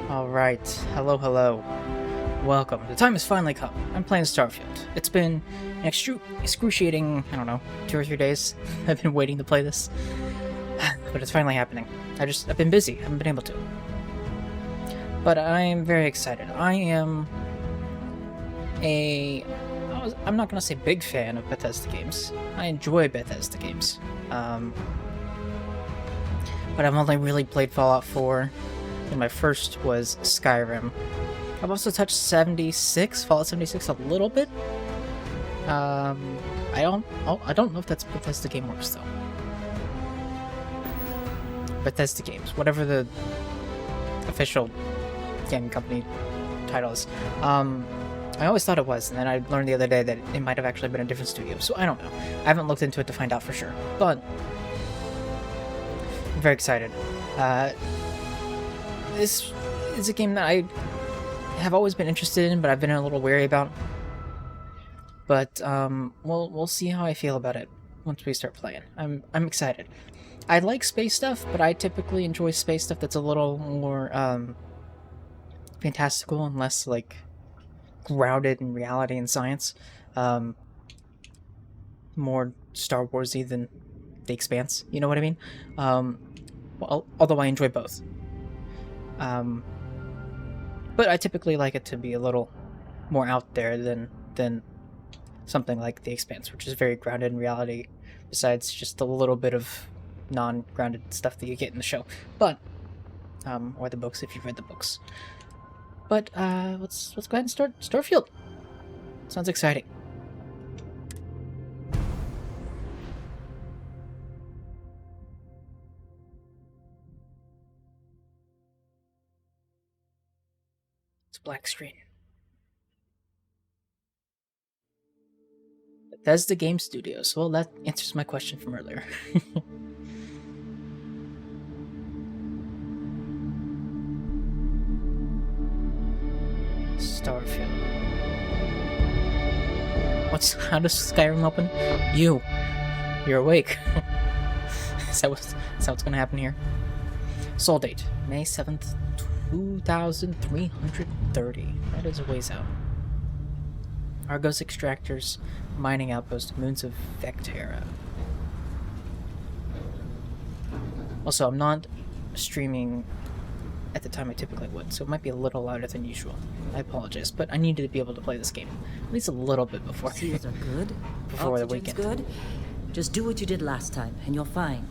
Alright, hello. Welcome. The time has finally come. I'm playing Starfield. It's been an excruciating, I don't know, 2 or 3 days. I've been waiting to play this. But it's finally happening. I've been busy. I haven't been able to. But I'm very excited. I'm not gonna say big fan of Bethesda games. I enjoy Bethesda games. But I've only really played Fallout 4. And my first was Skyrim. I've also touched Fallout 76 a little bit. I don't know if that's Bethesda Game Works though. Bethesda Games, whatever the official game company title is. I always thought it was, and then I learned the other day that it might have actually been a different studio, so I don't know. I haven't looked into it to find out for sure, but I'm very excited. This is a game that I have always been interested in, but I've been a little wary about. But we'll see how I feel about it once we start playing. I'm excited. I like space stuff, but I typically enjoy space stuff that's a little more fantastical and less like grounded in reality and science. More Star Warsy than The Expanse. You know what I mean? Well, although I enjoy both. But I typically like it to be a little more out there than something like The Expanse, which is very grounded in reality, besides just a little bit of non-grounded stuff that you get in the show. But, or the books, if you've read the books. But, let's go ahead and start Starfield. Sounds exciting. Black screen. Bethesda Game Studios. Well, that answers my question from earlier. Starfield. How does Skyrim open? You're awake. Is that what's gonna happen here? Soul date, May 7th, 2330. That is a ways out. Argos extractors, mining outpost, moons of Vectera. Also, I'm not streaming at the time I typically would, so it might be a little louder than usual. I apologize, but I needed to be able to play this game at least a little bit before. Seals are good. Before the Oxygen's weekend. Good. Just do what you did last time, and you're fine.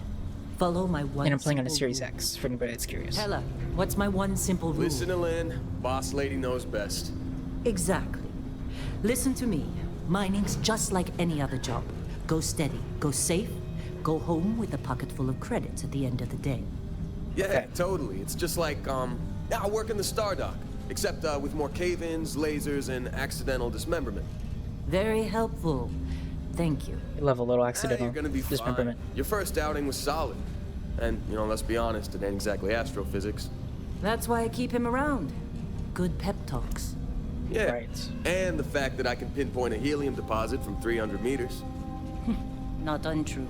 Follow my one. And I'm playing on a simple Series rule. X, for anybody that's curious. Hella, what's my one simple rule? Listen to Lynn. Boss lady knows best. Exactly. Listen to me. Mining's just like any other job. Go steady, go safe, go home with a pocket full of credits at the end of the day. Yeah, Okay. totally. It's just like, I work in the Star Dock. Except, with more cave-ins, lasers, and accidental dismemberment. Very helpful. Thank you. You love a little Yeah, accidental you're gonna be dismemberment. fine. Your first outing was solid. And, let's be honest, it ain't exactly astrophysics. That's why I keep him around. Good pep talks. Yeah. Right. And the fact that I can pinpoint a helium deposit from 300 meters. Not untrue.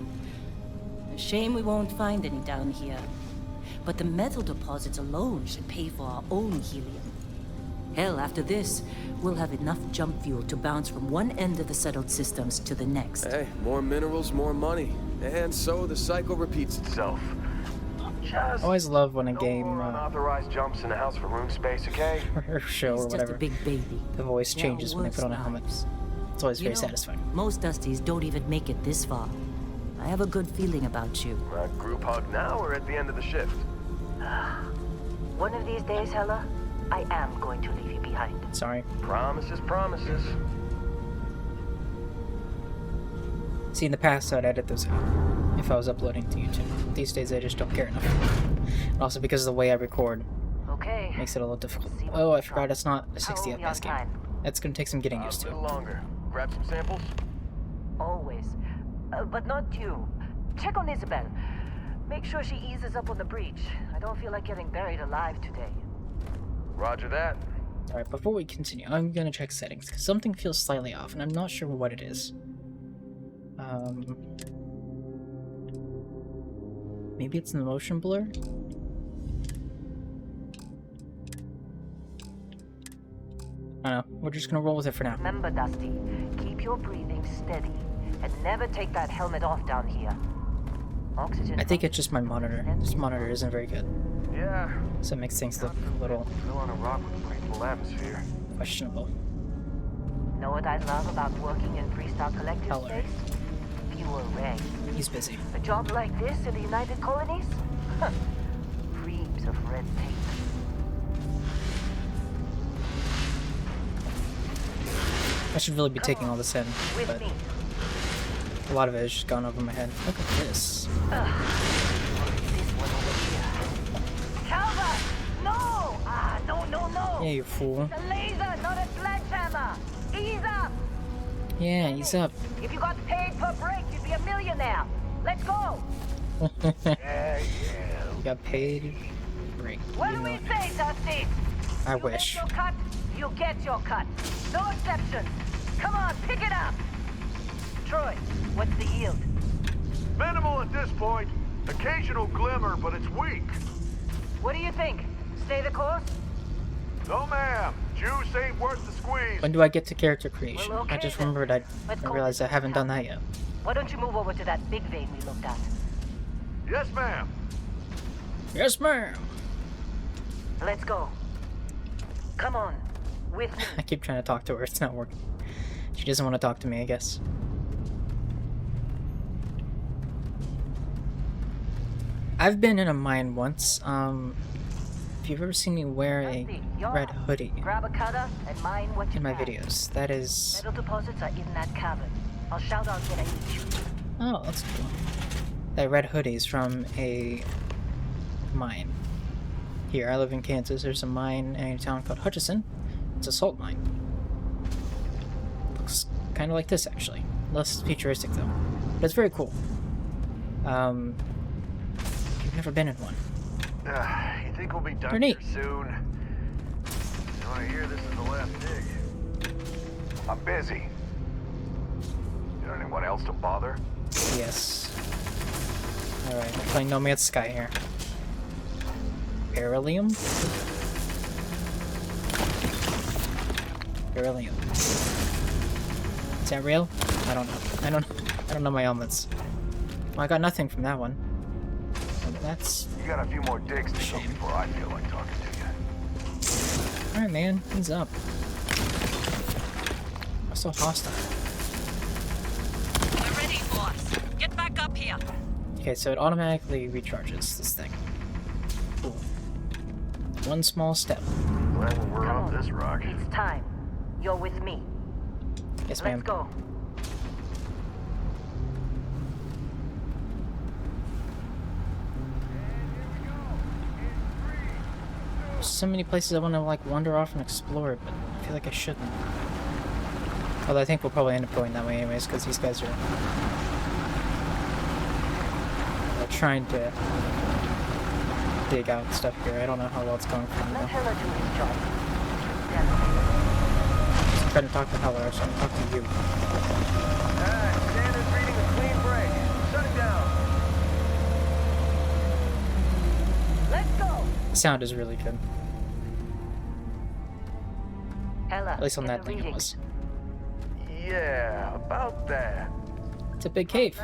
A shame we won't find any down here. But the metal deposits alone should pay for our own helium. Hell, after this, we'll have enough jump fuel to bounce from one end of the settled systems to the next. Hey, more minerals, more money. And so the cycle repeats itself. I always love when a game, unauthorized jumps in the house for room space, okay? or show He's or just whatever, a big baby. the voice There changes are when they put on a worse helmet. lives. It's always You very know, satisfying. Most Dusties don't even make it this far. I have a good feeling about you. Group hug now or at the end of the shift? One of these days, Hella, I am going to leave you behind. Sorry. Promises, promises. See, in the past, I'd edit those out if I was uploading to YouTube. These days, I just don't care enough. And also, because of the way I record, Okay. makes it a little difficult. See what Oh, I we've forgot got. it's not a How 60 are we FPS on game. time? That's gonna take some getting A used to. little longer. Grab some samples? Always. But not you. Check on Isabel. Make sure she eases up on the breach. I don't feel like getting buried alive today. Roger that. Alright, before we continue, I'm gonna check settings, because something feels slightly off, and I'm not sure what it is. Maybe it's in the motion blur? I don't know. We're just gonna roll with it for now. Remember, Dusty, keep your breathing steady and never take that helmet off down here. Oxygen. I think it's just my monitor. This monitor isn't very good, Yeah. so it makes things look a little Still on a rock with breathable atmosphere. questionable. Know what I love about working in Freestar Collective Hello. space? Fewer regs. He's busy. A job like this in the United Colonies? Huh. Reams of red tape. I should really be taking all this in, With but me. a lot of it has just gone over my head. Look at this. This one over here. Calvert! No! Ah, no. Yeah, you fool. It's a laser, not a sledgehammer. Ease up. Yeah, he's up. If you got paid per break, you'd be a millionaire. Let's go. You got paid. Great. What You do know we it. say, Dusty? I You wish. Get your cut, you get your cut. No exceptions. Come on, pick it up. Troy, what's the yield? Minimal at this point. Occasional glimmer, but it's weak. What do you think? Stay the course? No, ma'am. Juice ain't worth the squeeze. When do I get to character creation? Well, okay I just then. remembered I Let's call realized it I haven't done that yet. Why don't you move over to that big vein we looked at? Yes, ma'am. Yes, ma'am. Let's go. Come on, with me. I keep trying to talk to her. It's not working. She doesn't want to talk to me, I guess. I've been in a mine once. If you've ever seen me wear a Dusty, you're red up. hoodie Grab a cutter and mine what you in my can. videos, that is... Metal deposits are in that cavern. I'll shout out when I need you. Oh, that's cool. That red hoodie's from a mine. Here, I live in Kansas. There's a mine in a town called Hutchinson. It's a salt mine. Looks kind of like this, actually. Less futuristic, though. But it's very cool. You've never been in one. You think we'll be done They're neat. here soon? So I hear this is the last dig. I'm busy. You got anyone else to bother? Yes. Alright, we're playing No Man's Sky here. Beryllium? Beryllium. Is that real? I don't know. I don't know my elements. Well, I got nothing from that one. That's... You got a few more digs to go before I feel like talking to you. Alright, man. He's up. I'm so hostile. We're ready, boss. Get back up here. Okay, so it automatically recharges this thing. Cool. One small step. Glad we're Come off on. this rock. It's time. You're with me. Yes, ma'am. Let's go. There's so many places I want to like wander off and explore, but I feel like I shouldn't. Although I think we'll probably end up going that way anyways, because these guys are trying to dig out stuff here. I don't know how well it's going for them Let though. Heller do his job. I'm trying to talk to Heller, so I'm talking to you. Standard reading a clean break. Shut it down. Let's go. The sound is really good. Heller, At least on get that the thing it readings. was. Yeah, about that. It's a big cave.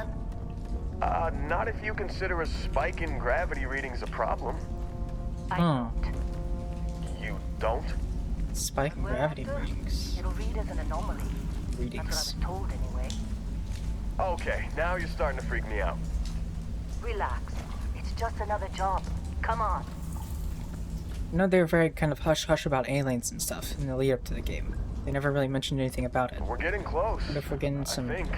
Not if you consider a spike in gravity readings a problem. I Oh. don't. You don't? Spike and Well, gravity after, readings. It'll read as an anomaly. That's what I Readings. was told anyway. Okay, now you're starting to freak me out. Relax. It's just another job. Come on. You know, they were very kind of hush-hush about aliens and stuff in the lead up to the game. They never really mentioned anything about it. We're getting close. What if we're getting I some think.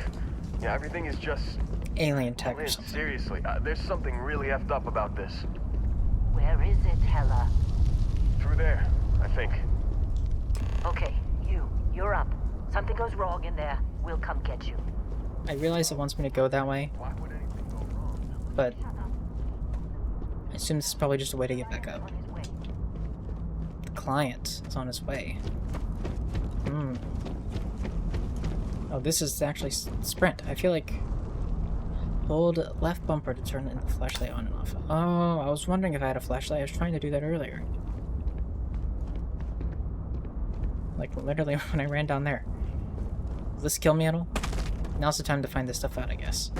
Yeah, everything is just... alien tech or Lynn, something? seriously, there's something really effed up about this. Where is it, Heller? Through there, I think. Okay, you're up. Something goes wrong in there, we'll come get you. I realize it wants me to go that way, Why would anything go wrong? but I assume this is probably just a way to get back up. On his way. The client is on his way. Oh, this is actually sprint. I feel like hold left bumper to turn the flashlight on and off. Oh, I was wondering if I had a flashlight. I was trying to do that earlier. Like, literally when I ran down there. Will this kill me at all? Now's the time to find this stuff out, I guess.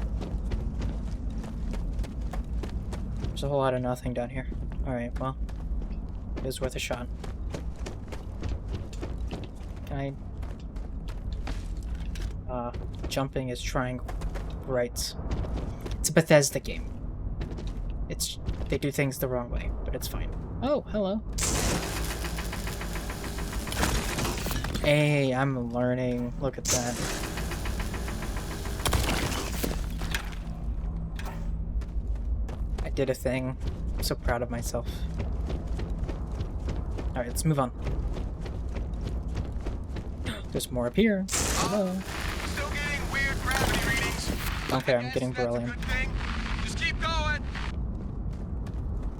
There's a whole lot of nothing down here. Alright, well. It was worth a shot. Can I... jumping is triangle. Right. It's a Bethesda game. They do things the wrong way, but it's fine. Oh, hello. Hey, I'm learning. Look at that. I did a thing. I'm so proud of myself. Alright, let's move on. There's more up here. Hello. Still getting weird gravity readings. Okay, I'm getting That's a beryllium. good thing. Just keep going.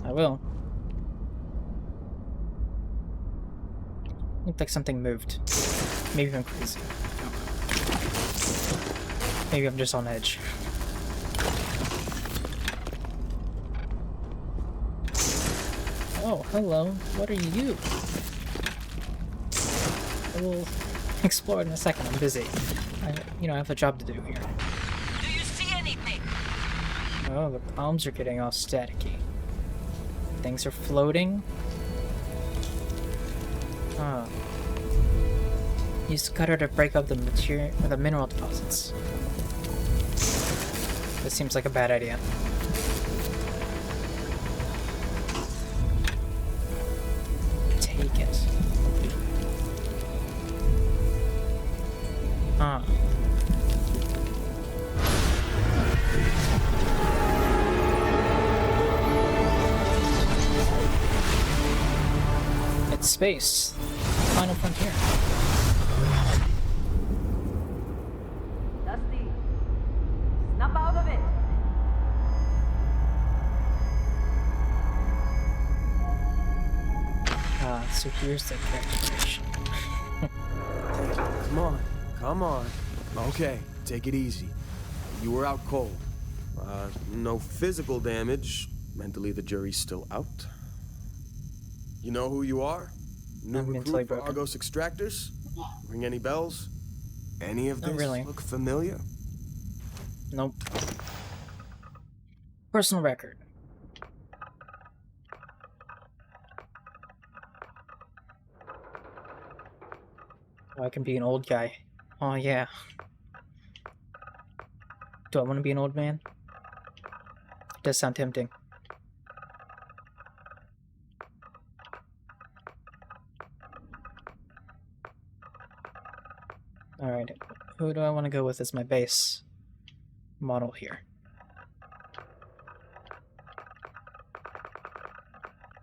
I will. Looked like something moved. Maybe I'm crazy. Maybe I'm just on edge. Oh, hello. What are you? I will explore in a second. I'm busy. I have a job to do here. Do you see anything? Oh, the palms are getting all staticky. Things are floating. Oh. Use the cutter to break up the material or the mineral deposits. This seems like a bad idea. Take it. Huh. It's space. Final frontier. Dusty, snap out of it. So here's the calculation. Come on, come on. Okay, take it easy. You were out cold. No physical damage. Mentally, the jury's still out. You know who you are? New I'm mentally recruit for broken. Argos Extractors? Ring any bells? Any of Not this really. look familiar? Nope. Personal record. Oh, I can be an old guy. Oh yeah. Do I want to be an old man? It does sound tempting. Alright, who do I want to go with as my base model here?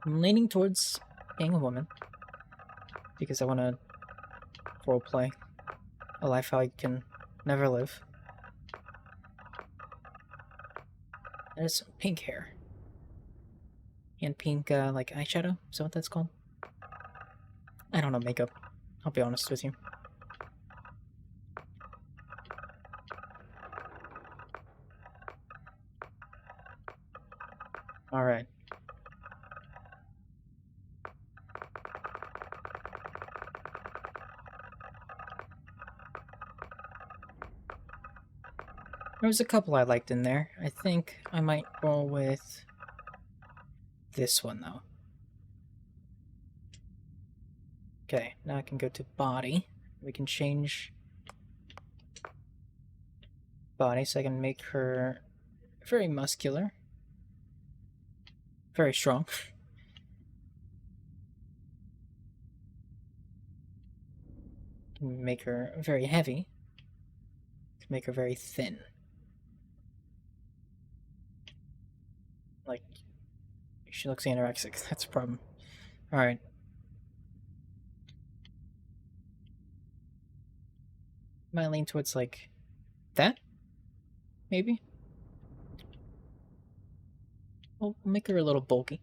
I'm leaning towards being a woman because I want to roleplay a life I can never live. There's some pink hair. And pink, like eyeshadow? Is that what that's called? I don't know makeup. I'll be honest with you. Alright. There was a couple I liked in there. I think I might roll with this one, though. Okay, now I can go to body. We can change body, so I can make her very muscular. Very strong. Make her very heavy. Make her very thin. Like, she looks anorexic. That's a problem. Alright. Might lean towards, like, that? Maybe? We'll make her a little bulky.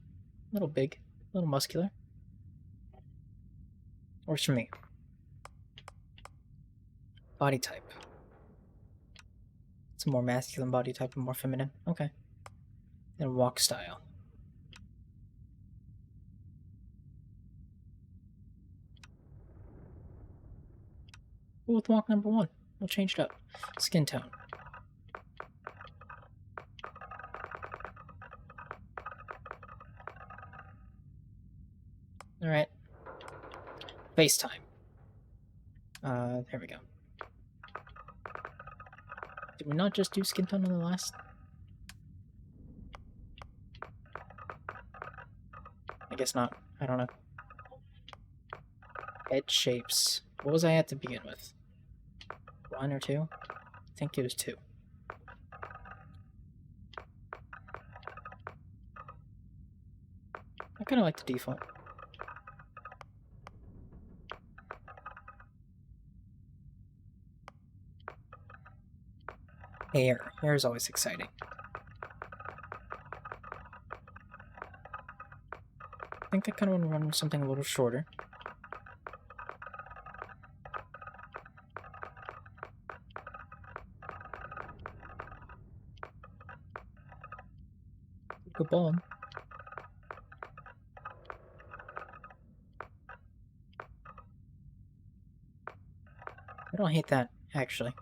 A little big. A little muscular. Works for me. Body type. It's a more masculine body type and more feminine. Okay. And walk style. Go with walk number 1. We'll change it up. Skin tone. Alright. FaceTime. There we go. Did we not just do skin tone on the last? I guess not. I don't know. Head shapes. What was I at to begin with? 1 or 2? I think it was 2. I kind of like the default. Hair. Hair is always exciting. I think I kind of want to run something a little shorter. Good ball. I don't hate that, actually.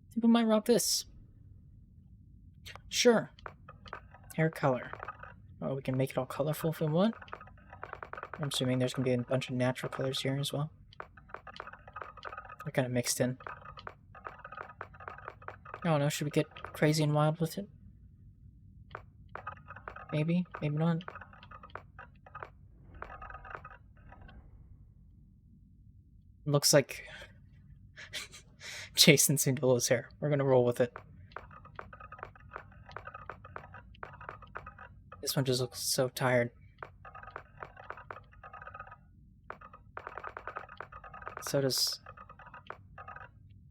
I think we might rock this. Sure. Hair color. Oh, we can make it all colorful if we want. I'm assuming there's going to be a bunch of natural colors here as well. They're kind of mixed in. I don't know, should we get crazy and wild with it? Maybe, maybe not. Looks like Jason Sundolo's hair. We're gonna roll with it. This one just looks so tired. So does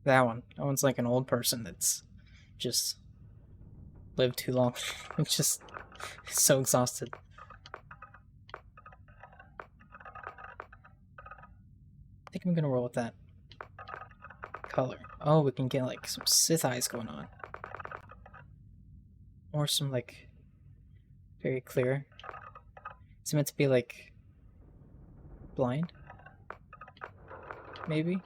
that one. That one's like an old person that's just lived too long. It's just so exhausted. I think I'm gonna roll with that. Color. Oh, we can get like some Sith eyes going on. Or some like very clear. It's meant to be like blind? Maybe?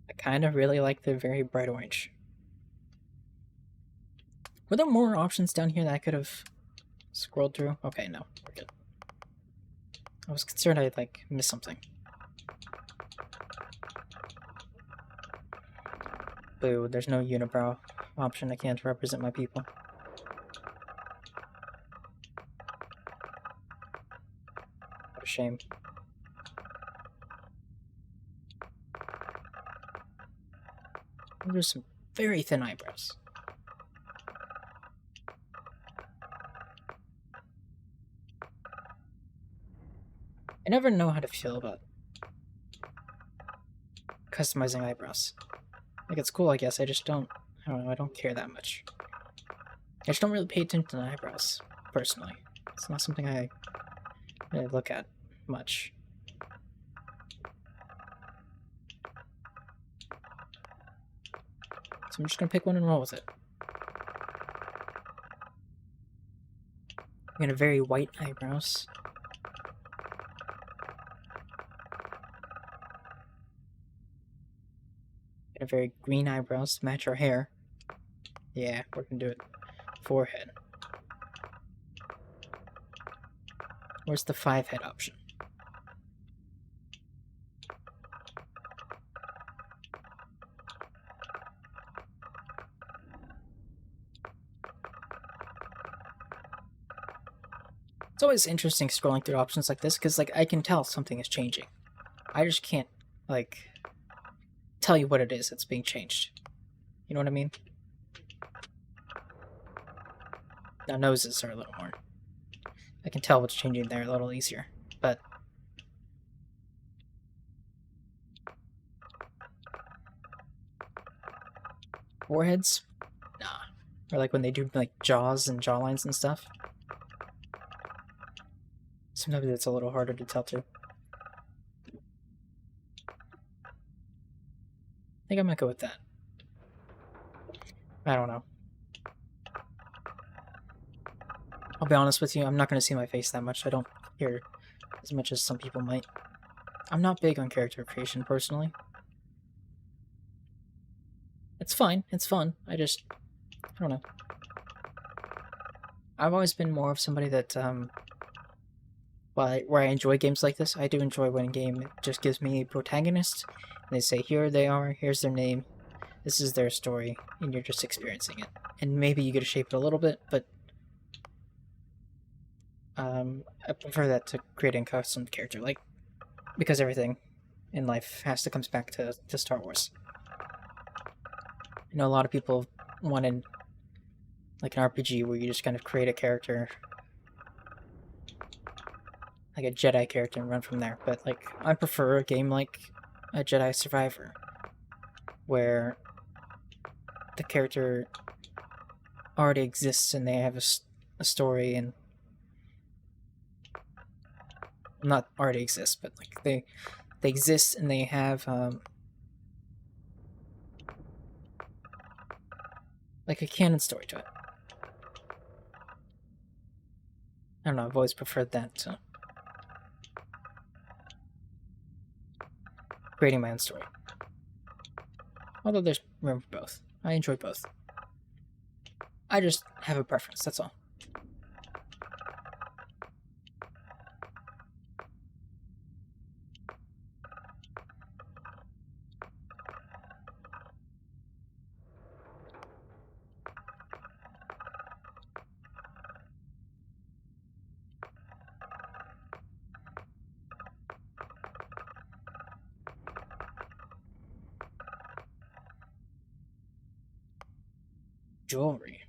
I kind of really like the very bright orange. Were there more options down here that I could have scrolled through? Okay, no, we're good. I was concerned I'd like miss something. Boo, there's no unibrow option. I can't represent my people. What a shame. There's some very thin eyebrows. I never know how to feel about customizing eyebrows. Like, it's cool, I guess. I don't know, I don't care that much. I just don't really pay attention to eyebrows, personally. It's not something I really look at much. So I'm just gonna pick one and roll with it. I'm gonna very white eyebrows. Got a very green eyebrows to match our hair. Yeah, we're gonna do it. Forehead. Where's the 5-head option? It's always interesting scrolling through options like this, because, like, I can tell something is changing. I just can't, like, tell you what it is that's being changed. You know what I mean? Now, noses are a little more... I can tell what's changing there a little easier, but... Foreheads? Nah. Or like when they do, like, jaws and jawlines and stuff. Sometimes it's a little harder to tell, too. I think I might go with that. I don't know. I'll be honest with you, I'm not going to see my face that much. I don't care as much as some people might. I'm not big on character creation, personally. It's fine. It's fun. I don't know. I've always been more of somebody that, where I enjoy games like this, I do enjoy when a game just gives me a protagonist, and they say, here they are, here's their name, this is their story, and you're just experiencing it. And maybe you get to shape it a little bit, but I prefer that to creating a custom character, like, because everything in life has to come back to Star Wars. I know a lot of people wanted, like, an RPG where you just kind of create a character, like a Jedi character, and run from there, but, like, I prefer a game like a Jedi Survivor, where the character already exists and they have a story, and not already exists, but like they exist and they have like a canon story to it. I don't know, I've always preferred that to creating my own story. Although there's room for both. I enjoy both. I just have a preference, that's all. Jewelry.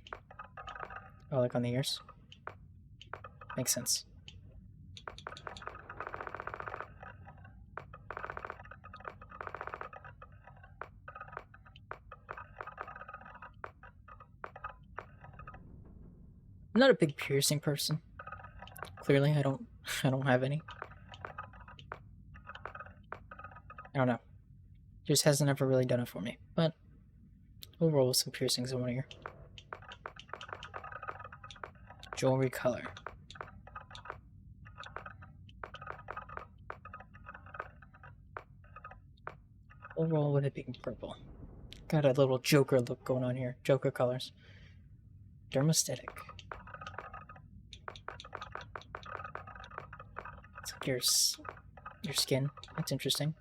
Oh, like on the ears? Makes sense. I'm not a big piercing person. Clearly, I don't have any. I don't know. Just hasn't ever really done it for me. But we'll roll with some piercings in one ear. Jewelry color. We'll roll with it being purple. Got a little Joker look going on here. Joker colors. Dermesthetic. It's like your skin. That's interesting.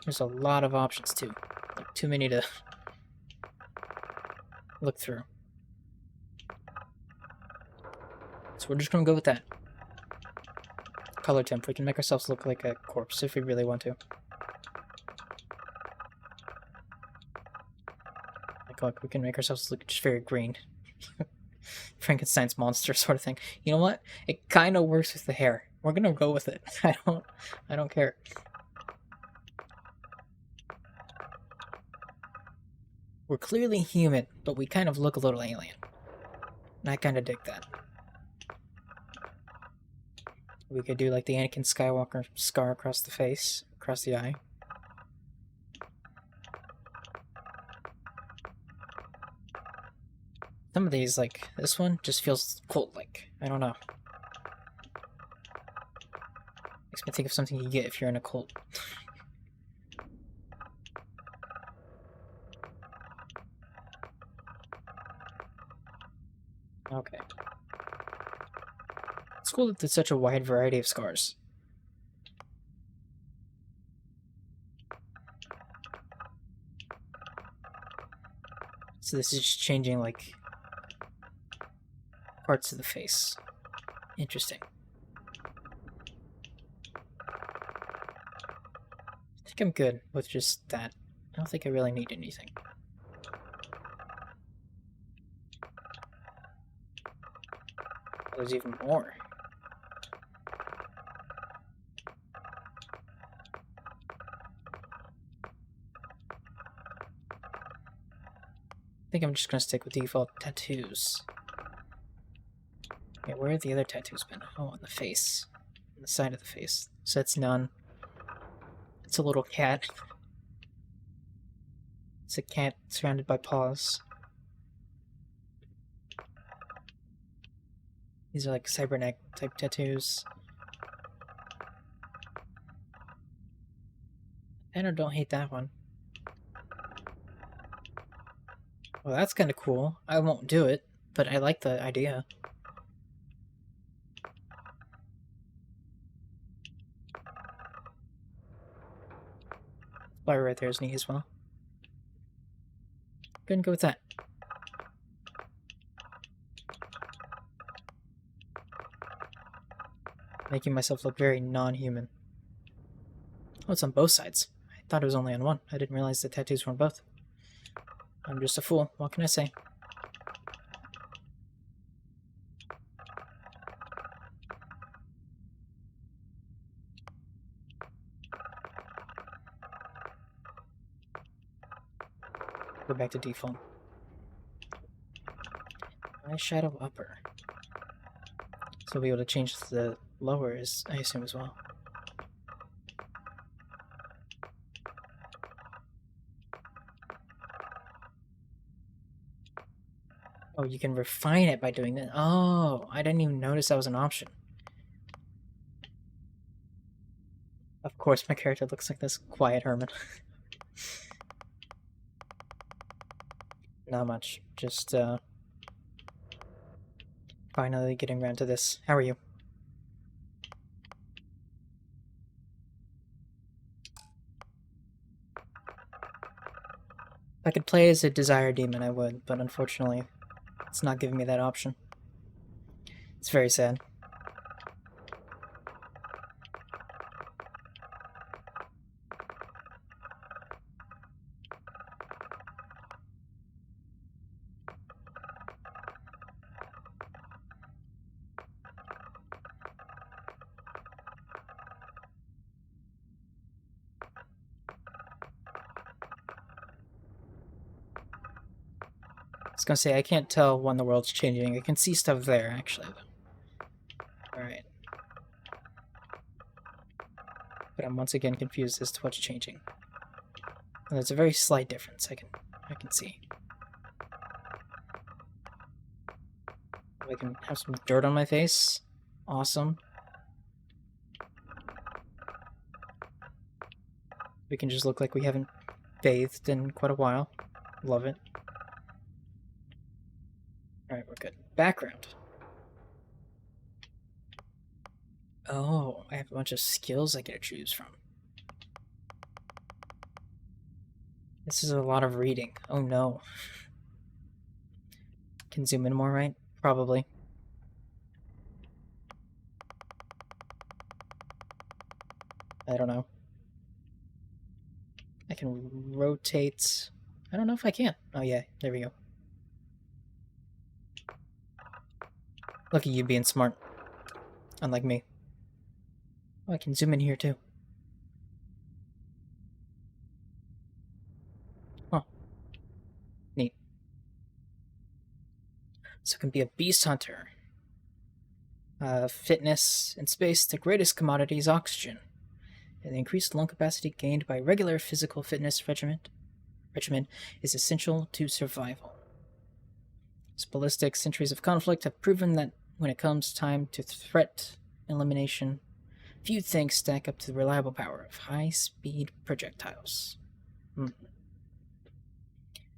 There's a lot of options too. Like too many to look through. So we're just gonna go with that. Color temp. We can make ourselves look like a corpse if we really want to. Like, look, we can make ourselves look just very green. Frankenstein's monster sort of thing. You know what? It kind of works with the hair. We're gonna go with it. I don't care. We're clearly human, but we kind of look a little alien. And I kind of dig that. We could do like the Anakin Skywalker scar across the face, across the eye. Some of these, like this one, just feels cult-like. I don't know. Makes me think of something you get if you're in a cult. Okay. It's cool that there's such a wide variety of scars. So this is just changing, like, parts of the face. Interesting. I think I'm good with just that. I don't think I really need anything. There's even more. I think I'm just gonna stick with default tattoos. Okay, where have the other tattoos been? Oh, on the face. On the side of the face. So that's none. It's a little cat. It's a cat surrounded by paws. These are like cybernetic type tattoos. I don't hate that one. Well, that's kind of cool. I won't do it, but I like the idea. Fire right there is neat as well. Gonna go with that. Making myself look very non-human. Oh, it's on both sides. I thought it was only on one. I didn't realize the tattoos were on both. I'm just a fool. What can I say? Go back to default. Eyeshadow upper. So we'll be able to change the lowers, I assume, as well. Oh, you can refine it by doing that. Oh, I didn't even notice that was an option. Of course, my character looks like this quiet hermit. Not much. Just, finally getting around to this. How are you? If I could play as a Desire Demon, I would, but unfortunately, it's not giving me that option. It's very sad. I was gonna say, I can't tell when the world's changing. I can see stuff there, actually, though. Alright. But I'm once again confused as to what's changing. And there's a very slight difference I can see. I can have some dirt on my face. Awesome. We can just look like we haven't bathed in quite a while. Love it. Alright, we're good. Background. Oh, I have a bunch of skills I get to choose from. This is a lot of reading. Oh no. Can zoom in more, right? Probably. I don't know. I can rotate. I don't know if I can. Oh yeah, there we go. Look at you being smart. Unlike me. Oh, I can zoom in here too. Huh. Neat. So it can be a beast hunter. Fitness in space, the greatest commodity is oxygen. And the increased lung capacity gained by regular physical fitness regimen is essential to survival. Its ballistic centuries of conflict have proven that when it comes time to threat elimination, few things stack up to the reliable power of high-speed projectiles.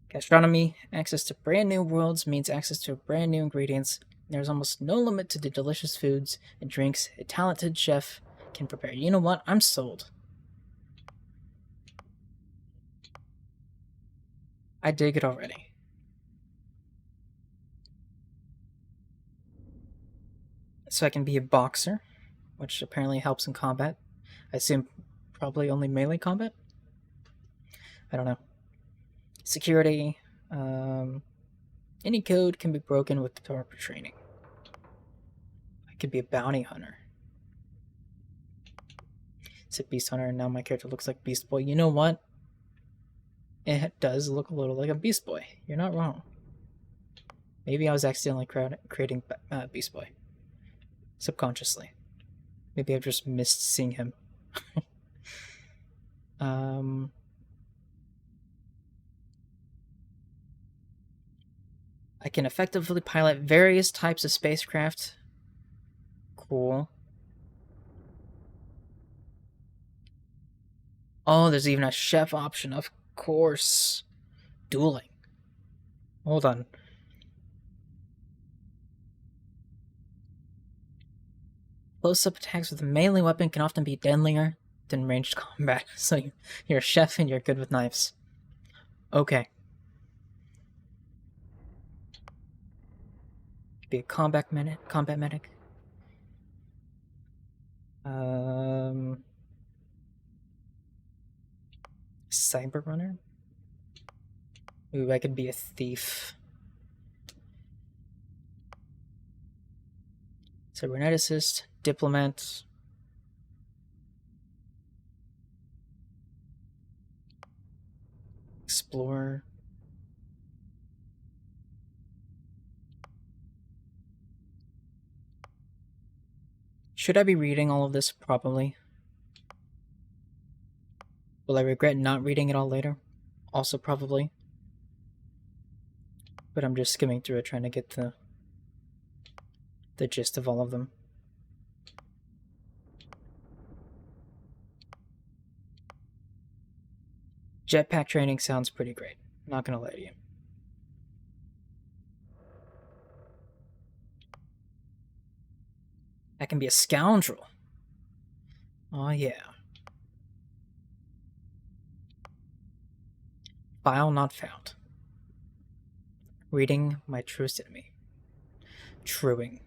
Gastronomy, access to brand new worlds means access to brand new ingredients. There's almost no limit to the delicious foods and drinks a talented chef can prepare. You know what? I'm sold. I dig it already. So I can be a boxer, which apparently helps in combat. I assume probably only melee combat? I don't know. Security. Any code can be broken with the proper training. I could be a bounty hunter. It's a beast hunter, and now my character looks like Beast Boy. You know what? It does look a little like a Beast Boy. You're not wrong. Maybe I was accidentally creating Beast Boy. Subconsciously. Maybe I've just missed seeing him. I can effectively pilot various types of spacecraft Cool. Oh, there's even a chef option, of course. Dueling. Hold on. Close-up attacks with a melee weapon can often be deadlier than ranged combat, so you're a chef and you're good with knives. Okay. Be a combat medic. Cyber runner. Ooh, I could be a thief. Cyberneticist, diplomat. Explorer. Should I be reading all of this? Probably. Will I regret not reading it all later? Also probably. But I'm just skimming through it trying to get the gist of all of them. Jetpack training sounds pretty great. Not gonna lie to you. I can be a scoundrel. Oh yeah. File not found. Reading my truest enemy. Truing.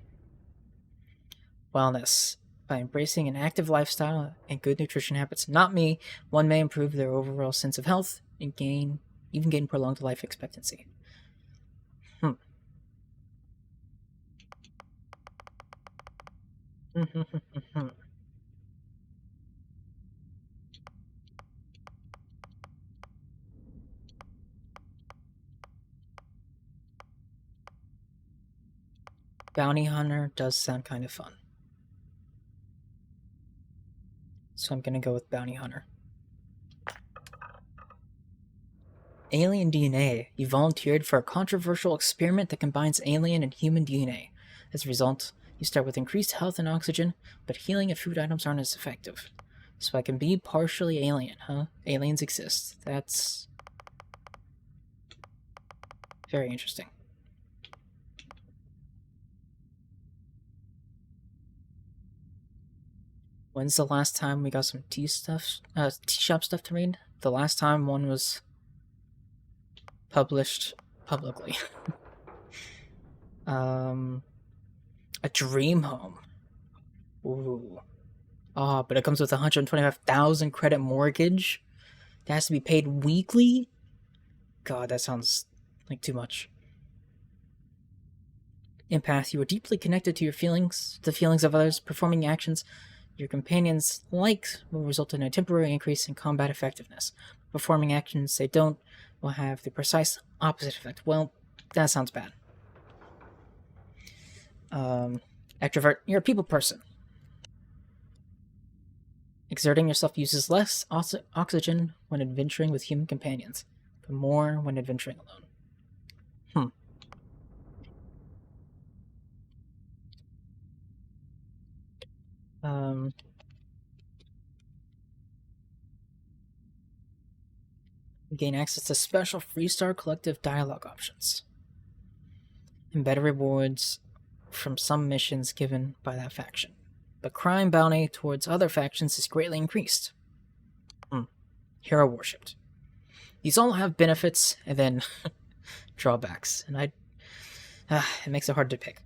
Wellness. By embracing an active lifestyle and good nutrition habits, not me, one may improve their overall sense of health and even gain prolonged life expectancy. Bounty Hunter does sound kind of fun. So I'm gonna go with Bounty Hunter. Alien DNA. You volunteered for a controversial experiment that combines alien and human DNA. As a result, you start with increased health and oxygen, but healing and food items aren't as effective. So I can be partially alien, huh? Aliens exist. That's very interesting. When's the last time we got some tea shop stuff to read? The last time one was published publicly. A dream home. Ooh. Ah, but it comes with 125,000 credit mortgage. That has to be paid weekly? God, that sounds like too much. Empath, you are deeply connected to your feelings, the feelings of others. Performing actions your companions like will result in a temporary increase in combat effectiveness. Performing actions they don't will have the precise opposite effect. Well, that sounds bad. Extrovert, you're a people person. Exerting yourself uses less oxygen when adventuring with human companions, but more when adventuring alone. Gain access to special Freestar Collective dialogue options and better rewards from some missions given by that faction. But crime bounty towards other factions is greatly increased. Hero worshipped. These all have benefits and then drawbacks, and it makes it hard to pick.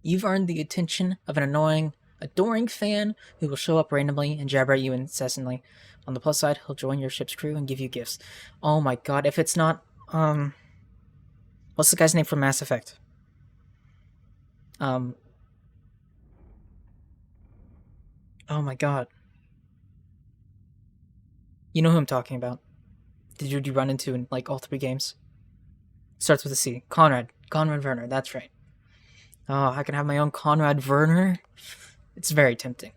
You've earned the attention of an annoying, adoring fan who will show up randomly and jabber at you incessantly. On the plus side, he'll join your ship's crew and give you gifts. Oh my god, if it's not, what's the guy's name from Mass Effect? Oh my god. You know who I'm talking about. The dude you run into in, like, all 3 games. Starts with a C. Conrad Werner, that's right. Oh, I can have my own Conrad Werner? It's very tempting.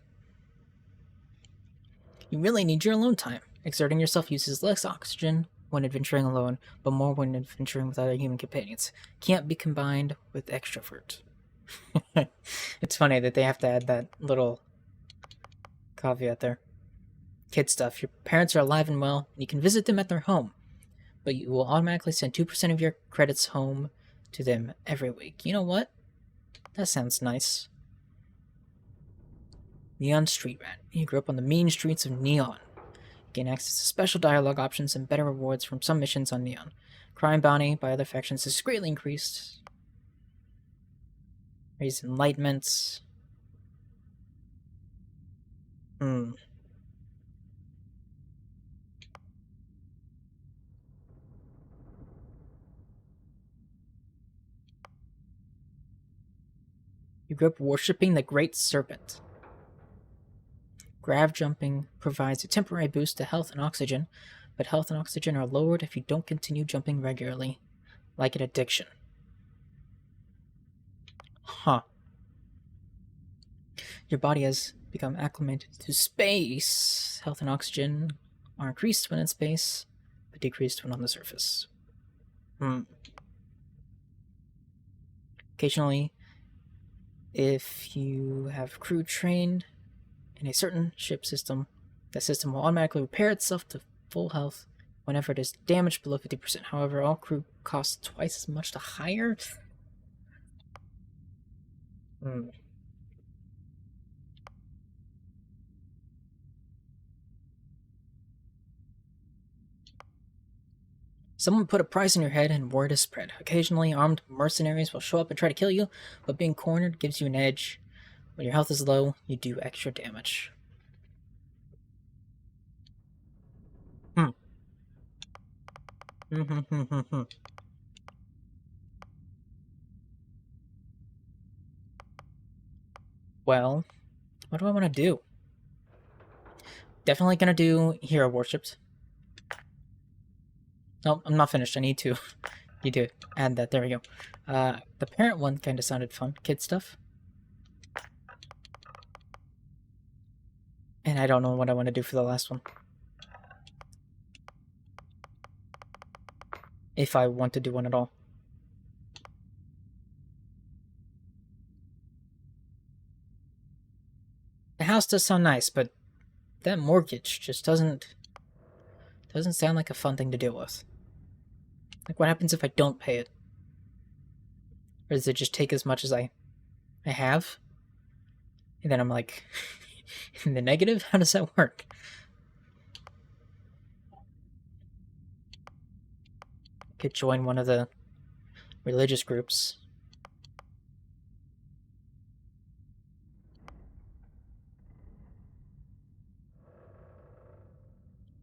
You really need your alone time. Exerting yourself uses less oxygen when adventuring alone, but more when adventuring with other human companions. Can't be combined with extrovert. It's funny that they have to add that little caveat there. Kid stuff. Your parents are alive and well, and you can visit them at their home, but you will automatically send 2% of your credits home to them every week. You know what? That sounds nice. Neon Street Rat. You grew up on the mean streets of Neon. Gain access to special dialogue options and better rewards from some missions on Neon. Crime bounty by other factions is greatly increased. Raise enlightenments. You grew up worshipping the Great Serpent. Grav jumping provides a temporary boost to health and oxygen, but health and oxygen are lowered if you don't continue jumping regularly, like an addiction. Huh. Your body has become acclimated to space. Health and oxygen are increased when in space, but decreased when on the surface. Occasionally, if you have crew trained in a certain ship system, that system will automatically repair itself to full health whenever it is damaged below 50%. However, all crew cost twice as much to hire. Someone put a price on your head and word is spread. Occasionally, armed mercenaries will show up and try to kill you, but being cornered gives you an edge. When your health is low, you do extra damage. Well, what do I want to do? Definitely gonna do hero worshipped. No, I'm not finished. I need to add that. There we go. The parent one kind of sounded fun. Kid stuff. And I don't know what I want to do for the last one. If I want to do one at all. The house does sound nice, but that mortgage just doesn't sound like a fun thing to deal with. Like, what happens if I don't pay it? Or does it just take as much as I have? And then I'm like in the negative? How does that work? I could join one of the religious groups.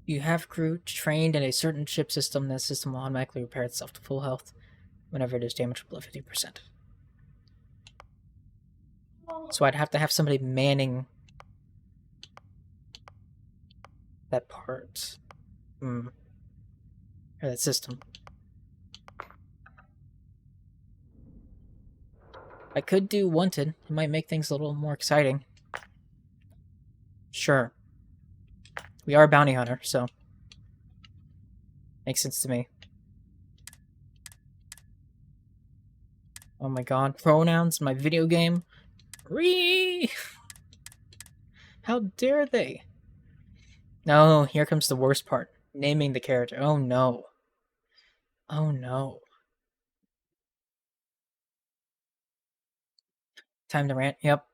You have crew trained in a certain ship system. That system will automatically repair itself to full health whenever it is damaged below 50%. So I'd have to have somebody manning that part. Or that system. I could do Wanted. It might make things a little more exciting. Sure. We are a bounty hunter, so makes sense to me. Oh my god, pronouns in my video game? How dare they? No, here comes the worst part. Naming the character. Oh no. Oh no. Time to rant. Yep.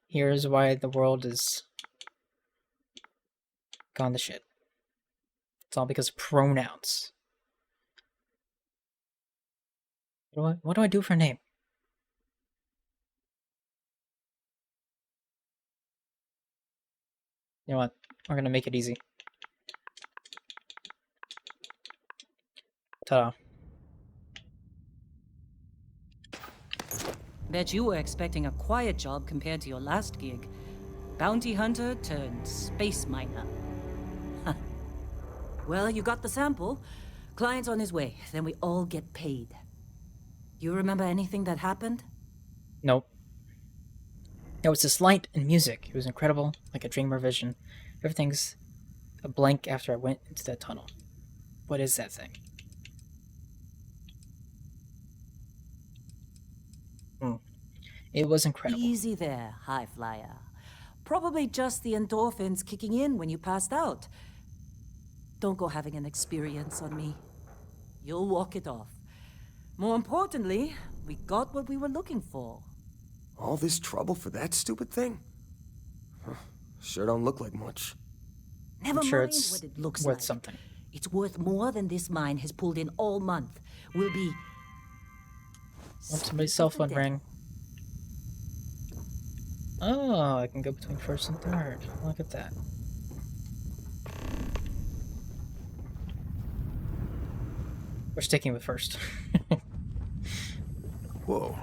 Here's why the world is gone to shit. It's all because of pronouns. What do I do for a name? You know what? We're gonna make it easy. Ta-da. Bet you were expecting a quiet job compared to your last gig. Bounty hunter turned space miner. Huh. Well, you got the sample. Client's on his way. Then we all get paid. You remember anything that happened? Nope. There was this light and music. It was incredible, like a dream or vision. Everything's a blank after I went into that tunnel. What is that thing? It was incredible. Easy there, high flyer. Probably just the endorphins kicking in when you passed out. Don't go having an experience on me. You'll walk it off. More importantly, we got what we were looking for. All this trouble for that stupid thing? Huh. Sure don't look like much. Never I'm sure mind it's what it looks worth like. something. It's worth more than this mine has pulled in all month. We'll be... Oh, somebody's cell phone rang. Oh, I can go between first and third. Look at that. We're sticking with first. Whoa.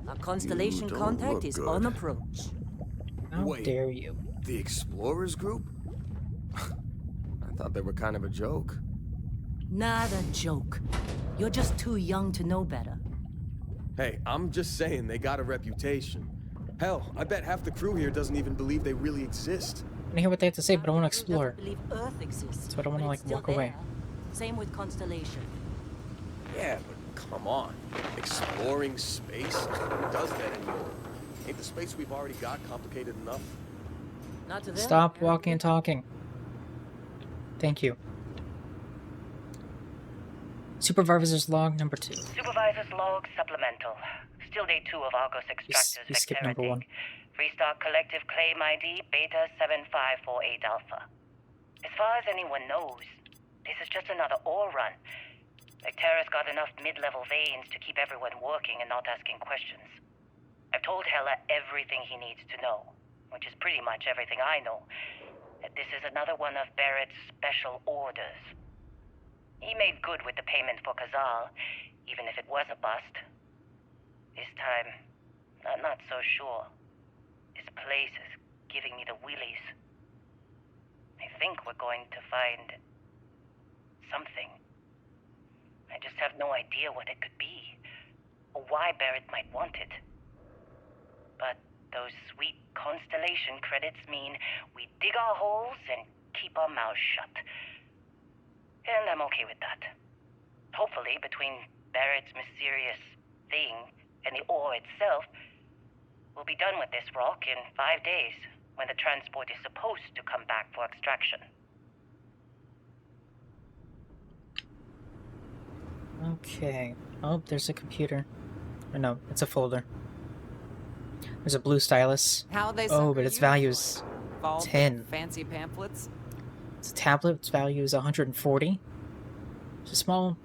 Our constellation You don't contact look is good. on approach. How Wait. dare you? The Explorers group? I thought they were kind of a joke. Not a joke. You're just too young to know better. Hey, I'm just saying they got a reputation. Hell, I bet half the crew here doesn't even believe they really exist. I want to hear what they have to say, but I want to Who explore. doesn't believe Earth exists, So I don't wanna, but like, it's still walk away. there. Same with constellation. Yeah, but come on. Exploring space? Who does that anymore? Ain't the space we've already got complicated enough? Not to them. Stop walking and talking. Thank you. Supervisor's log number 2. Supervisor's log supplemental. Still day 2 of Argos extractors we skipped number 1. Freestock collective claim ID Beta 7548 Alpha. As far as anyone knows, this is just another ore run. Vectera's got enough mid-level veins to keep everyone working and not asking questions. I've told Hella everything he needs to know, which is pretty much everything I know. That this is another one of Barrett's special orders. He made good with the payment for Kazal, even if it was a bust. This time, I'm not so sure. This place is giving me the willies. I think we're going to find something. I just have no idea what it could be, or why Barrett might want it. But those sweet constellation credits mean we dig our holes and keep our mouths shut. And I'm okay with that. Hopefully, between Barrett's mysterious thing and the ore itself, we'll be done with this rock in 5 days, when the transport is supposed to come back for extraction. Okay. Oh, there's a computer. Or no, it's a folder. There's a blue stylus. How they Oh, sucker but its you value for? is Involved with 10. fancy pamphlets. It's a tablet. Its value is 140. It's a small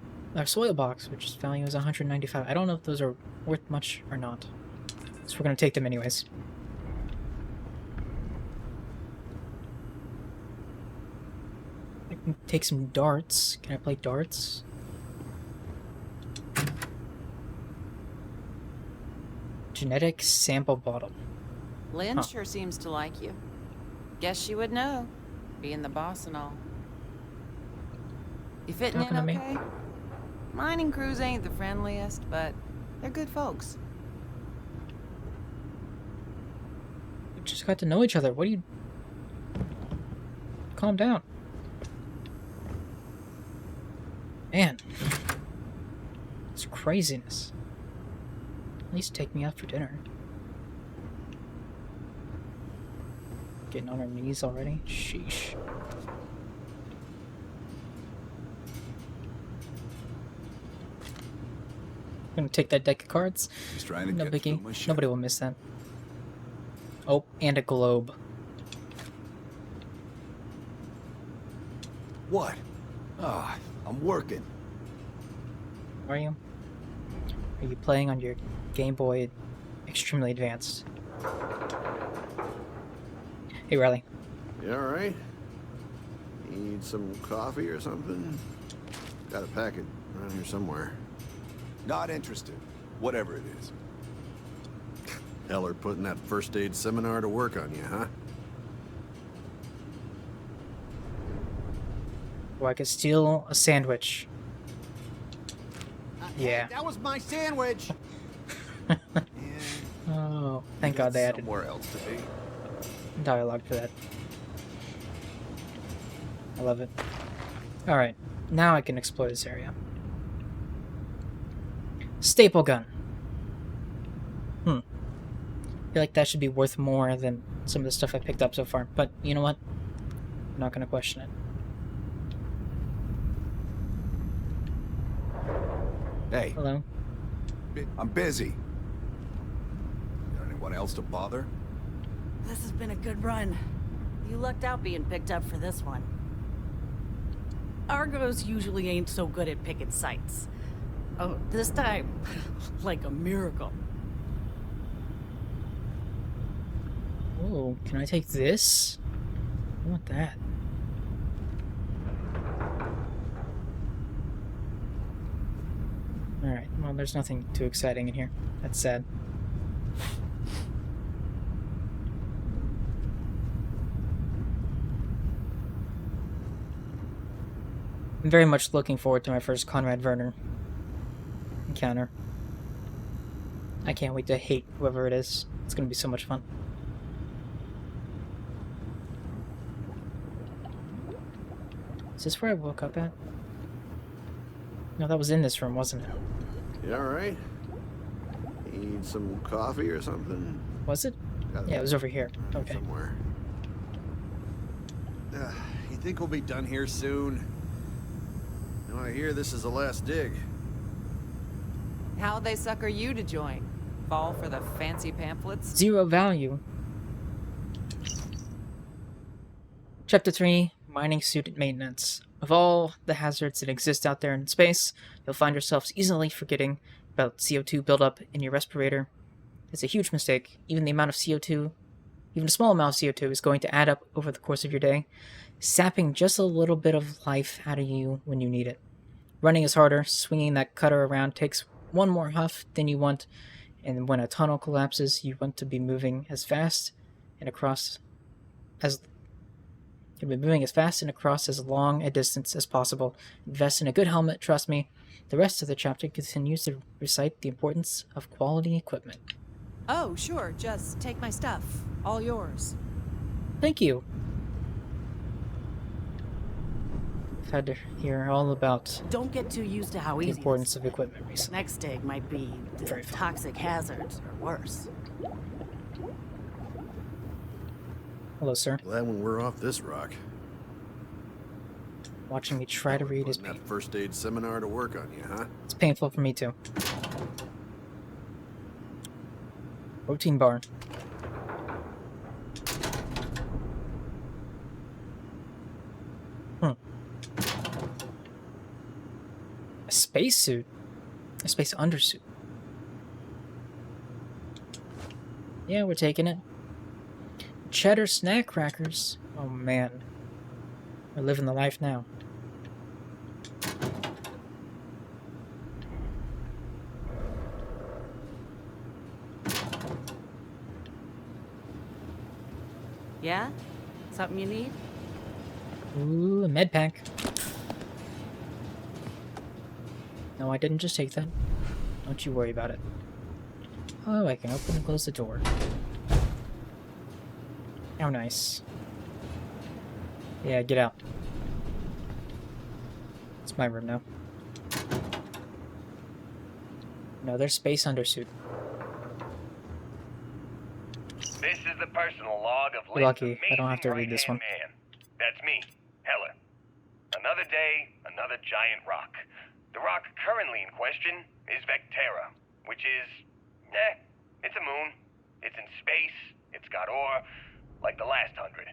soil box, which its value is 195. I don't know if those are worth much or not. So we're gonna take them anyways. I can take some darts. Can I play darts? Genetic sample bottle. Lynn Huh. sure seems to like you. Guess she would know, being the boss and all. You fitting Talking in to me? okay? Mining crews ain't the friendliest, but they're good folks. We just got to know each other. What do you... Calm down. Man. It's craziness. At least take me out for dinner. Getting on our knees already? Sheesh. Gonna take that deck of cards. Just trying to No get through biggie. my shit. Nobody will miss that. Oh, and a globe. What? Ah, I'm working. Are you? Are you playing on your Game Boy Extremely Advanced? Hey, Riley. You alright? Need some coffee or something? Got a packet around here somewhere. Not interested. Whatever it is. Heller putting that first aid seminar to work on you, huh? Well, I could steal a sandwich. Yeah. That was my sandwich. Oh, thank God they added Somewhere else to be. dialogue for that. I love it. Alright, now I can explore this area. Staple gun. feel like that should be worth more than some of the stuff I picked up so far. But you know what? I'm not gonna question it. Hey, Hello? I'm busy. Got anyone else to bother? This has been a good run. You lucked out being picked up for this one. Argos usually ain't so good at picking sites. Oh, this time, like a miracle. Oh, can I take this? I want that. Alright, well, there's nothing too exciting in here. That's sad. I'm very much looking forward to my first Conrad Werner encounter. I can't wait to hate whoever it is. It's gonna be so much fun. Is this where I woke up at? No, that was in this room, wasn't it? You alright? Need some coffee or something? Was it? Yeah, it was over here. Okay. Somewhere. You think we'll be done here soon? Now I hear this is the last dig. How'd they sucker you to join? Fall for the fancy pamphlets? 0 value. Chapter 3, Mining Suit Maintenance. Of all the hazards that exist out there in space, you'll find yourselves easily forgetting about CO2 buildup in your respirator. It's a huge mistake. Even the amount of CO2, even a small amount of CO2 is going to add up over the course of your day, sapping just a little bit of life out of you when you need it. Running is harder. Swinging that cutter around takes one more huff than you want, and when a tunnel collapses, you want to be moving as fast and across as long a distance as possible. Invest in a good helmet, trust me. The rest of the chapter continues to recite the importance of quality equipment. Oh, sure, just take my stuff. All yours. Thank you. I've had to hear all about Don't get too used to how the easy importance of equipment recently. next dig might be Very fun. toxic hazards or worse. Hello, sir. Glad when we're off this rock. Watching me try to read is Putting that first aid seminar to work on you, huh? It's painful for me too. Protein bar. A spacesuit? A space undersuit. Yeah, we're taking it. Cheddar snack crackers. Oh man. We're living the life now. Yeah? Something you need? Ooh, a med pack. No, I didn't just take that. Don't you worry about it. Oh, I can open and close the door. How nice. Yeah, get out. It's my room now. Another space undersuit. This is the personal log of You're Lynn's lucky, I don't have to read this one. right-hand man. That's me, Heller. Another day, another giant rock. The rock currently in question is Vectera, which is, it's a moon. It's in space, it's got ore, like the last 100.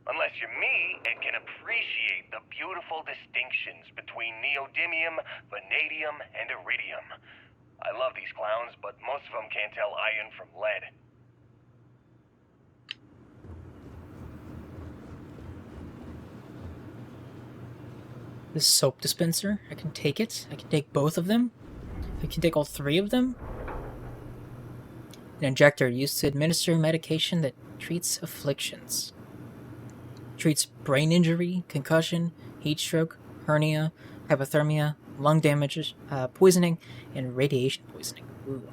Unless you're me and can appreciate the beautiful distinctions between neodymium, vanadium, and iridium. I love these clowns, but most of them can't tell iron from lead. This soap dispenser, I can take it. I can take both of them. I can take all 3 of them. An injector used to administer medication that treats afflictions. Treats brain injury, concussion, heat stroke, hernia, hypothermia, lung damage, poisoning, and radiation poisoning. Ooh.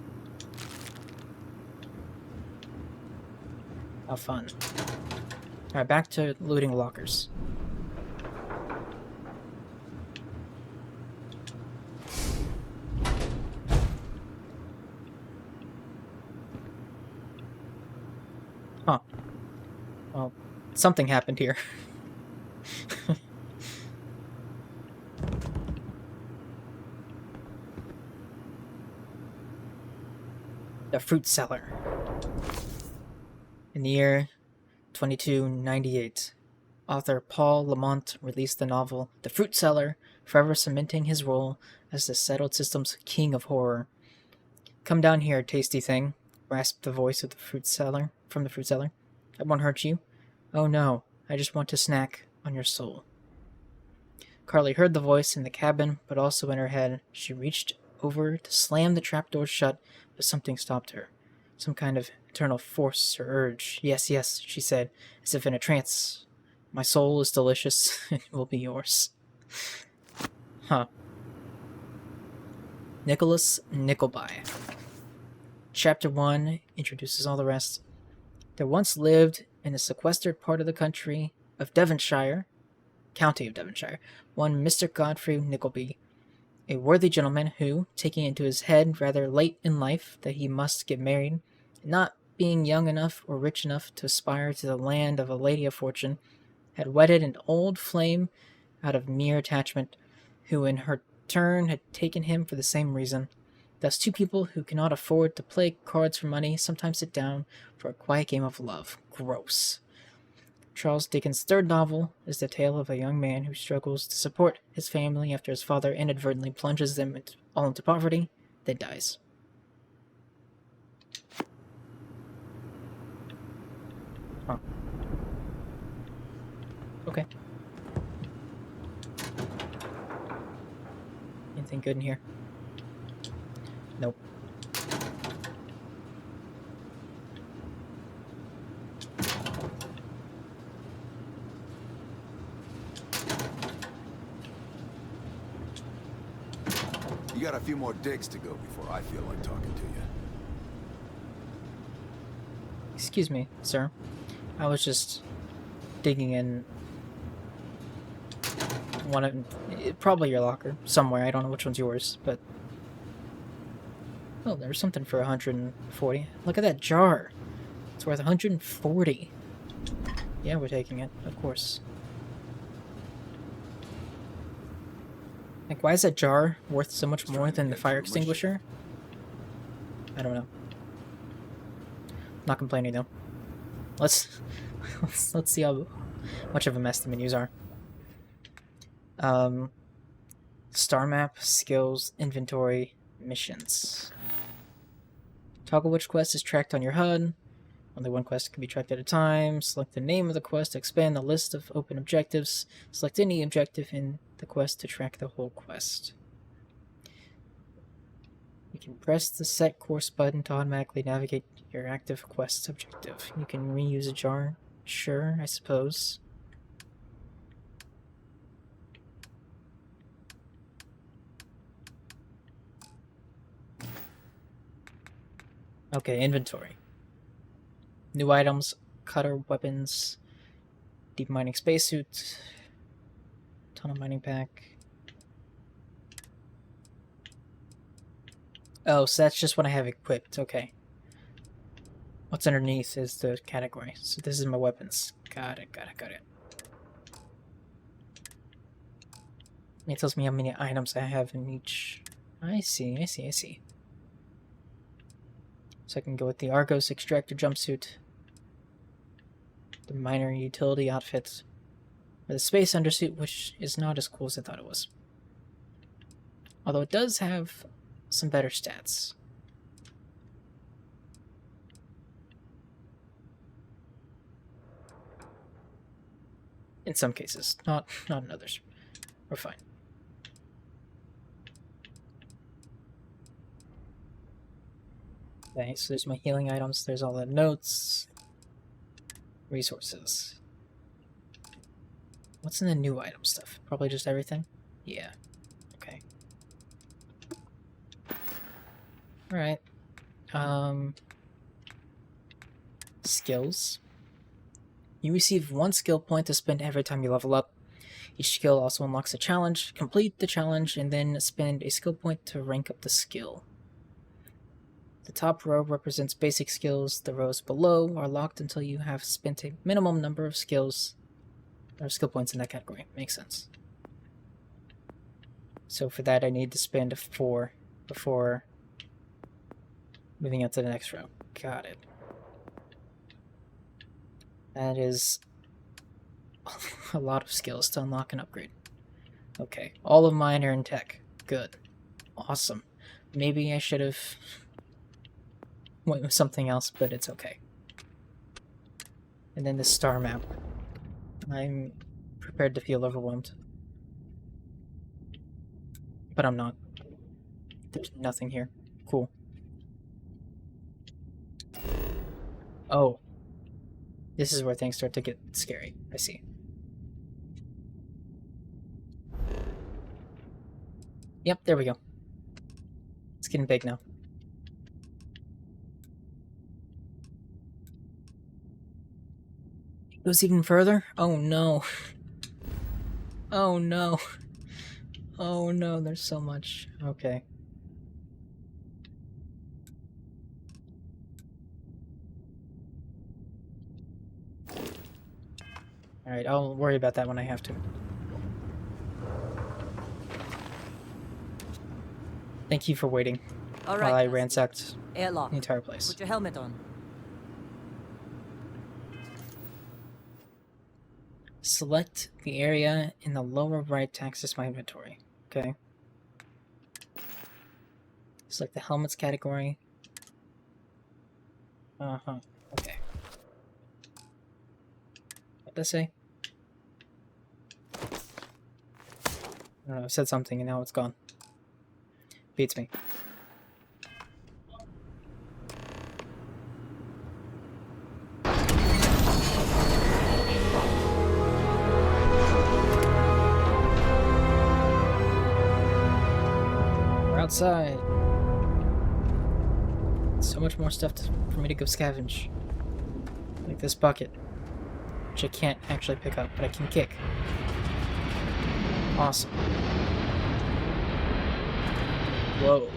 How fun. Alright, back to looting lockers. Something happened here. The Fruit Cellar. In the year 2298, author Paul Lamont released the novel The Fruit Cellar, forever cementing his role as the settled system's king of horror. "Come down here, tasty thing," rasped the voice of the fruit cellar from the fruit cellar. "I won't hurt you. Oh no, I just want to snack on your soul." Carly heard the voice in the cabin, but also in her head. She reached over to slam the trapdoor shut, but something stopped her. Some kind of internal force or urge. "Yes, yes," she said, as if in a trance. "My soul is delicious, and it will be yours." Huh. Nicholas Nickleby. Chapter 1 introduces all the rest. There once lived in a sequestered part of the county of Devonshire, one Mr. Godfrey Nickleby, a worthy gentleman who, taking into his head rather late in life that he must get married, and not being young enough or rich enough to aspire to the land of a lady of fortune, had wedded an old flame out of mere attachment, who in her turn had taken him for the same reason. Thus two people who cannot afford to play cards for money sometimes sit down for a quiet game of love. Gross. Charles Dickens' third novel is the tale of a young man who struggles to support his family after his father inadvertently plunges them all into poverty, then dies. Huh. Okay. Anything good in here? Nope. You got a few more digs to go before I feel like talking to you. Excuse me, sir. I was just digging in one of probably your locker somewhere. I don't know which one's yours, but oh, there's something for 140. Look at that jar. It's worth 140. Yeah, we're taking it, of course. Like, why is that jar worth so much more than the fire extinguisher? I don't know. Not complaining though. Let's see how much of a mess the menus are. Star map, skills, inventory, missions. Toggle which quest is tracked on your HUD. Only one quest can be tracked at a time. Select the name of the quest to expand the list of open objectives. Select any objective in the quest to track the whole quest. You can press the set course button to automatically navigate your active quest objective. You can reuse a jar. Sure, I suppose. Okay, inventory. New items, cutter weapons, deep mining spacesuit, tunnel mining pack. Oh, so that's just what I have equipped. Okay. What's underneath is the category. So this is my weapons. Got it. It tells me how many items I have in each. I see. So I can go with the Argos Extractor jumpsuit, the Miner Utility outfit, or the Space Undersuit, which is not as cool as I thought it was. Although it does have some better stats. In some cases, not in others. We're fine. Okay, so there's my healing items, there's all the notes, resources. What's in the new item stuff? Probably just everything? Yeah. Okay. Alright. Skills. You receive 1 skill point to spend every time you level up. Each skill also unlocks a challenge. Complete the challenge and then spend a skill point to rank up the skill. The top row represents basic skills. The rows below are locked until you have spent a minimum number of skills or skill points in that category. Makes sense. So for that, I need to spend 4 before moving on to the next row. Got it. That is a lot of skills to unlock and upgrade. Okay, all of mine are in tech. Good. Awesome. Maybe I should have went with something else, but it's okay. And then the star map. I'm prepared to feel overwhelmed. But I'm not. There's nothing here. Cool. Oh. This is where things start to get scary. I see. Yep, there we go. It's getting big now. It goes even further? Oh no. Oh no. Oh no, there's so much. Okay. Alright, I'll worry about that when I have to. Thank you for waiting All while right, I ransacked airlock. the entire place. Put your helmet on. Select the area in the lower right to access my inventory. Okay. Select the helmets category. Uh-huh. Okay. What did I say? I don't know, I said something and now it's gone. Beats me. We're outside. So much more stuff for me to go scavenge. Like this bucket, which I can't actually pick up, but I can kick. Awesome. Whoa.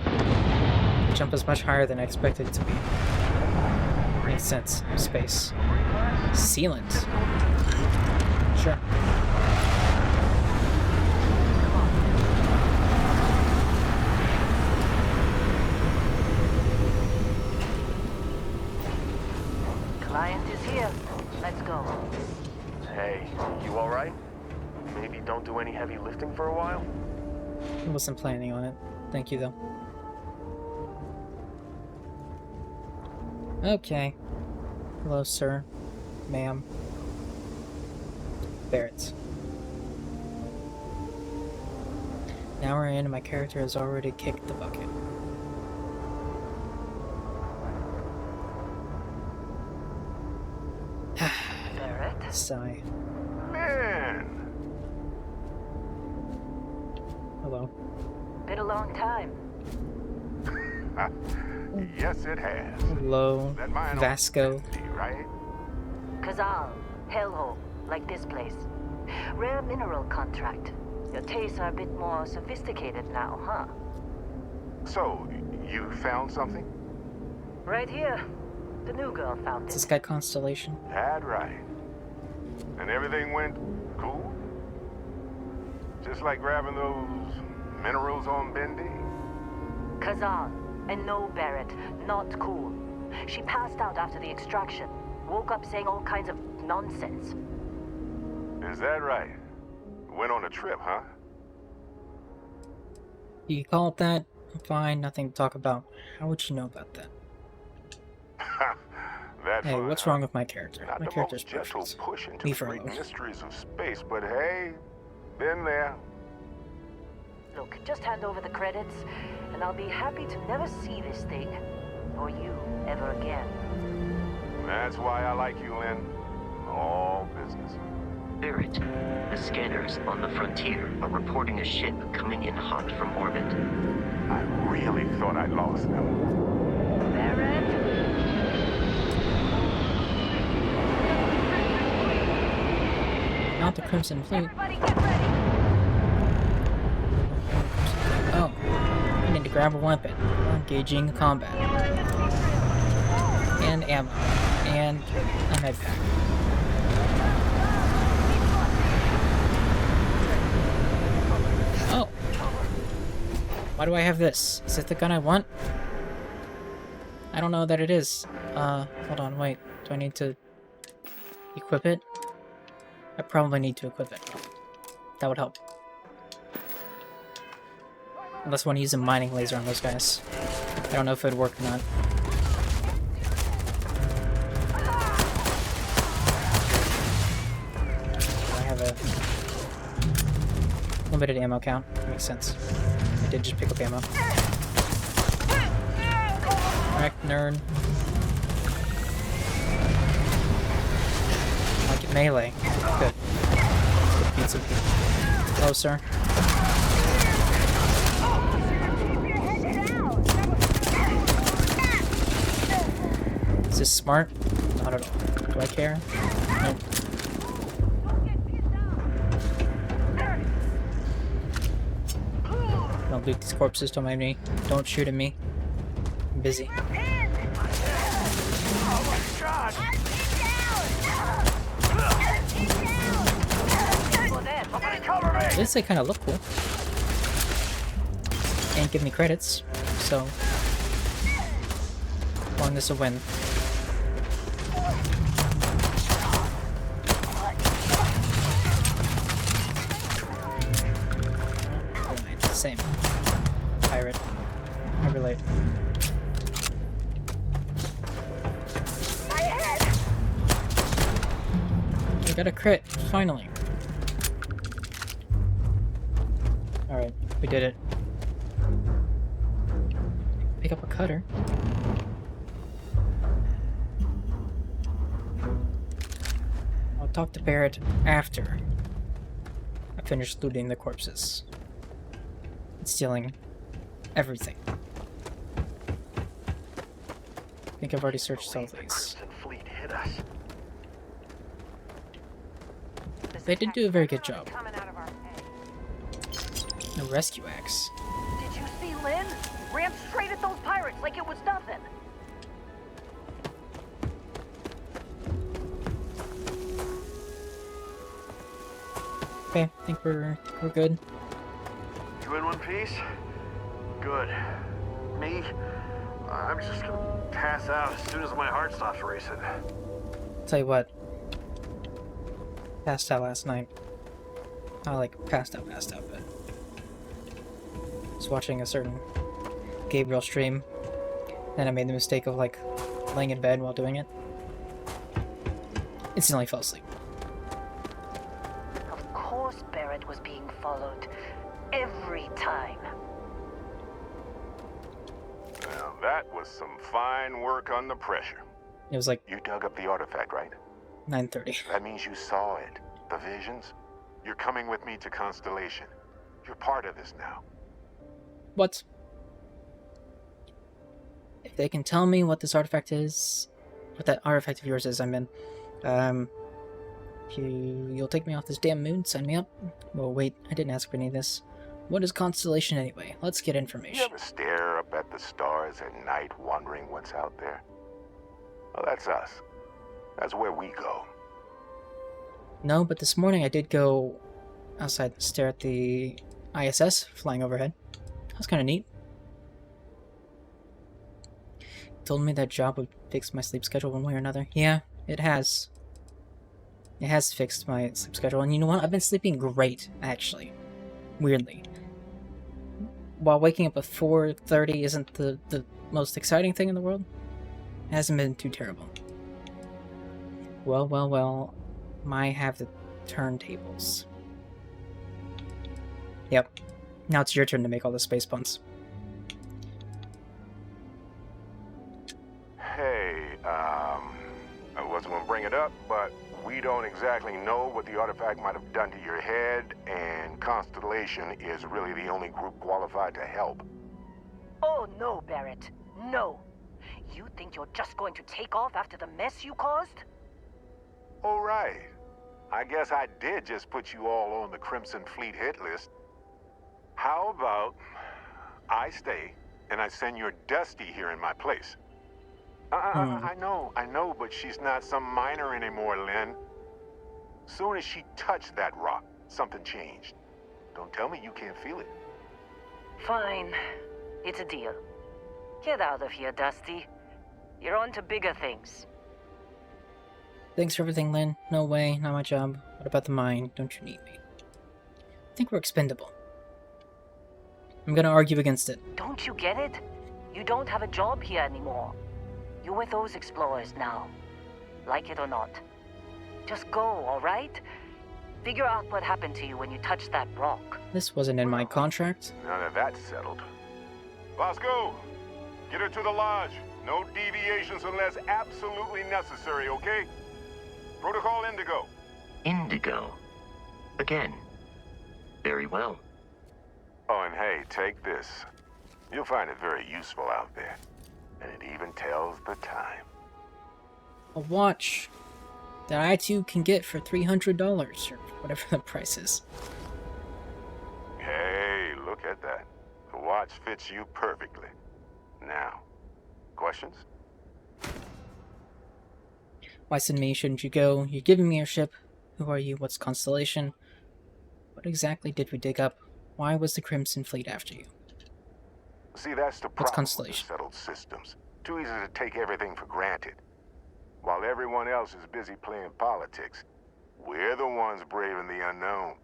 The jump is much higher than I expected it to be. Makes sense. Space. Sealant. Sure. Client is here. Let's go. Hey, you alright? Maybe don't do any heavy lifting for a while? I wasn't planning on it. Thank you, though. Okay. Hello, sir. Ma'am. Barrett. Now we're in, and my character has already kicked the bucket. Barrett? Sigh. Man! Hello. Been a long time. Yes, it has. Hello. That mine on Vasco. Infinity, right? Kazal, hellhole, like this place. Rare mineral contract. Your tastes are a bit more sophisticated now, huh? So, you found something? Right here. The new girl found Is it. this guy Constellation? That right. And everything went cool? Just like grabbing those minerals on Bendy? Kazal, and no Barrett, not cool. She passed out after the extraction. Woke up saying all kinds of nonsense. Is that right? Went on a trip, huh? You call it that? Fine, nothing to talk about. How would you know about that? That's Hey, fine, what's huh? wrong with my character? Not My the character's most gentle perfect. push into Leave the her great alone. mysteries of space, but hey, been there. Look, just hand over the credits, and I'll be happy to never see this thing, or you, ever again. That's why I like you, Lynn. All business. Barrett, the scanners on the frontier are reporting a ship coming in hot from orbit. I really thought I lost them. Barrett? Not the Crimson Fleet. Everybody get ready! Oh, I need to grab a weapon. Engaging combat. And ammo. And a med pack. Oh. Why do I have this? Is it the gun I want? I don't know that it is. Hold on, wait. Do I need to equip it? I probably need to equip it. That would help. Unless I want to use a mining laser on those guys. I don't know if it would work or not. I have a limited ammo count. That makes sense. I did just pick up ammo. Wreck, nerd. Like it melee. Good. Good pizza. Closer. Is this smart? Not at all. Do I care? Nope. Don't loot these corpses, don't mind me. Don't shoot at me. I'm busy. At least they kind of look cool. And give me credits, so... calling this a win. Same. Pirate. I relate. I got a crit, finally. Alright, we did it. Pick up a cutter. I'll talk to Barrett after I finish looting the corpses. And stealing everything. I think I've already searched all these. They did do a very good job. No rescue axe. Did you see Lynn? Ran straight at those pirates like it was nothing. Okay, I think we're good. You in one piece? Good. Me? I'm just gonna pass out as soon as my heart stops racing. Tell you what. Passed out last night. Not like passed out, but... was watching a certain Gabriel stream, and I made the mistake of, like, laying in bed while doing it. Instantly fell asleep. Of course Barrett was being followed. Every time. Well, that was some fine work under pressure. It was like... You dug up the artifact, right? 9:30. That means you saw it. The visions? You're coming with me to Constellation. You're part of this now. What? If they can tell me what this artifact is, what that artifact of yours is, I'm in. You'll take me off this damn moon, sign me up? Well, wait, I didn't ask for any of this. What is Constellation anyway? Let's get information. You ever stare up at the stars at night wondering what's out there? Well, that's us. That's where we go. No, but this morning I did go outside and stare at the ISS flying overhead. That was kind of neat. Told me that job would fix my sleep schedule one way or another. Yeah, it has. It has fixed my sleep schedule, and you know what? I've been sleeping great, actually. Weirdly. While waking up at 4:30 isn't the most exciting thing in the world, it hasn't been too terrible. Well, I have the turntables. Yep. Now it's your turn to make all the space puns. Hey, I wasn't gonna bring it up, but we don't exactly know what the artifact might have done to your head, and Constellation is really the only group qualified to help. Oh no, Barrett. No. You think you're just going to take off after the mess you caused? All right. I guess I did just put you all on the Crimson Fleet hit list. How about I stay, and I send your Dusty here in my place. I know, but she's not some minor anymore, Lynn. Soon as she touched that rock, something changed. Don't tell me you can't feel it. Fine. It's a deal. Get out of here, Dusty. You're on to bigger things. Thanks for everything, Lynn. No way, not my job. What about the mine? Don't you need me? I think we're expendable. I'm gonna argue against it. Don't you get it? You don't have a job here anymore. You're with those explorers now. Like it or not. Just go, alright? Figure out what happened to you when you touched that rock. This wasn't in my contract. Now that that's settled. Bosco, get her to the lodge. No deviations unless absolutely necessary, okay? Protocol Indigo. Indigo. Again. Very well. Oh, and hey, take this. You'll find it very useful out there. And it even tells the time. A watch that I too can get for $300 or whatever the price is. Hey, look at that. The watch fits you perfectly. Now, questions? Why send me? Shouldn't you go? You're giving me your ship. Who are you? What's Constellation? What exactly did we dig up? Why was the Crimson Fleet after you? See, that's the What's problem with Constellation? the settled systems. Too easy to take everything for granted. While everyone else is busy playing politics, we're the ones braving the unknown,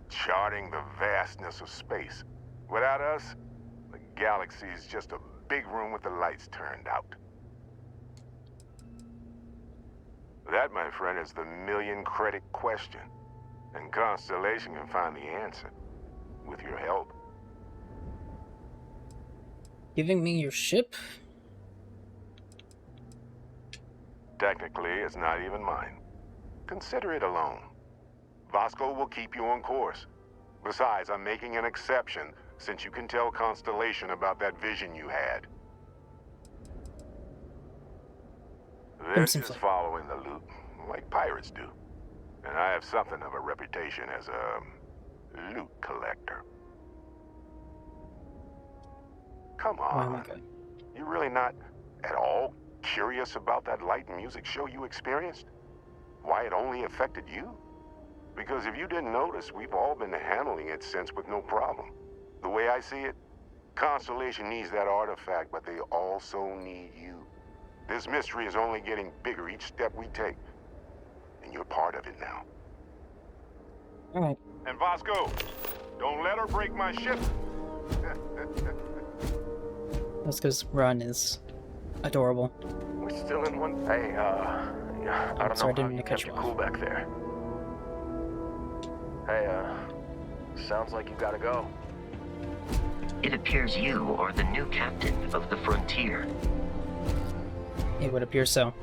charting the vastness of space. Without us, the galaxy is just a big room with the lights turned out. That, my friend, is the million-credit question. And Constellation can find the answer. With your help. Giving me your ship? Technically, it's not even mine. Consider it a loan. Vasco will keep you on course. Besides, I'm making an exception since you can tell Constellation about that vision you had. They're just following the loot, like pirates do. And I have something of a reputation as a loot collector. Come on. You're really not at all curious about that light and music show you experienced? Why it only affected you? Because if you didn't notice, we've all been handling it since with no problem. The way I see it, Constellation needs that artifact, but they also need you. This mystery is only getting bigger each step we take. And you're part of it now. Alright. And Vasco, don't let her break my ship. Vasco's run is adorable. We're still in one. Hey, I don't Sorry, I know didn't how mean you to cut kept you your off. cool back there. Hey, sounds like you gotta go. It appears you are the new captain of the Frontier. It would appear so.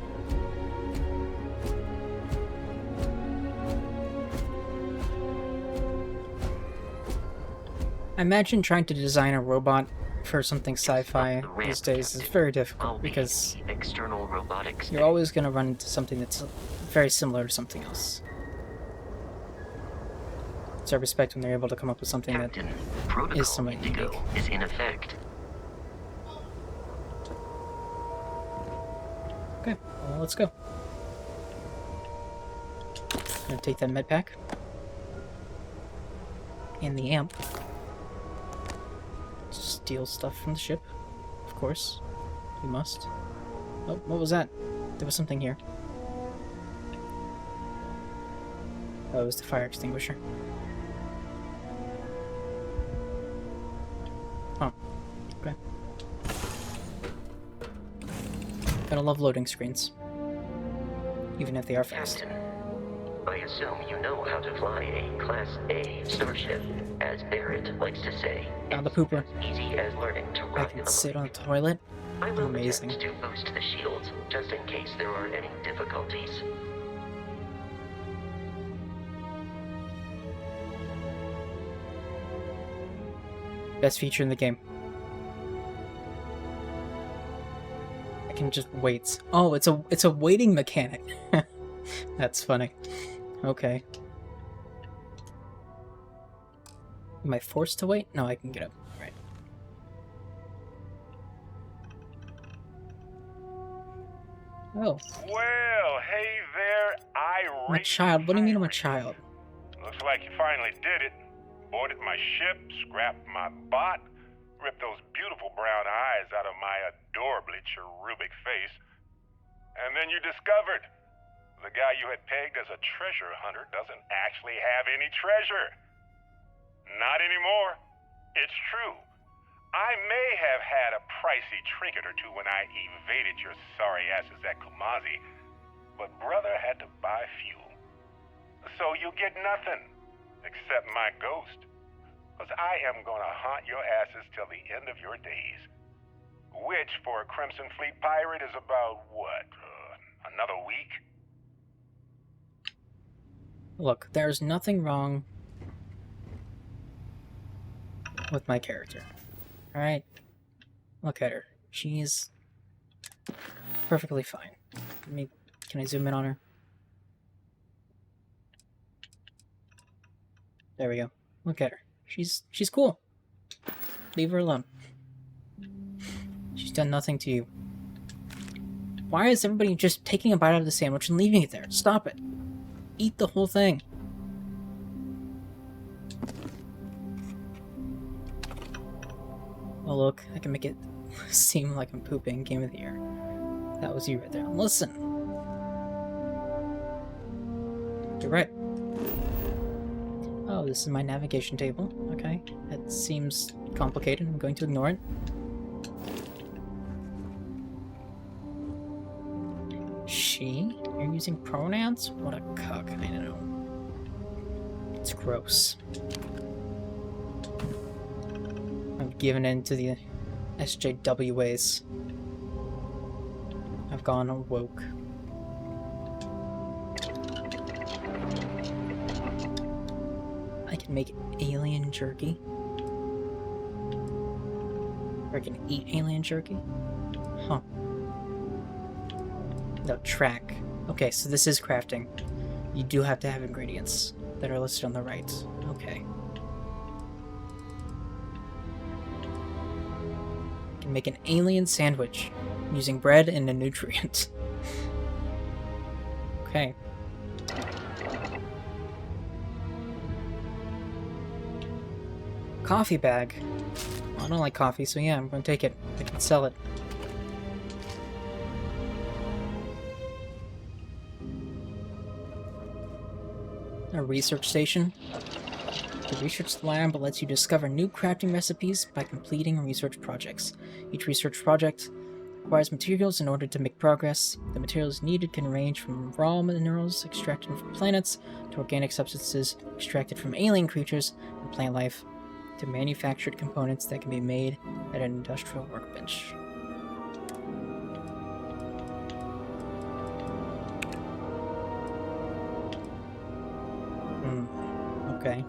I imagine trying to design a robot for something sci-fi these days is very difficult because external robotics you're always going to run into something that's very similar to something else. So I respect when they're able to come up with something that is somewhat unique. Is in effect. Okay, well, let's go. Gonna take that med pack and the amp. Steal stuff from the ship, of course. We must. Oh, what was that? There was something here. Oh, it was the fire extinguisher. Oh, okay. Gotta love loading screens. Even if they are fast. Captain, I assume you know how to fly a Class A starship, as Barrett likes to say. Now the pooper. Easy as learning to I ride can a sit on the toilet. I will Amazing. attempt to boost the shields, just in case there are any difficulties. Best feature in the game. I can just wait. Oh, it's a waiting mechanic. That's funny. Okay. Am I forced to wait? No, I can get up. Right. Oh. Well, hey there, I'm a child. What do you mean I'm a child? Looks like you finally did it. Boarded my ship, scrapped my bot, ripped those beautiful brown eyes out of my adorably cherubic face. And then you discovered the guy you had pegged as a treasure hunter doesn't actually have any treasure. Not anymore. It's true. I may have had a pricey trinket or two when I evaded your sorry asses at Kumazi, but brother had to buy fuel. So you get nothing, except my ghost. Because I am gonna haunt your asses till the end of your days. Which, for a Crimson Fleet pirate, is about, what, another week? Look, there's nothing wrong with my character. Alright? Look at her. She's perfectly fine. Can I zoom in on her? There we go. Look at her. She's cool. Leave her alone. She's done nothing to you. Why is everybody just taking a bite out of the sandwich and leaving it there? Stop it. Eat the whole thing. Oh look, I can make it seem like I'm pooping. Game of the Year. That was you right there. Listen. You're right. Oh, this is my navigation table. Okay. That seems complicated. I'm going to ignore it. She? You're using pronouns? What a cuck. I know. It's gross. I've given in to the SJWs. I've gone woke. I can make alien jerky. Or I can eat alien jerky? Huh. No, track. Okay, so this is crafting. You do have to have ingredients that are listed on the right. Okay. I can make an alien sandwich using bread and a nutrient. Okay. Coffee bag. Well, I don't like coffee, so yeah, I'm gonna take it. I can sell it. A research station. The research lab lets you discover new crafting recipes by completing research projects. Each research project requires materials in order to make progress. The materials needed can range from raw minerals extracted from planets to organic substances extracted from alien creatures and plant life to manufactured components that can be made at an industrial workbench. Okay.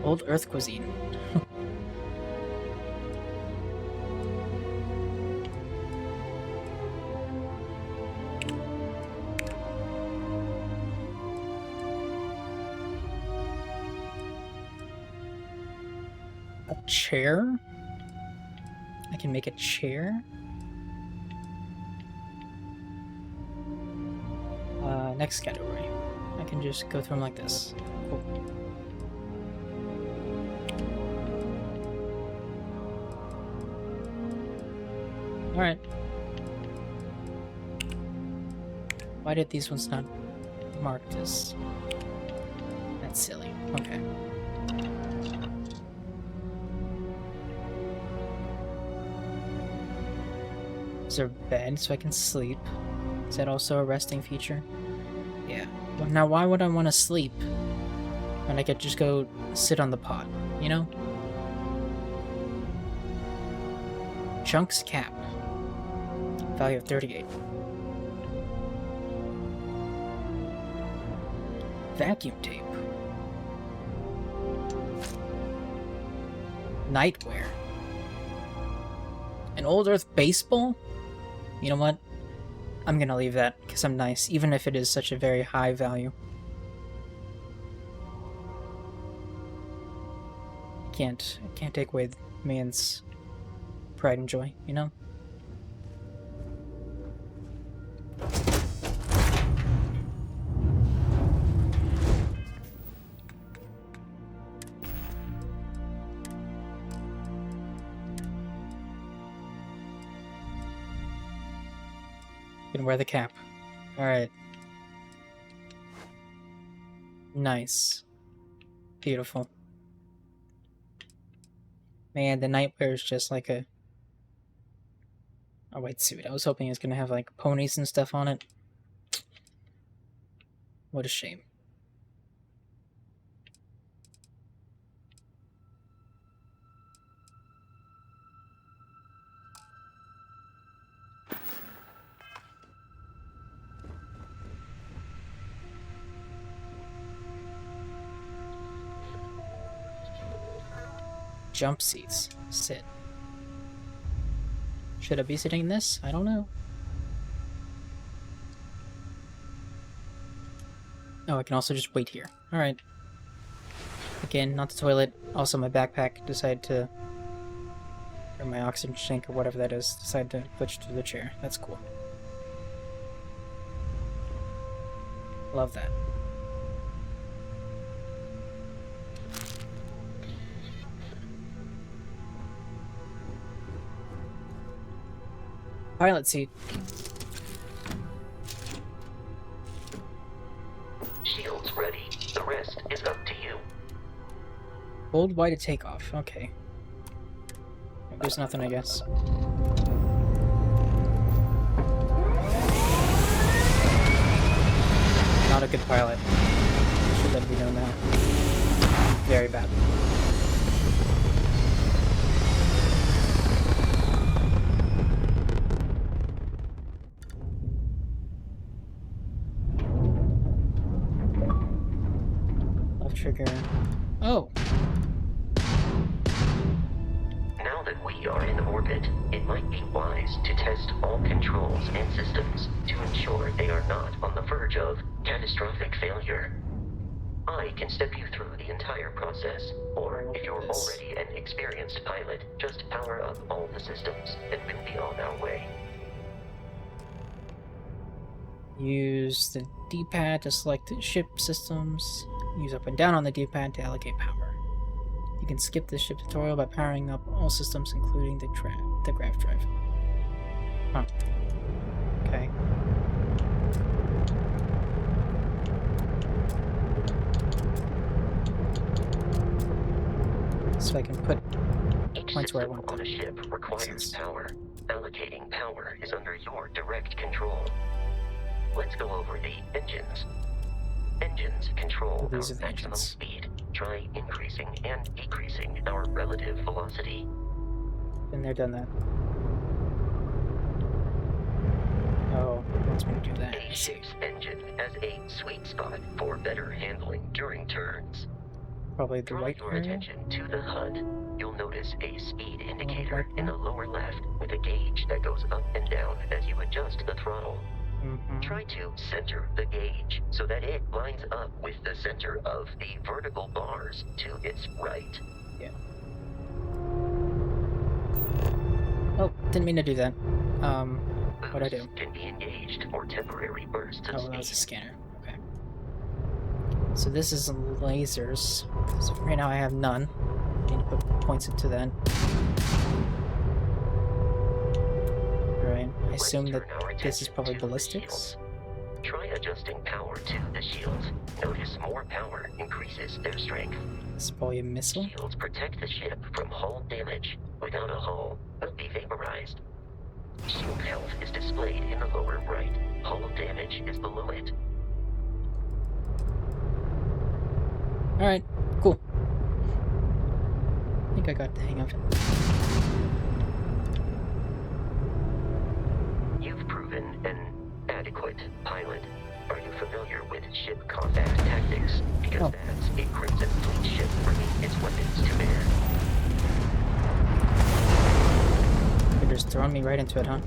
Old Earth cuisine. A chair? I can make a chair? Next category. I can just go through them like this. Cool. Alright. Why did these ones not marked as... That's silly. Okay. Is there a bed so I can sleep? Is that also a resting feature? Yeah. Well, now why would I want to sleep when I could just go sit on the pot, you know? Chunk's cap. Value of 38. Vacuum tape. Nightwear. An Old Earth baseball? You know what? I'm gonna leave that, because I'm nice, even if it is such a very high value. can't take away the man's pride and joy, you know? Can wear the cap. Alright. Nice. Beautiful. Man, the nightwear is just like a white suit. I was hoping it was gonna have like ponies and stuff on it. What a shame. Jump seats. Sit. Should I be sitting in this? I don't know. Oh, I can also just wait here. Alright. Again, not the toilet. Also, my backpack decided to... or my oxygen tank, or whatever that is, decided to glitch to the chair. That's cool. Love that. Pilot seat. Shields ready. The rest is up to you. Hold Y to take off. Okay. There's nothing, I guess. Not a good pilot. Should let it be known now. Very bad. Trigger. Oh! Now that we are in orbit, it might be wise to test all controls and systems to ensure they are not on the verge of catastrophic failure. I can step you through the entire process, or if you're already an experienced pilot, just power up all the systems and we'll be on our way. Use the D-pad to select the ship systems. Use up and down on the D-pad to allocate power. You can skip the ship tutorial by powering up all systems, including the grav drive. Huh. Okay. So I can put points where I want on a ship requires power. Allocating power is under your direct control. Let's go over the engines. Engines control our maximum speed. Try increasing and decreasing our relative velocity. Been there, done that. Oh, it wants me to do that. A ship's engine has a sweet spot for better handling during turns. Probably the right Draw your attention to the HUD. You'll notice a speed indicator in the lower left with a gauge that goes up and down as you adjust the throttle. Try to center the gauge so that it lines up with the center of the vertical bars to its right. Yeah. Oh, didn't mean to do that. What'd I do? Can be engaged for temporary bursts of speed. Oh, that was a scanner. Okay. So this is lasers. So right now I have none. I need to put points into that. Alright, I assume that this is probably ballistics. Try adjusting power to the shields. Notice more power increases their strength. This is probably a missile. Shields protect the ship from hull damage. Without a hull, will be vaporized. Shield health is displayed in the lower right. Hull damage is below it. Alright, cool. I think I got the hang of it. You've proven an adequate pilot. Are you familiar with ship combat tactics? Because that's a Crimson Fleet ship bringing its weapons to bear. You're just throwing me right into it, huh?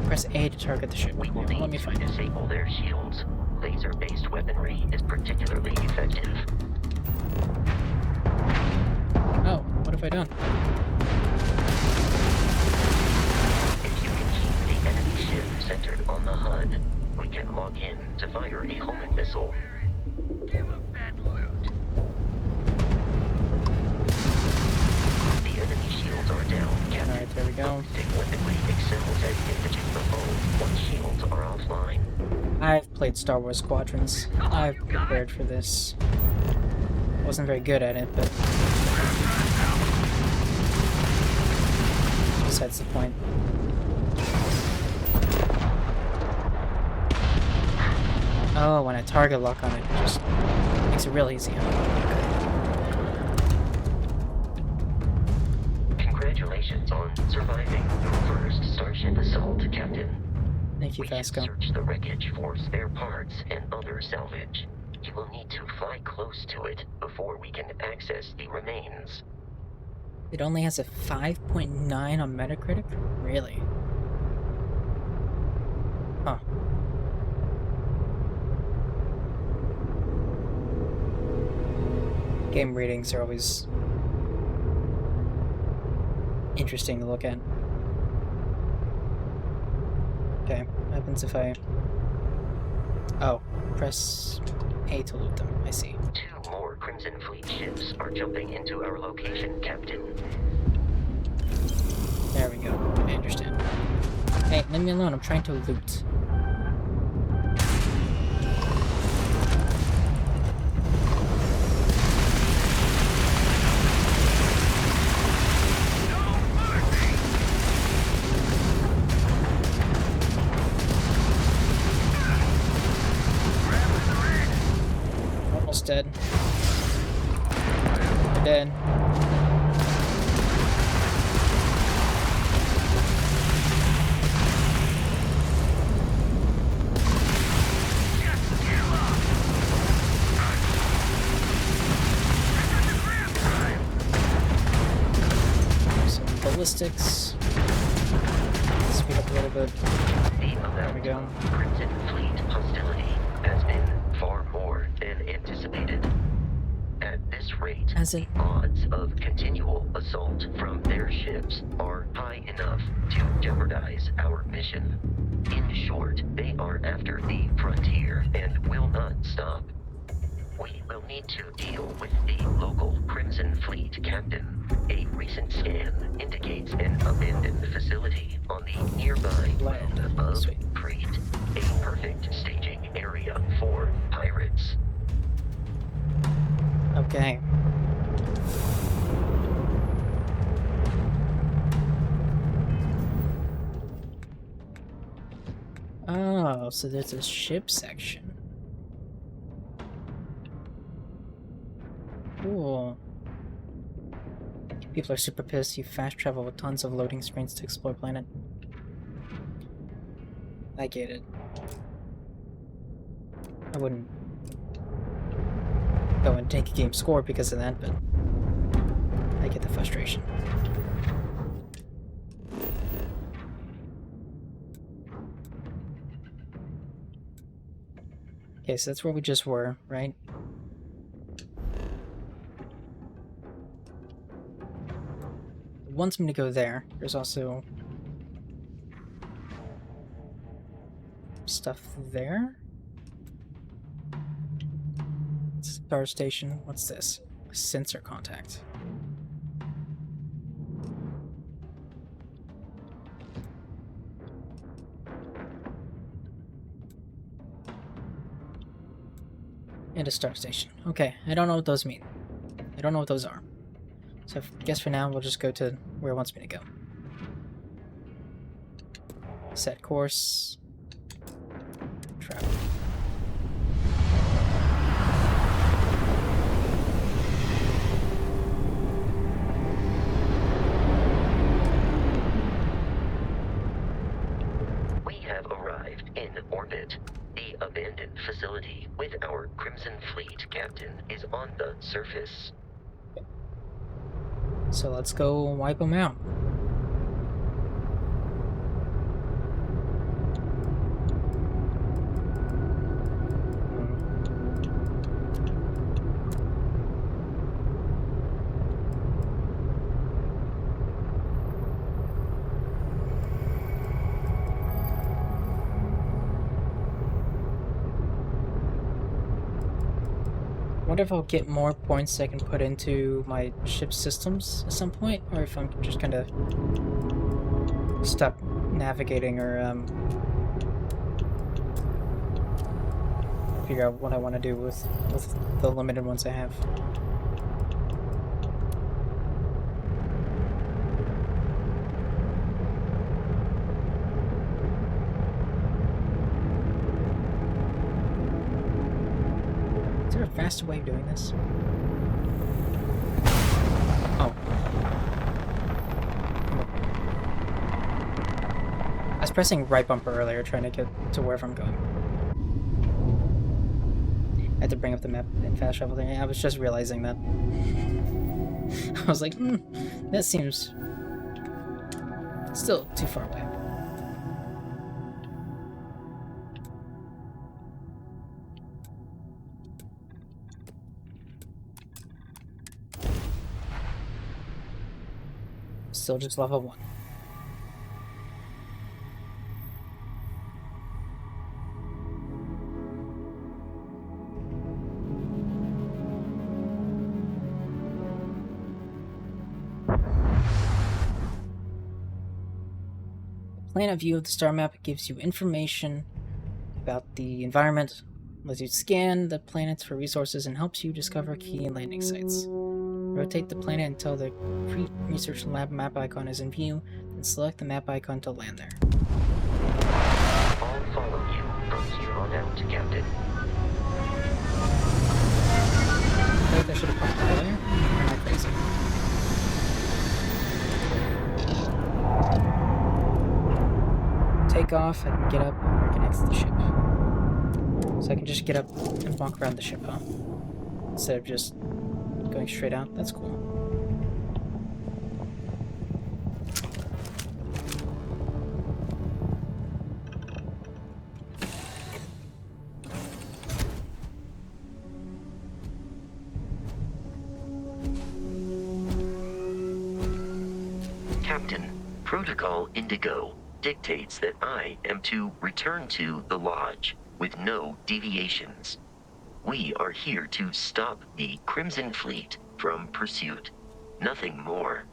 Press A to target the ship. We will need to disable their shields. Laser-based weaponry is particularly effective. Oh, What have I done? If you can keep the enemy ship centered on the HUD, we can log in to fire a homing missile. Give up that loot. The enemy shields are down, Captain. Alright, there we go. Significantly excels at damaging the foe once shields are offline. I've played Star Wars Squadrons. I've prepared for this. Wasn't very good at it, but besides the point. Oh, when I target lock on it, it just makes it real easy. Congratulations on surviving your first Starship assault, Captain. Thank you, We can Vasco. search the wreckage for spare parts and other salvage. You will need to fly close to it before we can access the remains. It only has a 5.9 on Metacritic? Really? Huh. Game ratings are always interesting to look at. Okay, what happens if I... Oh, press A to loot them, I see. 2 more Crimson Fleet ships are jumping into our location, Captain. There we go, I understand. Hey, leave me alone, I'm trying to loot. Almost dead. Dead. Some ballistics. Speed up a little bit. There we go. Crimson Fleet hostility has been far more than anticipated. At this rate, As in? the odds of continual assault from their ships are high enough to jeopardize our mission. In short, they are after the frontier and will not stop. We will need to deal with the local Crimson Fleet captain. A recent scan indicates an abandoned facility on the nearby mound of Crete, a perfect staging area for pirates. Okay. Oh, so there's a ship section. Cool. People are super pissed. You fast travel with tons of loading screens to explore planet. I get it. I wouldn't go and take a game score because of that, but I get the frustration. Okay, so that's where we just were, right? It wants me to go there. There's also stuff there. Star station. What's this? Sensor contact. And a star station. Okay, I don't know what those mean. I don't know what those are. So I guess for now we'll just go to where it wants me to go. Set course. Travel. We have arrived in orbit. The abandoned facility with our Crimson Fleet captain is on the surface. So let's go wipe them out. wonder if I'll get more points I can put into my ship systems at some point, or if I'm just gonna stop navigating or figure out what I want to do with the limited ones I have. Is there a faster way of doing this? Oh. I was pressing right bumper earlier trying to get to wherever I'm going. I had to bring up the map in fast travel thing. I was just realizing that. I was like, that seems still too far away. Still just level 1. Planet view of the star map gives you information about the environment, lets you scan the planets for resources, and helps you discover key landing sites. Rotate the planet until the pre-research lab map icon is in view, then select the map icon to land there. I'll follow you from here on out, Captain. I think I should have popped earlier. Or am I crazy? Take off, I can get up and reconnect to the ship. So I can just get up and walk around the ship, huh? Instead of just going straight out. That's cool. Captain, Protocol Indigo dictates that I am to return to the Lodge with no deviations. We are here to stop the Crimson Fleet from pursuit. Nothing more.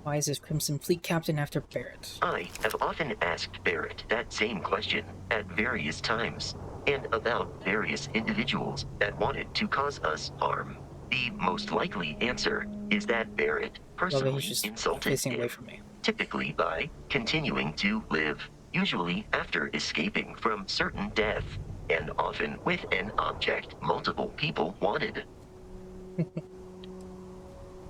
Why is this Crimson Fleet captain after Barrett? I have often asked Barrett that same question at various times, and about various individuals that wanted to cause us harm. The most likely answer is that Barrett personally insulted away him, from me. typically by continuing to live, usually after escaping from certain death, and often with an object multiple people wanted.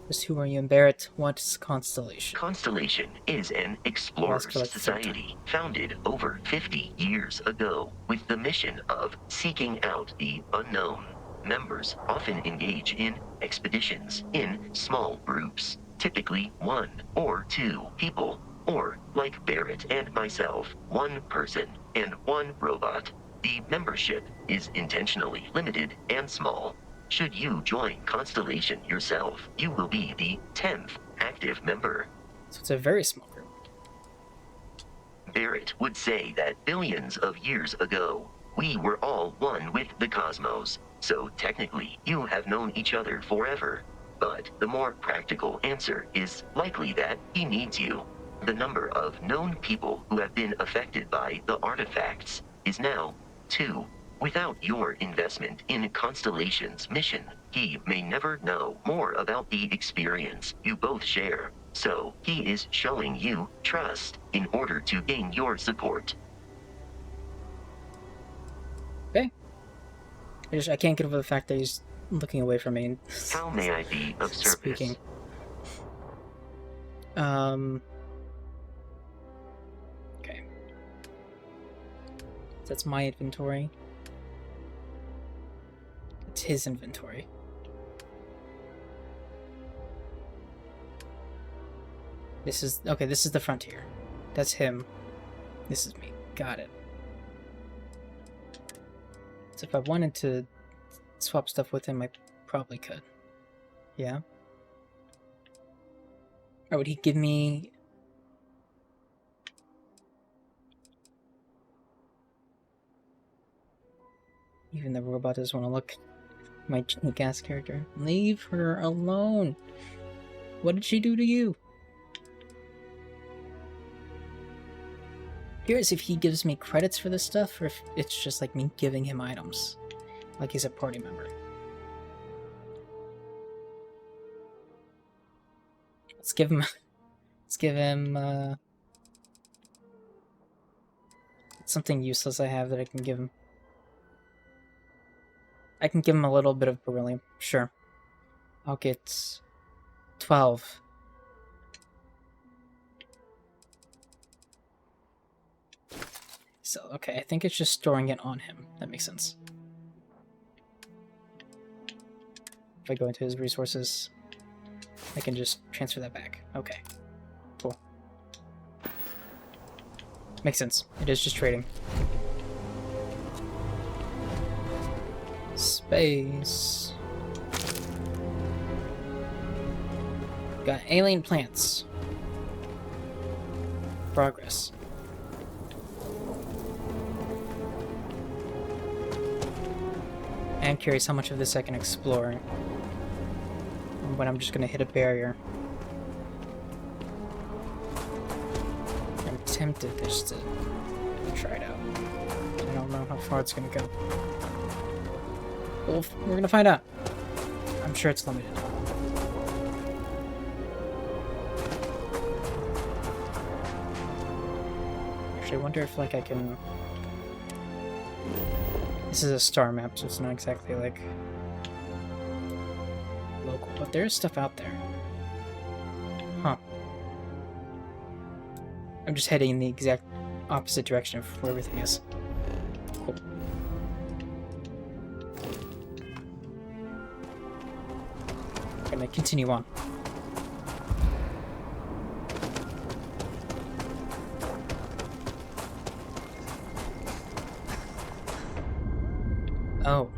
Just who are you and Barrett? What's Constellation? Constellation is an explorers society founded over 50 years ago with the mission of seeking out the unknown. Members often engage in expeditions in small groups, typically 1 or 2 people, or like Barrett and myself, 1 person and 1 robot. The membership is intentionally limited and small. Should you join Constellation yourself, you will be the 10th active member. So it's a very small group. Barrett would say that billions of years ago, we were all one with the cosmos, so technically you have known each other forever. But the more practical answer is likely that he needs you. The number of known people who have been affected by the artifacts is now 2. Without your investment in Constellation's mission, he may never know more about the experience you both share. So he is showing you trust in order to gain your support. Okay. I can't get over the fact that he's looking away from me and How may I be of service? speaking. Okay. That's my inventory. It's his inventory. This is the frontier. That's him. This is me. Got it. So if I wanted to swap stuff with him, I probably could. Yeah? Or would he give me... Even the robot doesn't want to look My unique ass character. Leave her alone. What did she do to you? Curious if he gives me credits for this stuff, or if it's just like me giving him items. Like he's a party member. Let's give him something useless I have that I can give him. I can give him a little bit of beryllium. Sure. I'll get 12. So, okay, I think it's just storing it on him. That makes sense. If I go into his resources, I can just transfer that back. Okay. Cool. Makes sense. It is just trading. Space. Got alien plants. Progress. I'm curious how much of this I can explore when I'm just gonna hit a barrier. I'm tempted just to try it out. I don't know how far it's gonna go. Well, we're gonna find out. I'm sure it's limited. Actually, I wonder if like I can... This is a star map, so it's not exactly like local, but there's stuff out there. Huh. I'm just heading in the exact opposite direction of where everything is. Cool. I'm gonna continue on. Oh.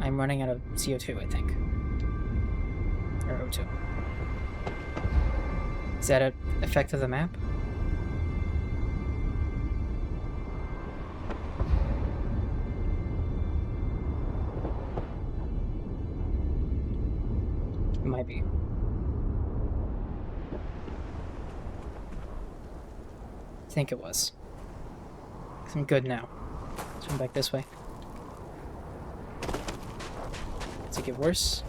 I'm running out of CO2, I think. Or O2. Is that an effect of the map? It might be. I think it was. 'Cause I'm good now. Swim back this way. Does it get worse?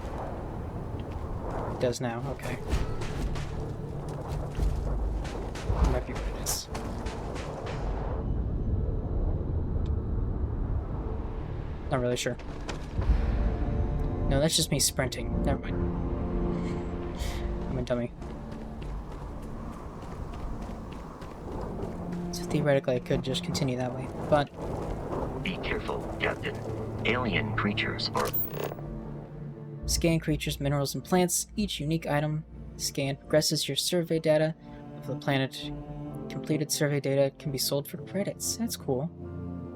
It does now, okay. That might be what it is. Not really sure. No, that's just me sprinting. Never mind. I'm a dummy. So theoretically I could just continue that way, but... Be careful, Captain. Alien creatures are... Scan creatures, minerals, and plants. Each unique item scanned progresses your survey data of the planet. Completed survey data can be sold for credits. That's cool.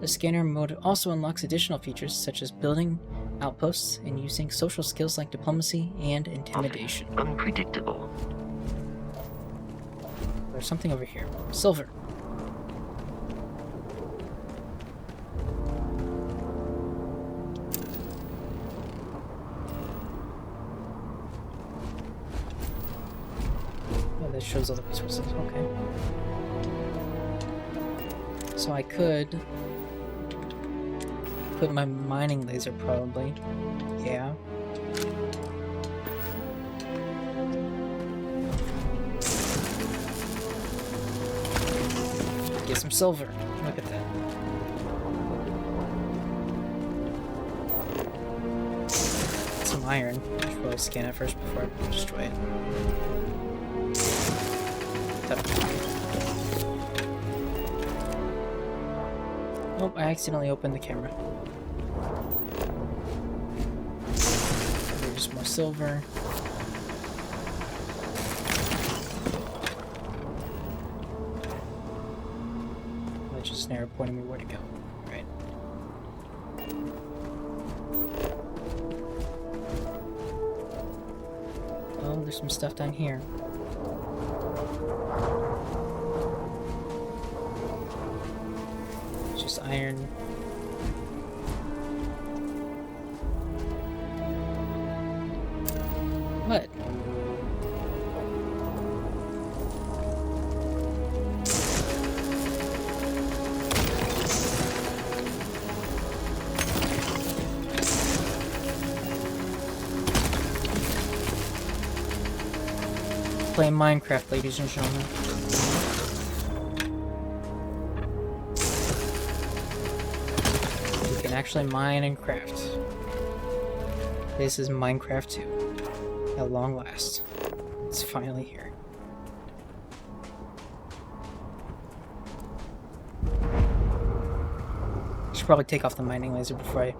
The scanner mode also unlocks additional features such as building outposts and using social skills like diplomacy and intimidation. Unpredictable. There's something over here. Silver. That shows all the resources. Okay. So I could put my mining laser probably. Yeah. Get some silver. Look at that. Some iron. I should probably scan it first before I destroy it. Oh, I accidentally opened the camera. There's more silver. That's just an arrow pointing me where to go. Right. Oh, there's some stuff down here. Iron. play Minecraft, ladies and gentlemen. You can actually mine and craft. This is Minecraft 2. At long last. It's finally here. Should probably take off the mining laser before I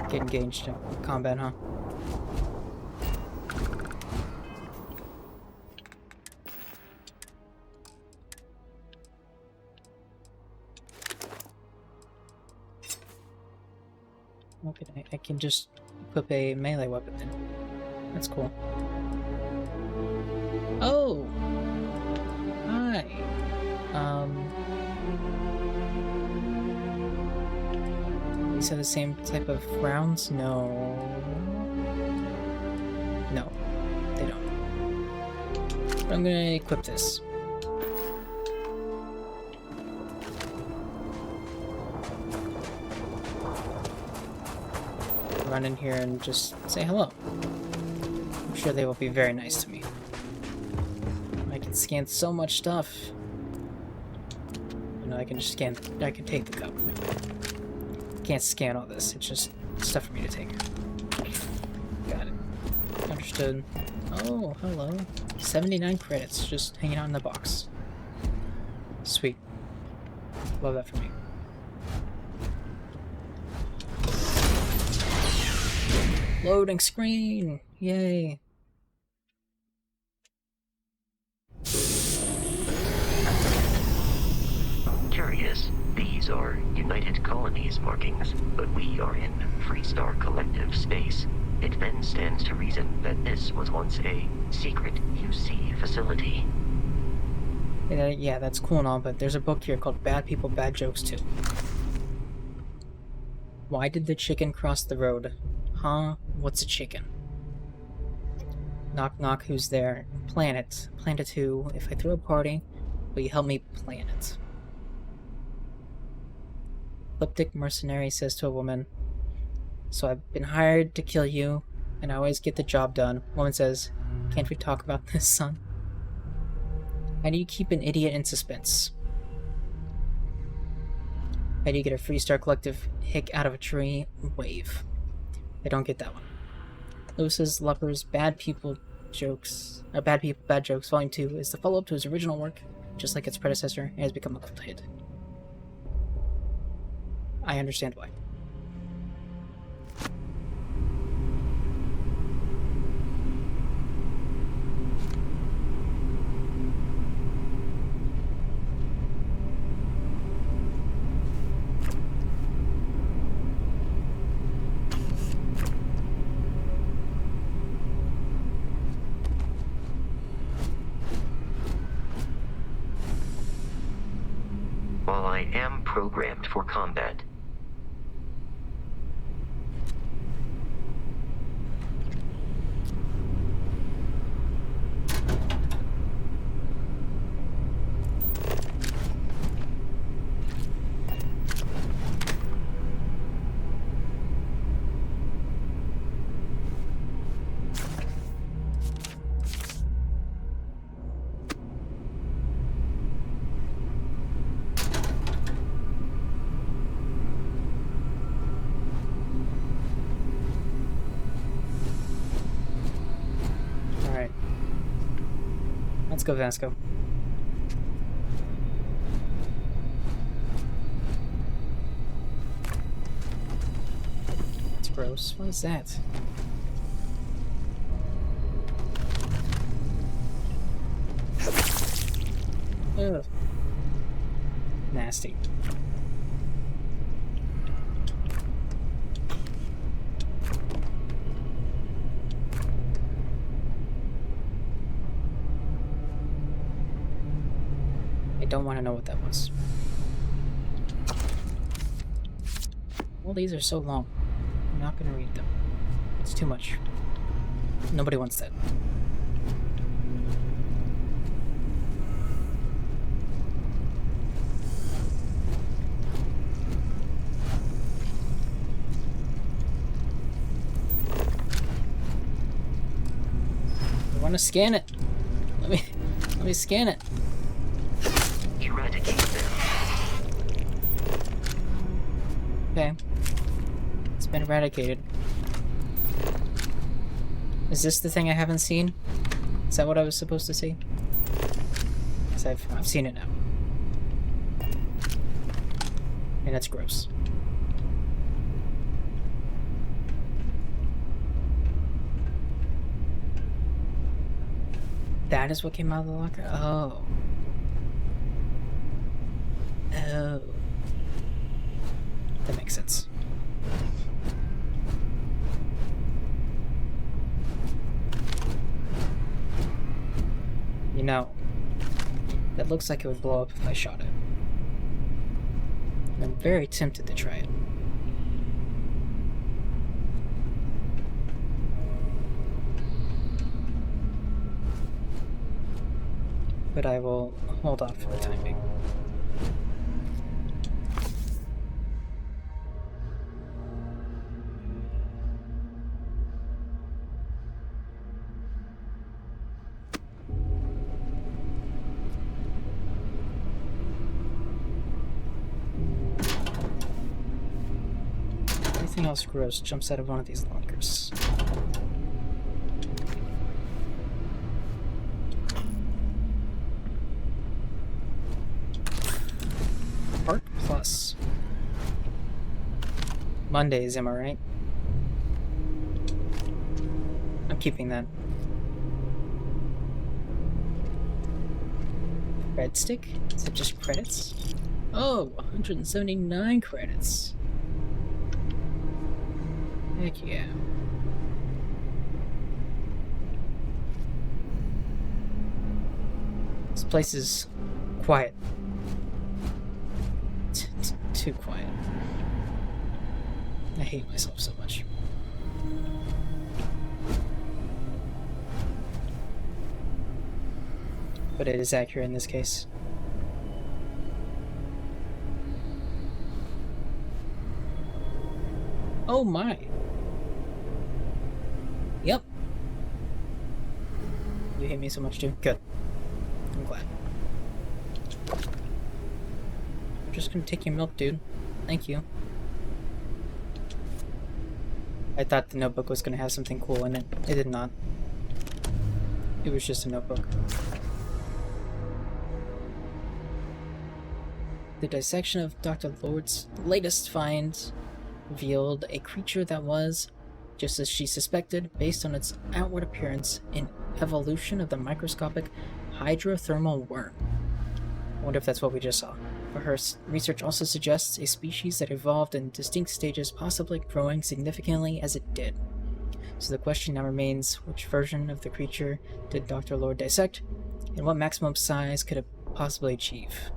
get engaged in combat, huh? Okay, I can just equip a melee weapon then. That's cool. Oh! Hi! These are the same type of rounds? No. No, they don't. But I'm gonna equip this. Run in here and just say hello. I'm sure they will be very nice to me. I can scan so much stuff. You know, I can just scan. I can take the cup. Can't scan all this. It's just stuff for me to take. Got it. Understood. Oh, hello. 79 credits just hanging out in the box. Sweet. Love that for me. Loading screen! Yay! Curious. These are United Colonies markings, but we are in Freestar Collective space. It then stands to reason that this was once a secret UC facility. Yeah, that's cool and all, but there's a book here called Bad People, Bad Jokes Too. Why did the chicken cross the road? Huh? What's a chicken? Knock knock, who's there? Planet. Planet who? If I throw a party, will you help me plan it? Elliptic mercenary says to a woman, so I've been hired to kill you, and I always get the job done. Woman says, can't we talk about this, son? How do you keep an idiot in suspense? How do you get a Freestar Collective hick out of a tree? Wave. I don't get that one. Lewis's Lepers Bad People Jokes, Bad People Bad Jokes Volume 2 is the follow-up to his original work. Just like its predecessor, it has become a cult hit. I understand why. While I am programmed for combat, Let's go, Vasco. That's gross. What is that? Ugh. Nasty. Don't want to know what that was. Well, these are so long. I'm not going to read them. It's too much. Nobody wants that. I want to scan it. Let me... Let me scan it. Eradicate them. Okay. It's been eradicated. Is this the thing I haven't seen? Is that what I was supposed to see? Because I've seen it now. And it's gross. That is what came out of the locker? Oh. Oh. That makes sense. You know, that looks like it would blow up if I shot it. And I'm very tempted to try it. But I will hold off for the time being. Anything else gross jumps out of one of these lockers. Part plus. Mondays, am I right? I'm keeping that. Red stick? Is it just credits? Oh, 179 credits. Heck yeah. This place is quiet. Too quiet. I hate myself so much. But it is accurate in this case. Oh my. Yep. You hate me so much too? Good. I'm glad. I'm just gonna take your milk, dude. Thank you. I thought the notebook was gonna have something cool in it. It did not. It was just a notebook. The dissection of Dr. Lord's latest finds revealed a creature that was, just as she suspected, based on its outward appearance, an evolution of the microscopic hydrothermal worm. I wonder if that's what we just saw. But her research also suggests a species that evolved in distinct stages, possibly growing significantly as it did. So the question now remains, which version of the creature did Dr. Lord dissect, and what maximum size could it possibly achieve?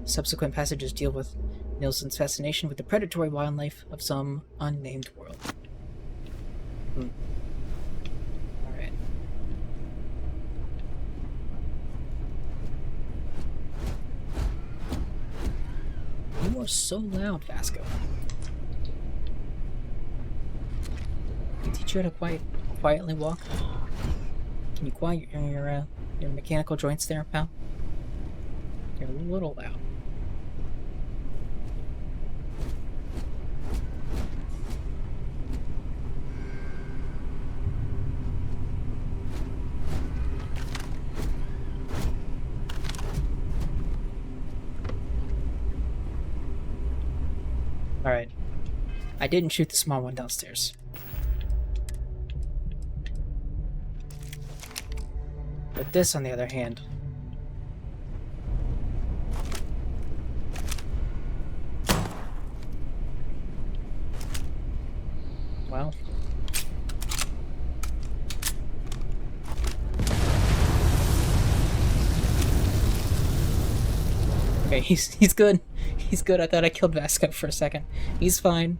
Subsequent passages deal with Nielsen's fascination with the predatory wildlife of some unnamed world. Alright. You are so loud, Vasco. Can you teach you how to quietly walk? Can you quiet your mechanical joints there, pal? You're a little loud. Alright. I didn't shoot the small one downstairs. But this, on the other hand... Well... Okay, he's good. He's good. I thought I killed Vasco for a second. He's fine.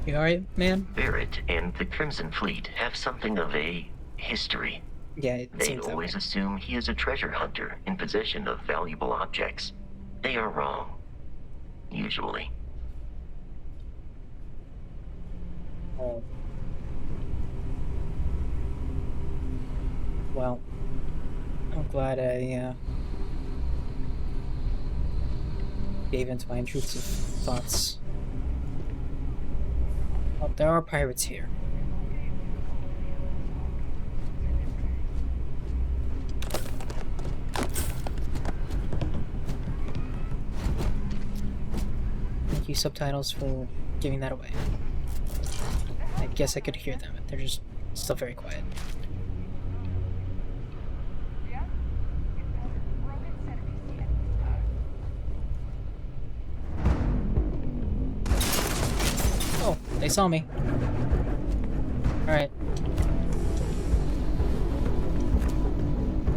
You alright, man? Barrett and the Crimson Fleet have something of a history. Yeah, it They seems that always way. assume he is a treasure hunter in possession of valuable objects. They are wrong. Usually. Oh. Well, I'm glad I gave into my intrusive thoughts. Oh, there are pirates here. Thank you, subtitles, for giving that away. I guess I could hear them, but they're just still very quiet. Oh, they saw me. Alright.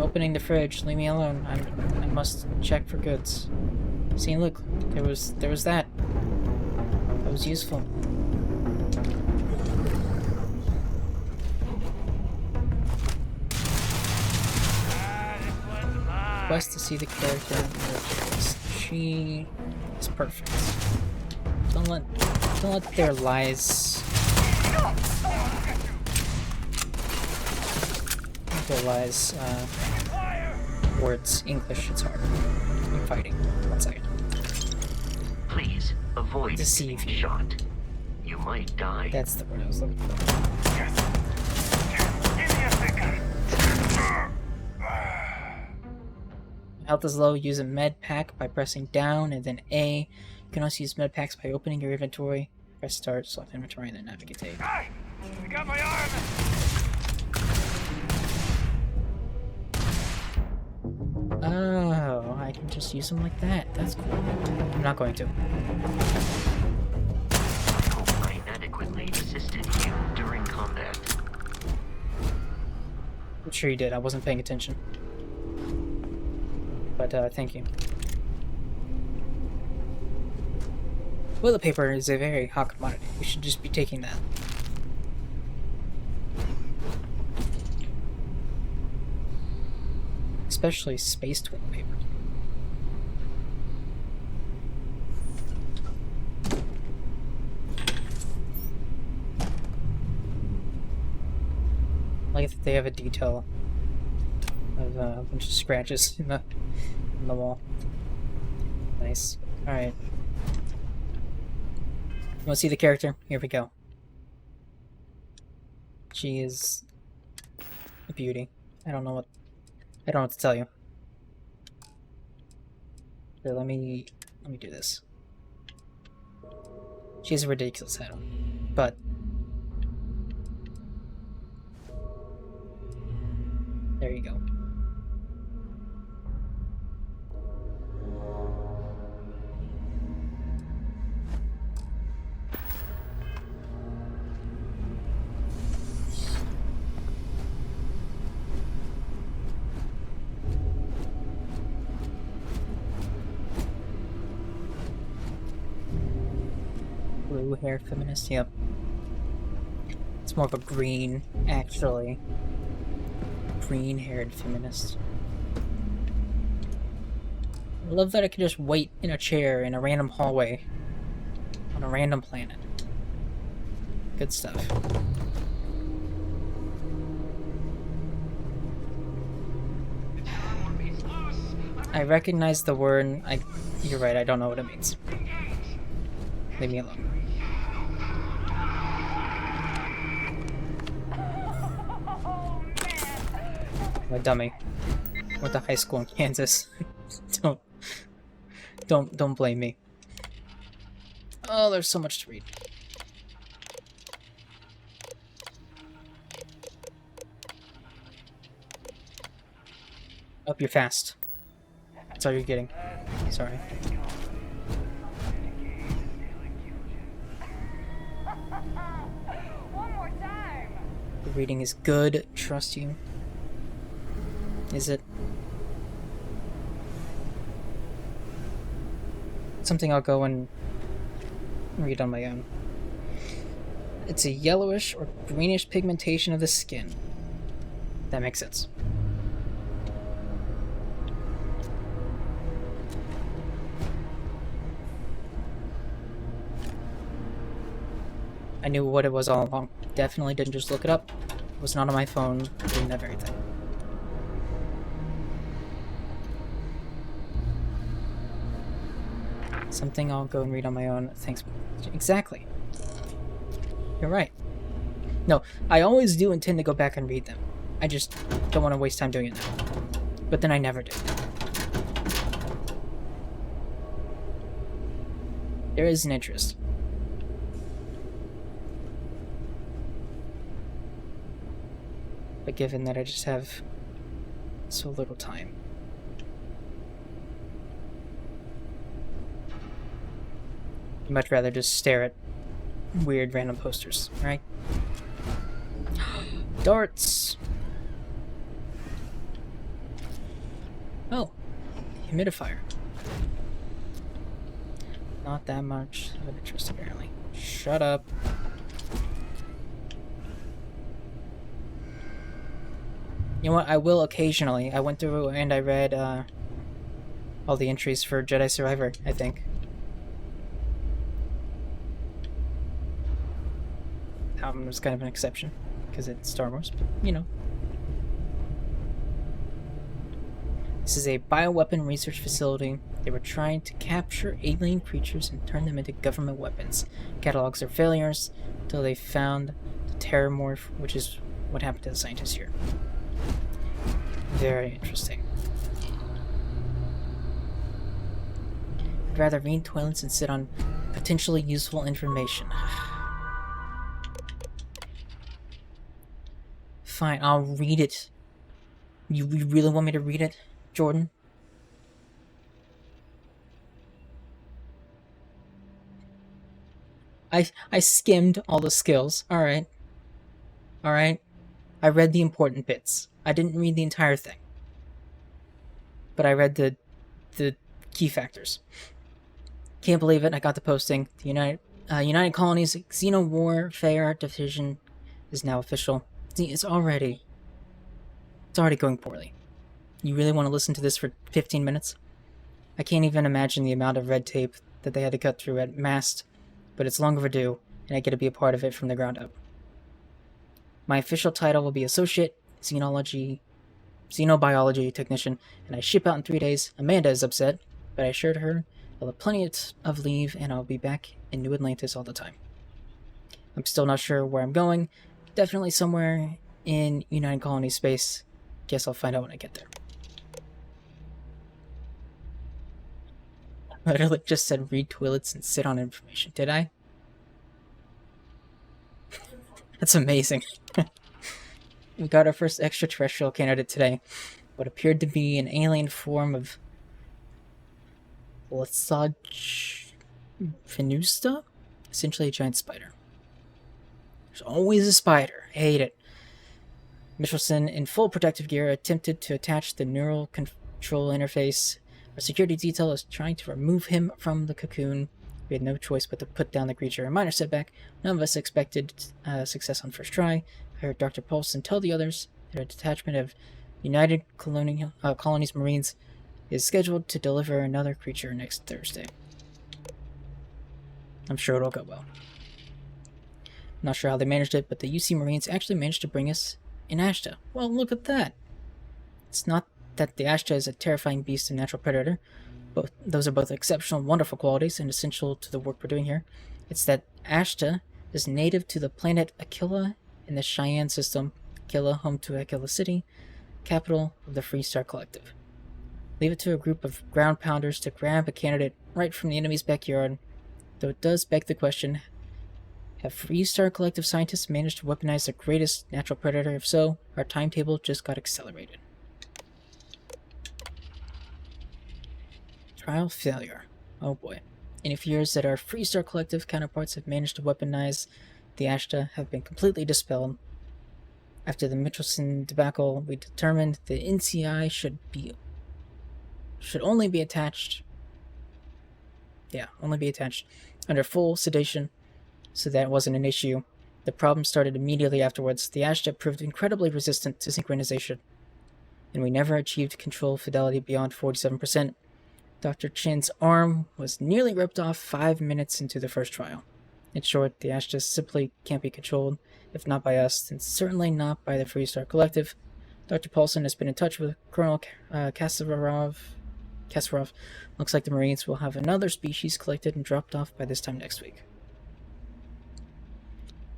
Opening the fridge, leave me alone. I must check for goods. See, look, there was that. That was useful. Quest to see the character in the choice. She is perfect. Don't let their lies. Their lies. Words. English. It's hard. I'm fighting. 1 second. Please avoid Deceive being shot. You might die. That's the word I was looking for. Health is low. Use a med pack by pressing down and then A. You can also use med packs by opening your inventory. Press start, select inventory, and then navigate to A. I got my arm! Oh, I can just use them like that. That's cool. I'm not going to. I hope I adequately assisted you during combat. I'm sure you did. I wasn't paying attention. But, thank you. Toilet paper is a very hot commodity. We should just be taking that. Especially space toilet paper. Like that they have a detail of a bunch of scratches in the wall. Nice. Alright. You want to see the character? Here we go. She is a beauty. I don't know what to tell you. Here, let me do this. She has a ridiculous head on, but there you go. Blue hair feminist, yep. It's more of a green, actually. Green haired feminist. I love that I can just wait in a chair in a random hallway on a random planet. Good stuff. I recognize the word. You're right, I don't know what it means. Leave me alone. I'm a dummy. Went to high school in Kansas. Don't blame me. Oh, there's so much to read. Oh, you're fast. That's all you're getting. Sorry. One more time! The reading is good. Trust you. Is it? Something I'll go and read on my own. It's a yellowish or greenish pigmentation of the skin. That makes sense. I knew what it was all along. Definitely didn't just look it up. It was not on my phone. Didn't have everything. Something I'll go and read on my own. Thanks. Exactly. You're right. No, I always do intend to go back and read them. I just don't want to waste time doing it now. But then I never do. There is an interest. But given that I just have so little time. I'd much rather just stare at weird random posters, right? Darts! Oh, humidifier. Not that much of interest, apparently. Shut up. You know what? I will occasionally. I went through and I read all the entries for Jedi Survivor, I think. That one was kind of an exception because it's Star Wars, but you know. This is a bioweapon research facility. They were trying to capture alien creatures and turn them into government weapons. Catalogs their failures until they found the Terramorph, which is what happened to the scientists here. Very interesting. I'd rather read toilets and sit on potentially useful information. Fine, I'll read it. You really want me to read it, Jordan? I skimmed all the skills. Alright. Alright. I read the important bits. I didn't read the entire thing. But I read the key factors. Can't believe it, I got the posting. The United Colonies Xeno Warfare Division is now official. See, it's already going poorly. You really want to listen to this for 15 minutes? I can't even imagine the amount of red tape that they had to cut through at MAST, but it's long overdue, and I get to be a part of it from the ground up. My official title will be Associate Xenobiology Technician, and I ship out in 3 days. Amanda is upset, but I assured her I'll have plenty of leave, and I'll be back in New Atlantis all the time. I'm still not sure where I'm going. Definitely somewhere in United Colony space. Guess I'll find out when I get there. I literally just said read toilets and sit on information, did I? That's amazing. We got our first extraterrestrial candidate today. What appeared to be an alien form of Lesage Venusta? Essentially a giant spider. There's always a spider. I hate it. Michelson, in full protective gear, attempted to attach the neural control interface. Our security detail is trying to remove him from the cocoon. We had no choice but to put down the creature. A minor setback. None of us expected success on first try. I heard Dr. Paulson tell the others that a detachment of United Colonies Marines is scheduled to deliver another creature next Thursday. I'm sure it'll go well. Not sure how they managed it, but the UC Marines actually managed to bring us an Ashta. Well, look at that. It's not that the Ashta is a terrifying beast and natural predator. Those are both exceptional, wonderful qualities and essential to the work we're doing here. It's that Ashta is native to the planet Aquila in the Cheyenne system. Aquila, home to Aquila City, capital of the Free Star Collective. Leave it to a group of ground pounders to grab a candidate right from the enemy's backyard, though it does beg the question, have Free Star Collective scientists managed to weaponize the greatest natural predator? If so, our timetable just got accelerated. Trial failure. Oh boy. Any fears that our Free Star Collective counterparts have managed to weaponize the Ashta have been completely dispelled. After the Michelson debacle, we determined the NCI should only be attached. Yeah, only be attached under full sedation, so that wasn't an issue. The problem started immediately afterwards. The Ashta proved incredibly resistant to synchronization, and we never achieved control fidelity beyond 47%. Dr. Chin's arm was nearly ripped off 5 minutes into the first trial. In short, the Ashta simply can't be controlled, if not by us, and certainly not by the Free Star Collective. Dr. Paulson has been in touch with Colonel Kasparov Kasparov. Looks like the Marines will have another species collected and dropped off by this time next week.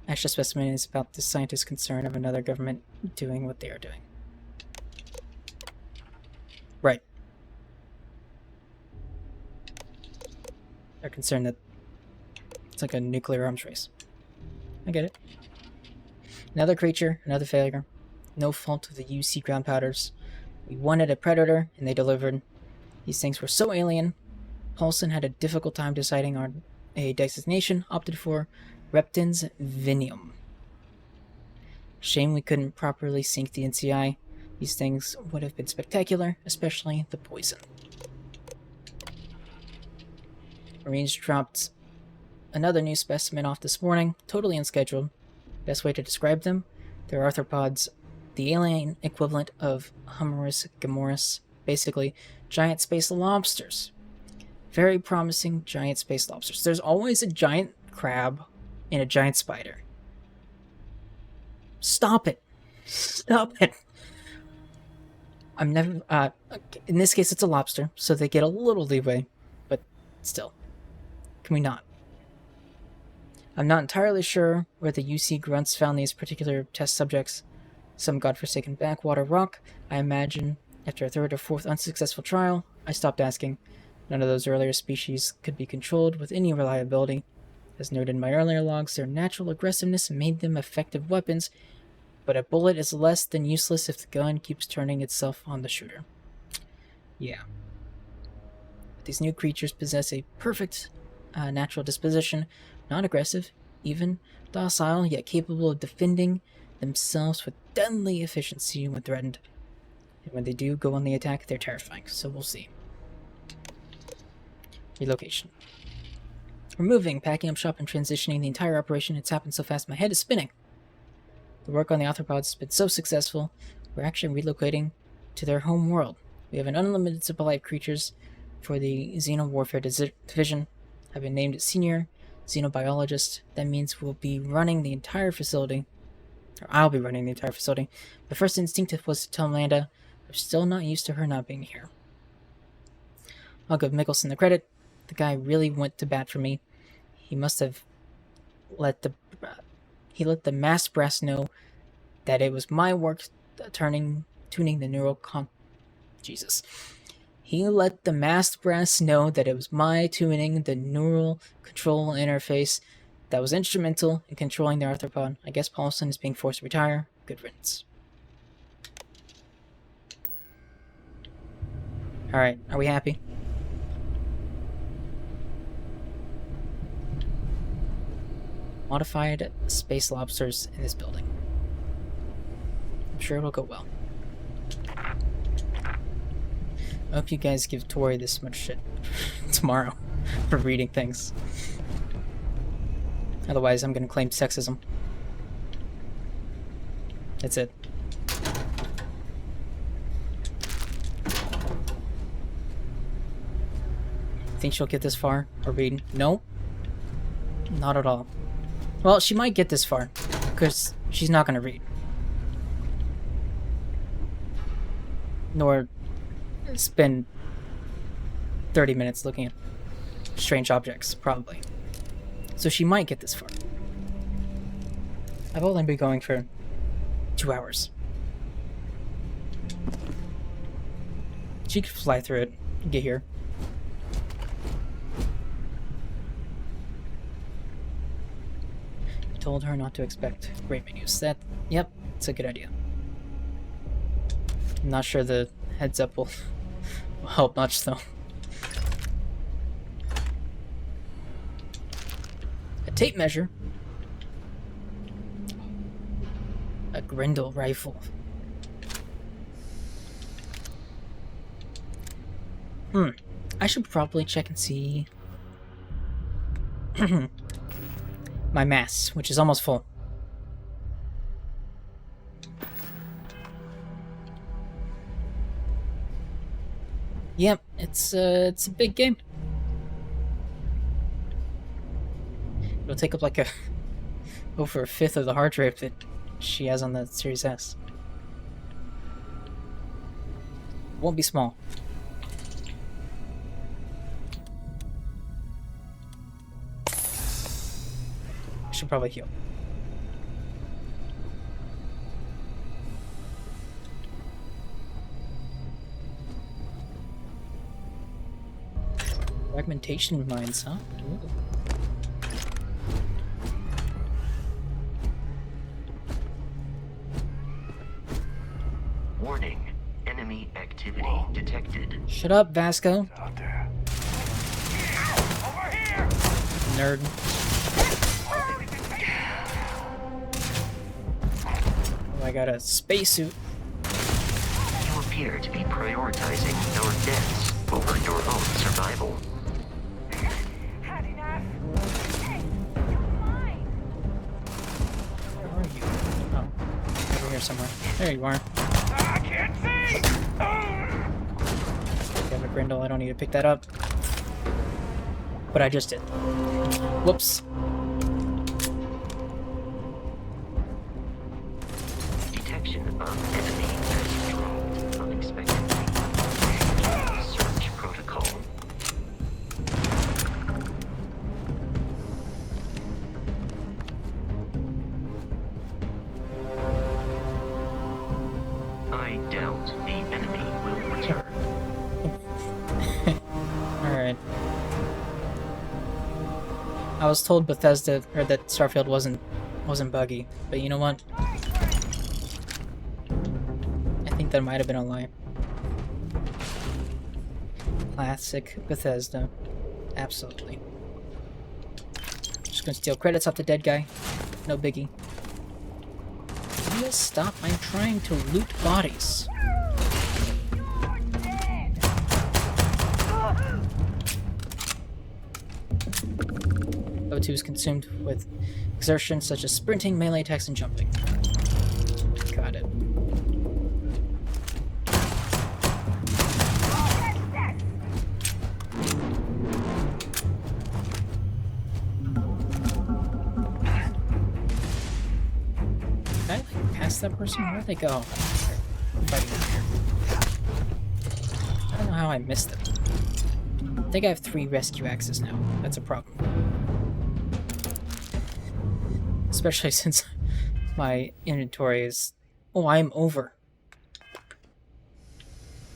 Extra specimen is about the scientist's concern of another government doing what they are doing. Right. They're concerned that it's like a nuclear arms race. I get it. Another creature, another failure. No fault of the UC ground powders. We wanted a predator, and they delivered. These things were so alien. Paulson had a difficult time deciding on a designation, opted for Reptins Vinium. Shame we couldn't properly sync the NCI. These things would have been spectacular, especially the poison. Marines dropped another new specimen off this morning, totally unscheduled. Best way to describe them? They're arthropods, the alien equivalent of Humerus gamoris, basically giant space lobsters. Very promising giant space lobsters. There's always a giant crab and a giant spider. Stop it. Stop it. I'm never, in this case it's a lobster, so they get a little leeway, but still. Can we not? I'm not entirely sure where the UC grunts found these particular test subjects. Some godforsaken backwater rock, I imagine. After a third or fourth unsuccessful trial, I stopped asking. None of those earlier species could be controlled with any reliability. As noted in my earlier logs, their natural aggressiveness made them effective weapons, but a bullet is less than useless if the gun keeps turning itself on the shooter. Yeah. These new creatures possess a perfect natural disposition, not aggressive, even docile, yet capable of defending themselves with deadly efficiency when threatened. And when they do go on the attack, they're terrifying, so we'll see. Relocation. Removing, packing up shop, and transitioning the entire operation. It's happened so fast my head is spinning. The work on the arthropods has been so successful, we're actually relocating to their home world. We have an unlimited supply of creatures for the Xenowarfare Division. I've been named Senior Xenobiologist. That means we'll be running the entire facility. Or I'll be running the entire facility. My first instinct was to tell Amanda I'm still not used to her not being here. I'll give Mickelson the credit. The guy really went to bat for me. He must have let the mass brass know that it was my work tuning the neural Jesus. He let the masked brass know that it was my tuning the neural control interface that was instrumental in controlling the arthropod. I guess Paulson is being forced to retire. Good riddance. Alright, are we happy? Modified space lobsters in this building. I'm sure it'll go well. I hope you guys give Tori this much shit tomorrow for reading things. Otherwise, I'm gonna claim sexism. That's it. Think she'll get this far or read? No. Not at all. Well, she might get this far, because she's not gonna read. Nor spend 30 minutes looking at strange objects, probably. So she might get this far. I've only been going for 2 hours. She could fly through it and get here. I told her not to expect great menus. Yep, it's a good idea. I'm not sure the heads up will help much though. A tape measure. A Grendel rifle. I should probably check and see my mass, which is almost full. Yep, it's a big game. It'll take up like over a fifth of the hard drive that she has on the Series S. Won't be small. I should probably heal. Fragmentation mines, huh? Ooh. Warning. Enemy activity detected. Shut up, Vasco. Out there. Nerd. Oh, I got a spacesuit. You appear to be prioritizing your deaths over your own survival. Where are you? Oh, over here somewhere. There you are. I can't see! Damn it, Grindel, I don't need to pick that up. But I just did. Whoops. Detection of enemy has dropped unexpectedly. Search protocol. I doubt the enemy will return. Alright. I was told Bethesda, or that Starfield wasn't buggy, but you know what? I think that might have been a lie. Classic Bethesda. Absolutely. Just gonna steal credits off the dead guy. No biggie. Will you stop? I'm trying to loot bodies. O2 is consumed with exertions such as sprinting, melee attacks, and jumping. Got it. Did I like pass that person? Where'd they go? They're fighting over here. I don't know how I missed them. I think I have 3 rescue axes now. That's a problem. Especially since my inventory is... Oh, I'm over.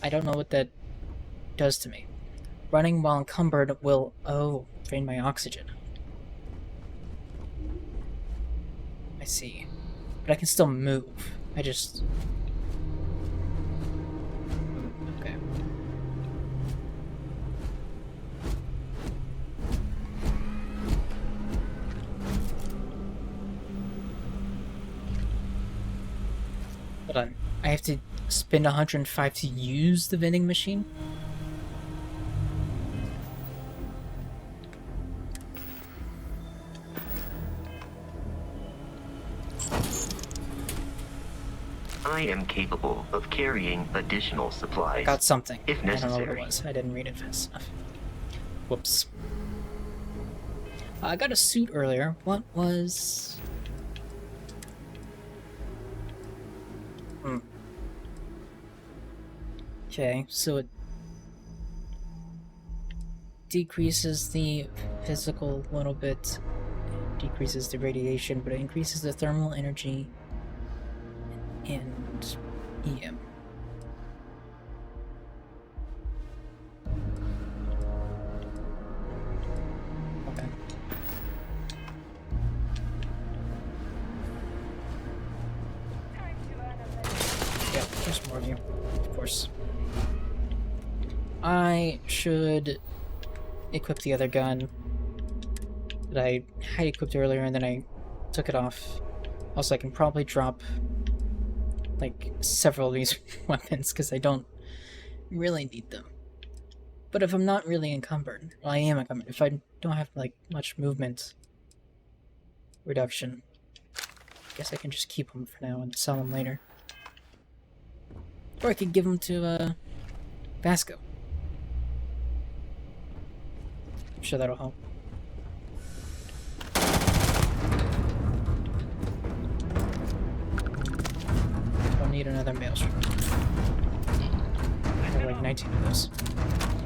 I don't know what that does to me. Running while encumbered will... Oh, drain my oxygen. I see. But I can still move. I just... Okay. Hold on. I have to spend 105 to use the vending machine? I am capable of carrying additional supplies. Got something. If I don't know what necessary. it was. I didn't read it fast enough. Whoops. I got a suit earlier. What was... Okay, so it decreases the physical a little bit, decreases the radiation, but it increases the thermal energy and EM. Okay. Yeah, there's more of you, of course. I should equip the other gun that I had equipped earlier and then I took it off. Also, I can probably drop like several of these weapons because I don't really need them. But if I'm not really encumbered, well, I am encumbered. If I don't have like much movement reduction, I guess I can just keep them for now and sell them later. Or I could give them to Vasco. I'm sure that'll help. Don't need another maelstrom. I have like 19 of those.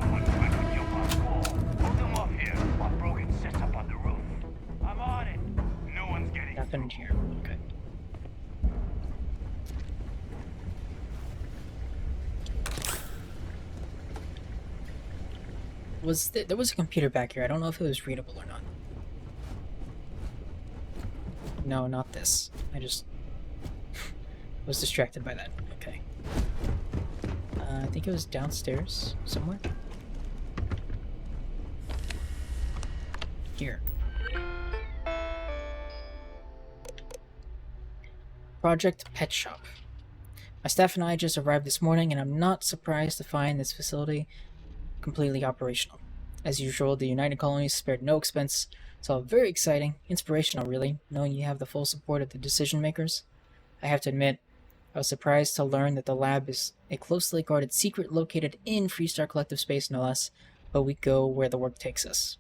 Someone's weapon you must call. Hold them off here while Brogan sets up on the roof. I'm on it. No happened here? Okay. There was a computer back here. I don't know if it was readable or not. No, not this. I just was distracted by that. Okay. I think it was downstairs somewhere. Here. Project Pet Shop. My staff and I just arrived this morning, and I'm not surprised to find this facility completely operational. As usual, the United Colonies spared no expense. It's all very exciting, inspirational really, knowing you have the full support of the decision makers. I have to admit, I was surprised to learn that the lab is a closely guarded secret located in Freestar Collective space, no less, but we go where the work takes us.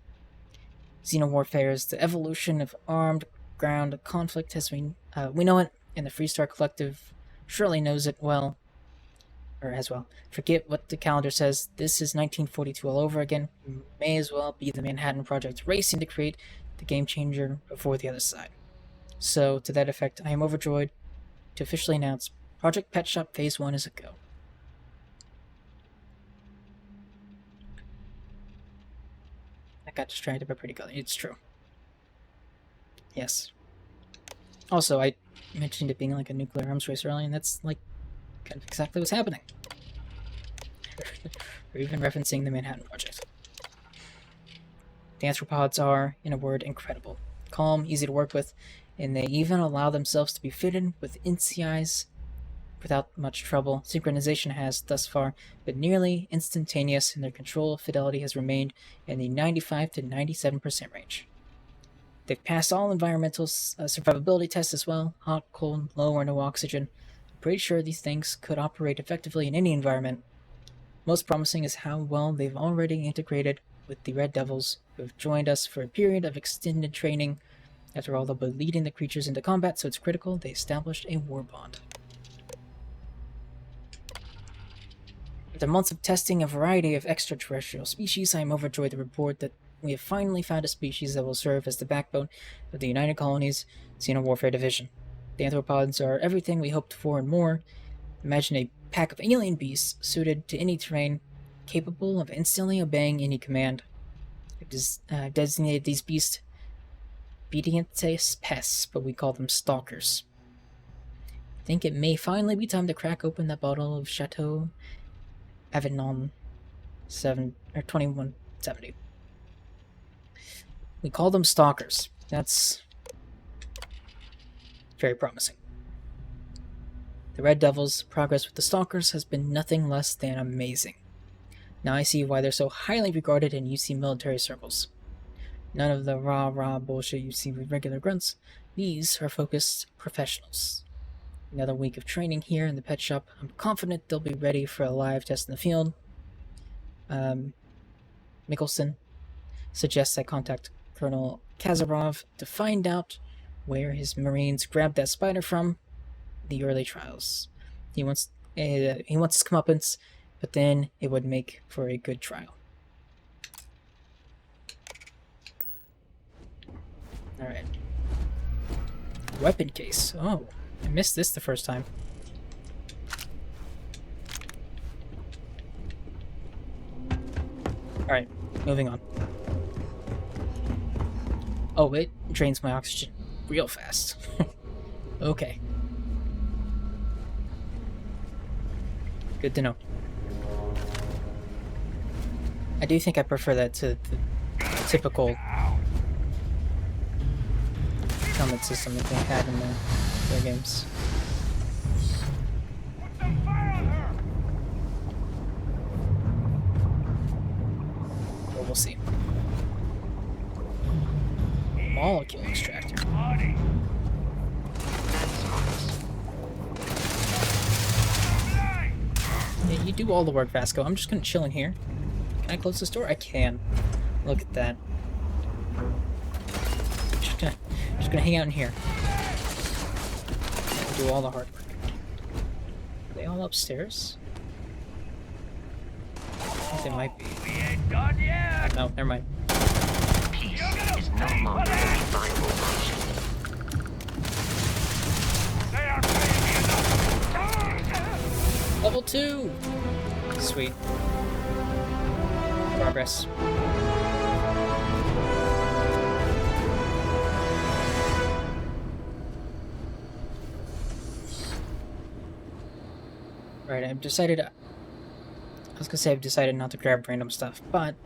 Xenowarfare is the evolution of armed ground conflict as we know it, and the Freestar Collective surely knows it well. Or as well. Forget what the calendar says. This is 1942 all over again. We may as well be the Manhattan Project racing to create the game changer before the other side. So, to that effect, I am overjoyed to officially announce Project Pet Shop Phase 1 is a go. I got distracted by pretty color. It's true. Yes. Also, I mentioned it being like a nuclear arms race earlier, and that's like kind of exactly what's happening. We're even referencing the Manhattan Project. The anthropods are, in a word, incredible. Calm, easy to work with, and they even allow themselves to be fitted with NCIs without much trouble. Synchronization has, thus far, been nearly instantaneous, and their control fidelity has remained in the 95 to 97% range. They've passed all environmental survivability tests as well. Hot, cold, low, or no oxygen. Pretty sure these things could operate effectively in any environment. Most promising is how well they've already integrated with the Red Devils, who have joined us for a period of extended training. After all, they'll be leading the creatures into combat, so it's critical they established a war bond. After months of testing a variety of extraterrestrial species, I am overjoyed to report that we have finally found a species that will serve as the backbone of the United Colonies Xenowarfare Division. The anthropods are everything we hoped for and more. Imagine a pack of alien beasts suited to any terrain, capable of instantly obeying any command. I've designated these beasts obedientes pests, but we call them stalkers. I think it may finally be time to crack open that bottle of Chateau Avignon 2170. We call them stalkers. That's very promising. The Red Devils' progress with the Stalkers has been nothing less than amazing. Now I see why they're so highly regarded in UC military circles. None of the rah-rah bullshit you see with regular grunts. These are focused professionals. Another week of training here in the pet shop. I'm confident they'll be ready for a live test in the field. Mickelson suggests I contact Colonel Kazarov to find out where his Marines grabbed that spider from. The early trials. He wants his comeuppance, but then it would make for a good trial. Alright. Weapon case. Oh, I missed this the first time. Alright, moving on. Oh, it drains my oxygen real fast. Okay. Good to know. I do think I prefer that to the typical helmet system that they had in their games. Well, we'll see. Molecule extractor. Yeah, you do all the work, Vasco. I'm just gonna chill in here. Can I close this door? I can. Look at that. Just gonna hang out in here. And do all the hard work. Are they all upstairs? I think they might be. No, never mind. Peace is no longer a viable option. 2! Sweet. Progress. Right, I've decided... I was gonna say I've decided not to grab random stuff, but...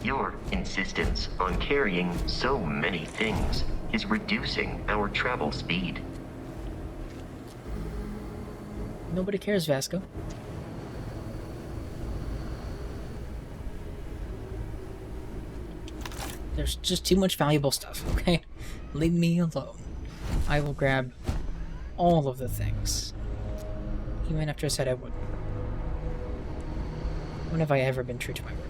Your insistence on carrying so many things is reducing our travel speed. Nobody cares, Vasco. There's just too much valuable stuff, okay? Leave me alone. I will grab all of the things. Even after I said I would. When have I ever been true to my word?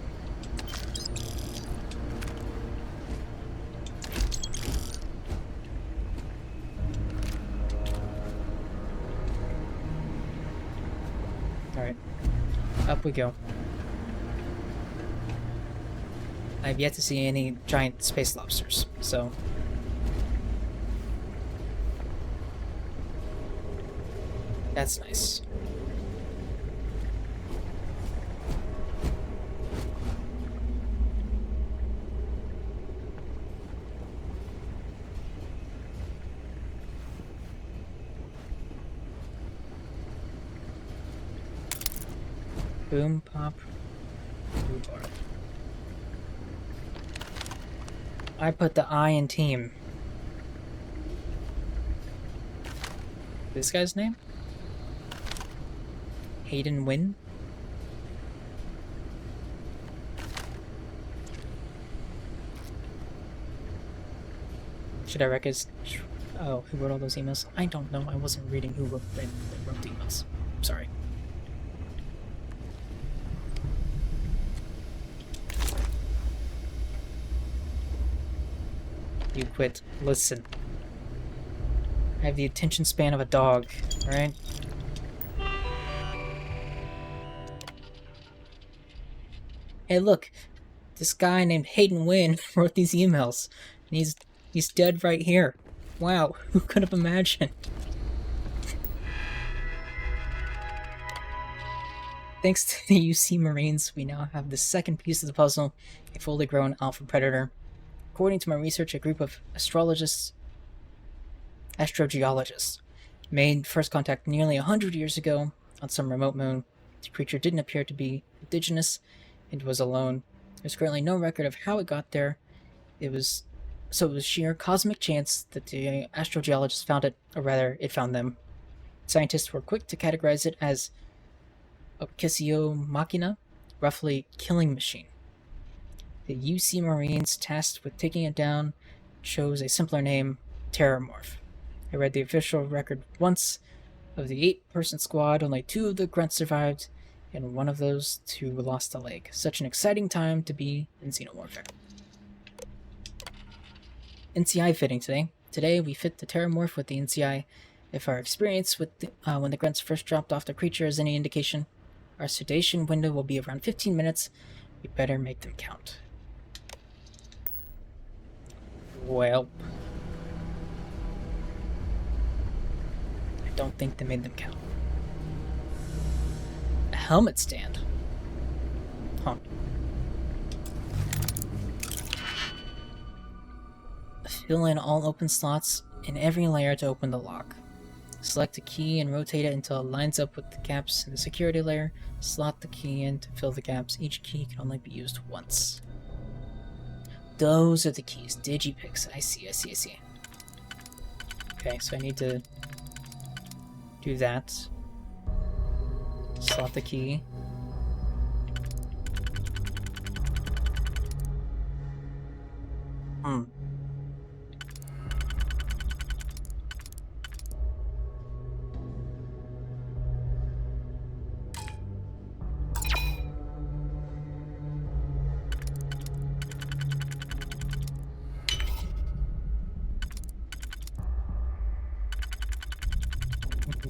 Alright. Up we go. I've yet to see any giant space lobsters, so... That's nice. Boom, pop, rhubarb. I put the I in team. This guy's name? Hayden Wynn? Should I recognize... Oh, who wrote all those emails? I don't know. I wasn't reading who wrote the emails. Sorry. You quit. Listen. I have the attention span of a dog, alright? Hey, look. This guy named Hayden Wynn wrote these emails. And he's dead right here. Wow, who could have imagined? Thanks to the UC Marines, we now have the second piece of the puzzle, a fully grown alpha predator. According to my research, a group of astrogeologists made first contact nearly 100 years ago on some remote moon. The creature didn't appear to be indigenous and was alone. There's currently no record of how it got there. It was sheer cosmic chance that the astrogeologists found it, or rather, it found them. Scientists were quick to categorize it as Obsessio Machina, roughly killing machine. The UC Marines tasked with taking it down chose a simpler name, Terrormorph. I read the official record once. Of the 8-person squad, only 2 of the grunts survived, and one of those 2 lost a leg. Such an exciting time to be in xenomorphic. NCI fitting today. Today we fit the Terrormorph with the NCI. If our experience with when the grunts first dropped off the creature is any indication, our sedation window will be around 15 minutes. We better make them count. Well, I don't think they made them count. A helmet stand. Huh. Fill in all open slots in every layer to open the lock. Select a key and rotate it until it lines up with the gaps in the security layer. Slot the key in to fill the gaps. Each key can only be used once. Those are the keys. Digipicks. I see. Okay, so I need to do that. Slot the key.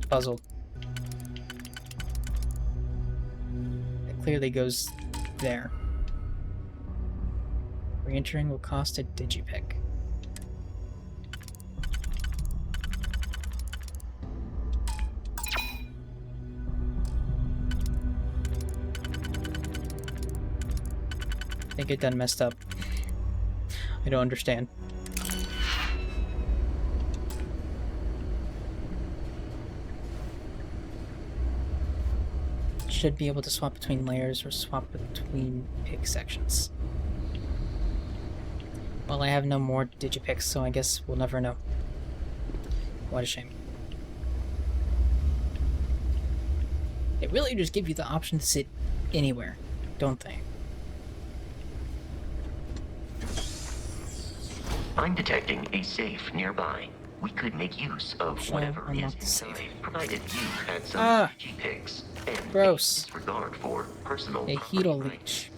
Puzzle. It clearly goes there. Re-entering will cost a digipick. think it done messed up. I don't understand. Should be able to swap between layers or swap between pick sections. Well, I have no more digipicks, so I guess we'll never know. What a shame. They really just give you the option to sit anywhere, don't they? I'm detecting a safe nearby. We could make use of whatever is inside, provided you had some G-picks and gross. disregard for personal A Heedle leech.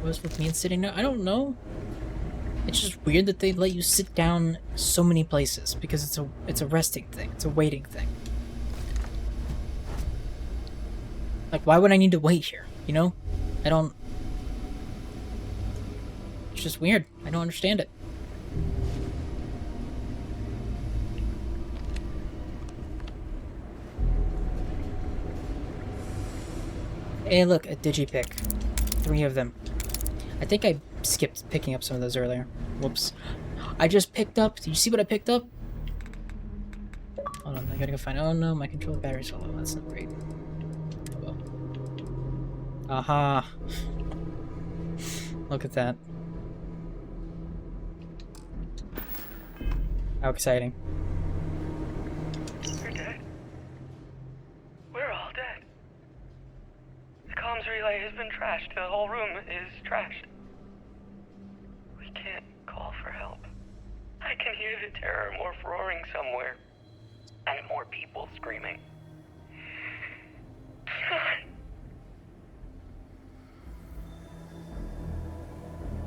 What's with me and sitting down? I don't know. It's just weird that they let you sit down so many places because it's a resting thing. It's a waiting thing. Like, why would I need to wait here? You know? I don't... It's just weird. I don't understand it. Hey, look, a digipick. 3 of them. I think I skipped picking up some of those earlier. Whoops. I just picked up... Did you see what I picked up? Hold on, I gotta go find... Oh no, my controller battery's low. That's not great. Oh well. Aha! Look at that. How exciting. You're dead. We're all dead. The comms relay has been trashed. The whole room is trashed. We can't call for help. I can hear the terror morph roaring somewhere. And more people screaming.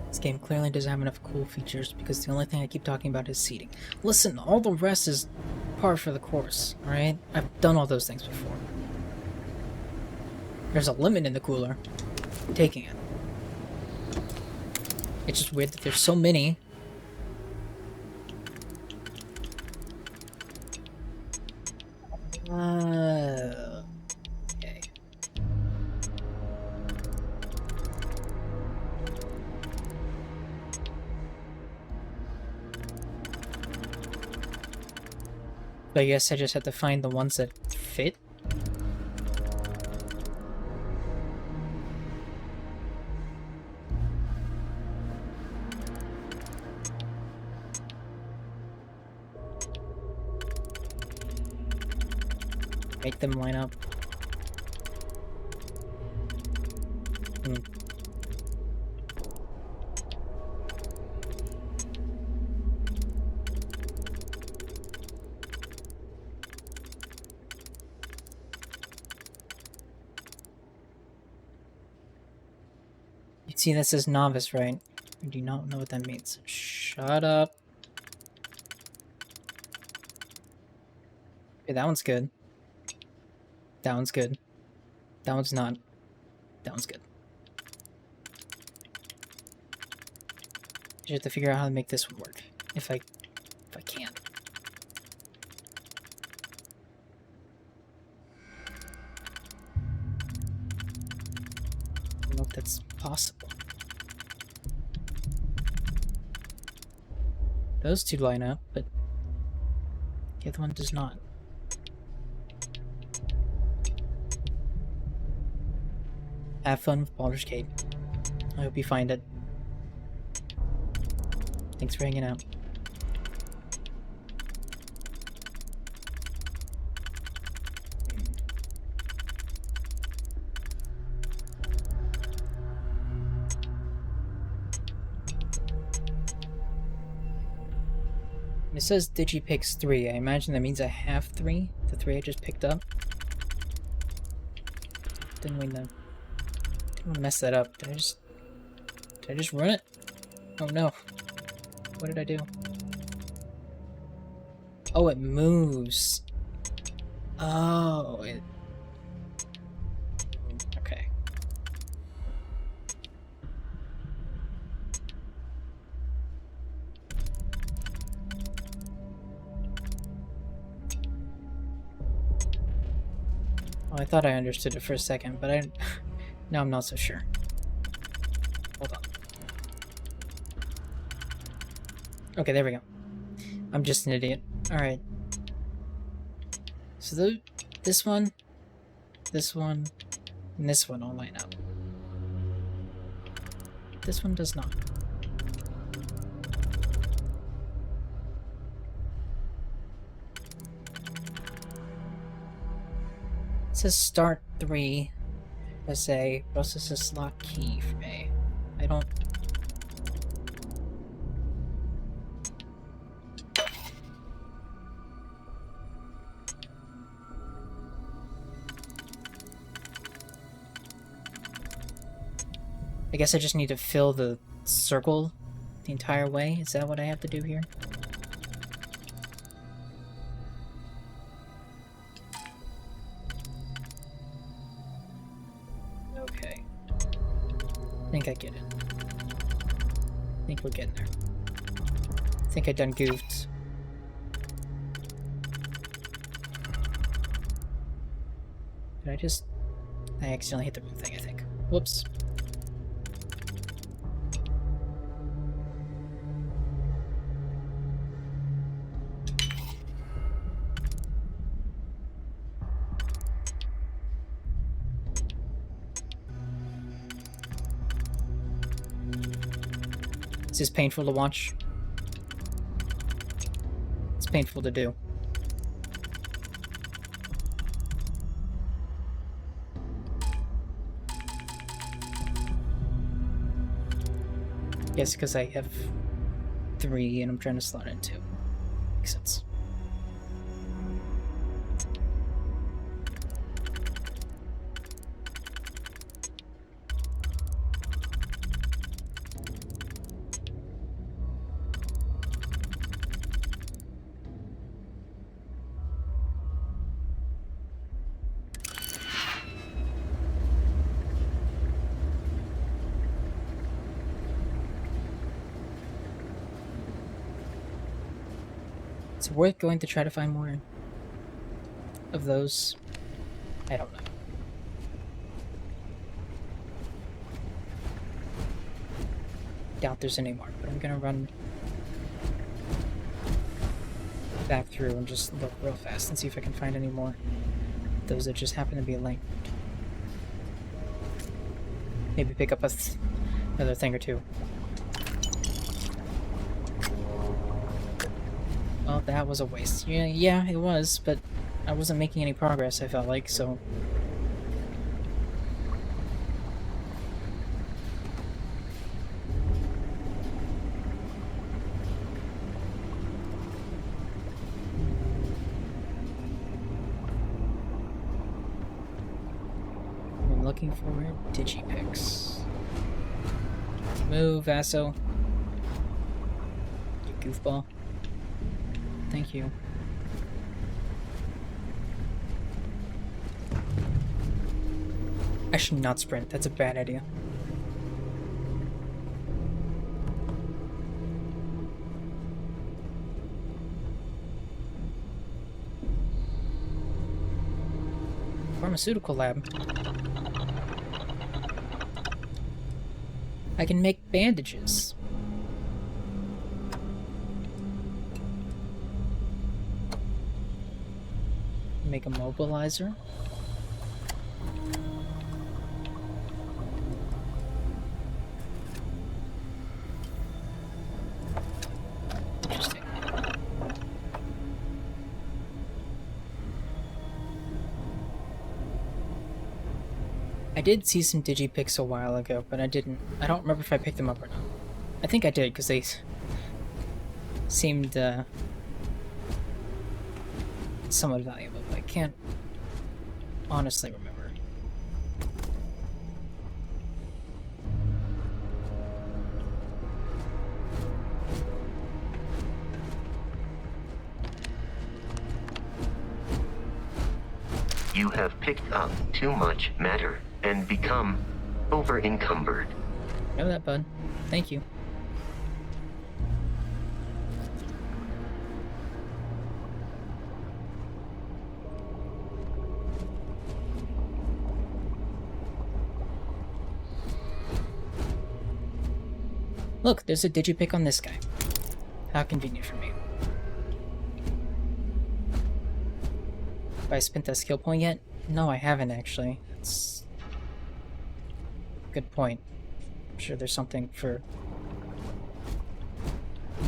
This game clearly doesn't have enough cool features because the only thing I keep talking about is seating. Listen, all the rest is par for the course, alright? I've done all those things before. There's a limit in the cooler. I'm taking it. It's just weird that there's so many. Okay. So I guess I just have to find the ones that fit. Make them line up. You see that says novice, right? You do not know what that means. Shut up. Okay, that one's good. That one's good. That one's not. That one's good. Just have to figure out how to make this one work. If I can. I don't know if that's possible. Those two line up, but the other one does not. Have fun with Baldur's Gate. I hope you find it. Thanks for hanging out. It says Digipix 3. I imagine that means I have 3. The 3 I just picked up. Didn't we know? I don't want to mess that up. Did I just run it? Oh no. What did I do? Oh, it moves. Oh, it... Okay. Well, I thought I understood it for a second, but now I'm not so sure. Hold on. Okay, there we go. I'm just an idiot. Alright. So this one, and this one all line up. This one does not. It says start 3 SA, but also says slot key for me. I don't... I guess I just need to fill the circle the entire way? Is that what I have to do here? Okay. I think I get it. I think we're getting there. I think I done goofed. Did I just... I accidentally hit the wrong thing, I think. Whoops. This is painful to watch. It's painful to do. Yes, because I have 3 and I'm trying to slot in 2. Makes sense. Is it worth going to try to find more of those? I don't know. Doubt there's any more, but I'm gonna run back through and just look real fast and see if I can find any more. Those that just happen to be linked. Maybe pick up another thing or two. Well, that was a waste. Yeah, it was, but I wasn't making any progress, I felt like, so... I'm looking for digipix. Move, Vaso. You goofball. Thank you. I should not sprint. That's a bad idea. Pharmaceutical lab. I can make bandages. Make a mobilizer. Interesting. I did see some digipix a while ago, but I don't remember if I picked them up or not. I think I did, because they seemed somewhat valuable. I can't honestly remember. You have picked up too much matter and become over-encumbered. Know that, bud. Thank you. Look, there's a digipick on this guy. How convenient for me. Have I spent that skill point yet? No, I haven't actually. That's a good point. I'm sure there's something for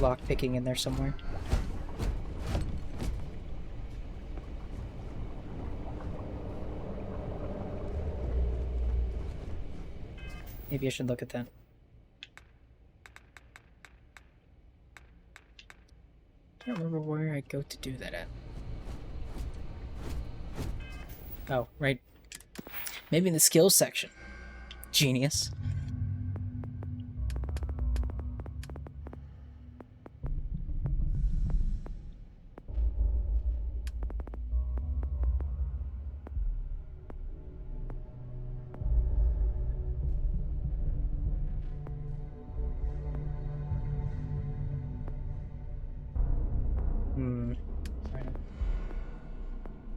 lock picking in there somewhere. Maybe I should look at that. I don't remember where I go to do that at. Oh, right. Maybe in the skills section. Genius.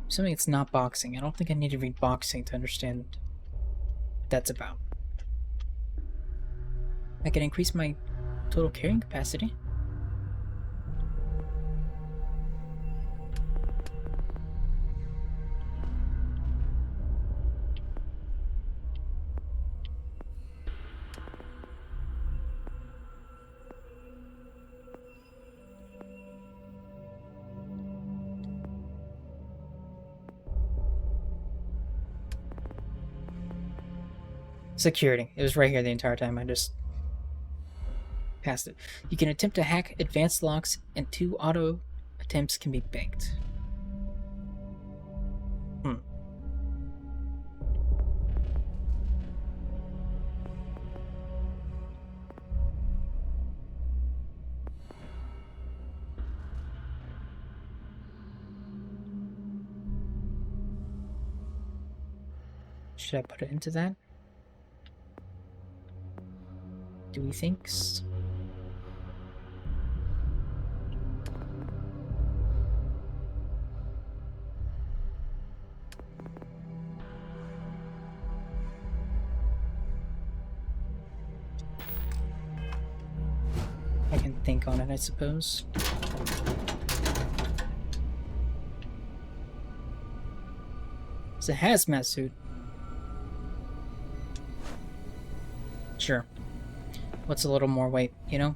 Something that's not boxing. I don't think I need to read boxing to understand what that's about. I can increase my total carrying capacity. Security. It was right here the entire time. I just passed it. You can attempt to hack advanced locks, and 2 auto attempts can be banked. Should I put it into that? Do we think? I can think on it, I suppose. It's a hazmat suit. Sure. What's a little more weight, you know?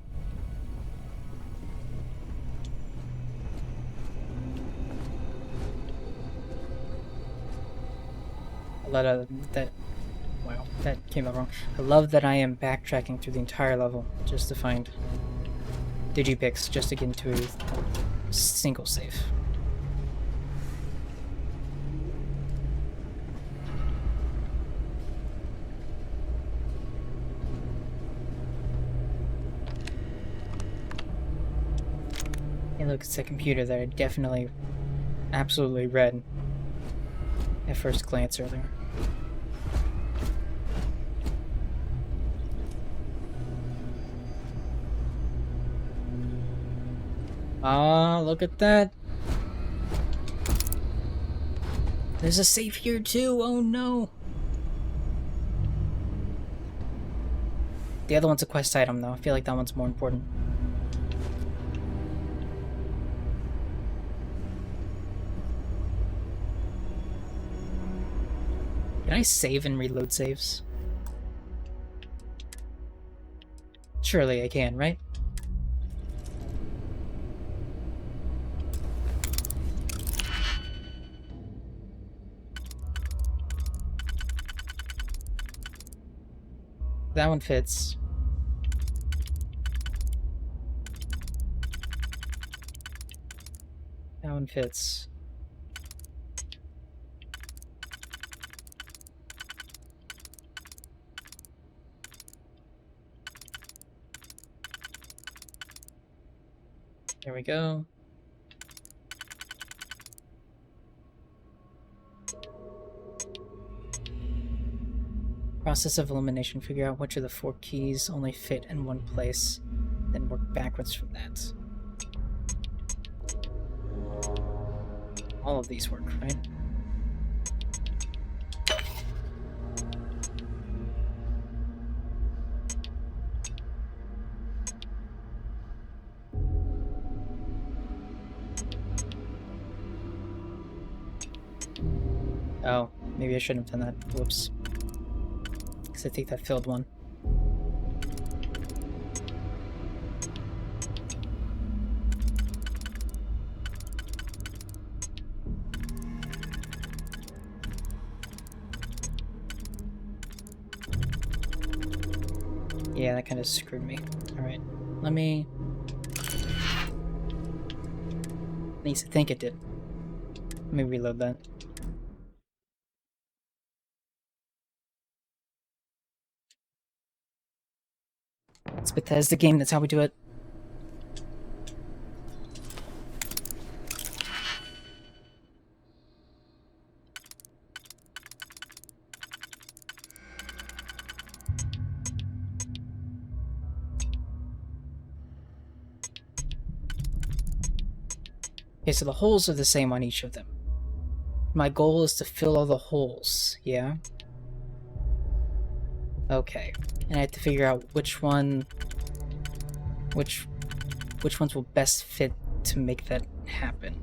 Wow, that came out wrong. I love that I am backtracking through the entire level just to find digipicks, just to get into a single save. Hey, look, it's a computer that I definitely, absolutely read at first glance earlier. Ah, look at that. There's a safe here too, oh no. The other one's a quest item though, I feel like that one's more important. Can I save and reload saves? Surely I can, right? That one fits. That one fits. There we go. Process of elimination. Figure out which of the 4 keys only fit in one place, then work backwards from that. All of these work, right? Oh, maybe I shouldn't have done that. Whoops. Because I think that filled one. Yeah, that kind of screwed me. Alright, let me... At least I think it did. Let me reload that. It's Bethesda game, that's how we do it. Okay, so the holes are the same on each of them. My goal is to fill all the holes, yeah? Okay. And I have to figure out which one... Which ones will best fit to make that happen.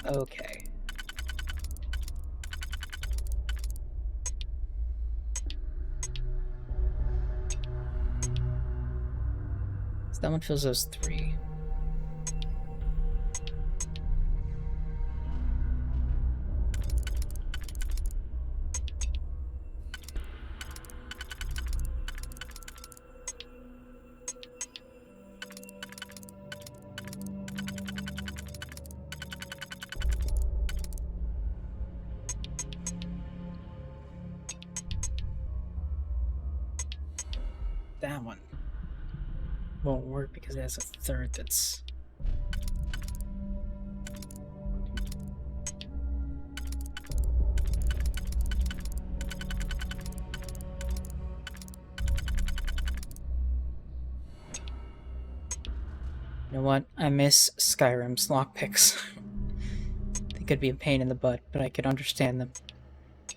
Okay. So that one fills those 3. That one won't work because it has a third that's... You know what? I miss Skyrim's lockpicks. They could be a pain in the butt, but I could understand them.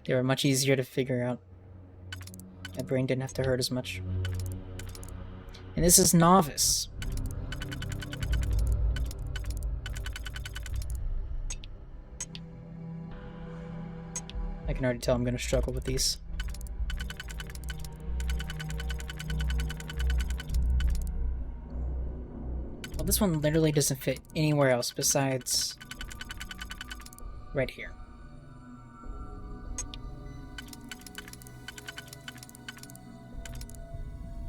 They were much easier to figure out. My brain didn't have to hurt as much. And this is Novice. I can already tell I'm going to struggle with these. Well, this one literally doesn't fit anywhere else besides right here.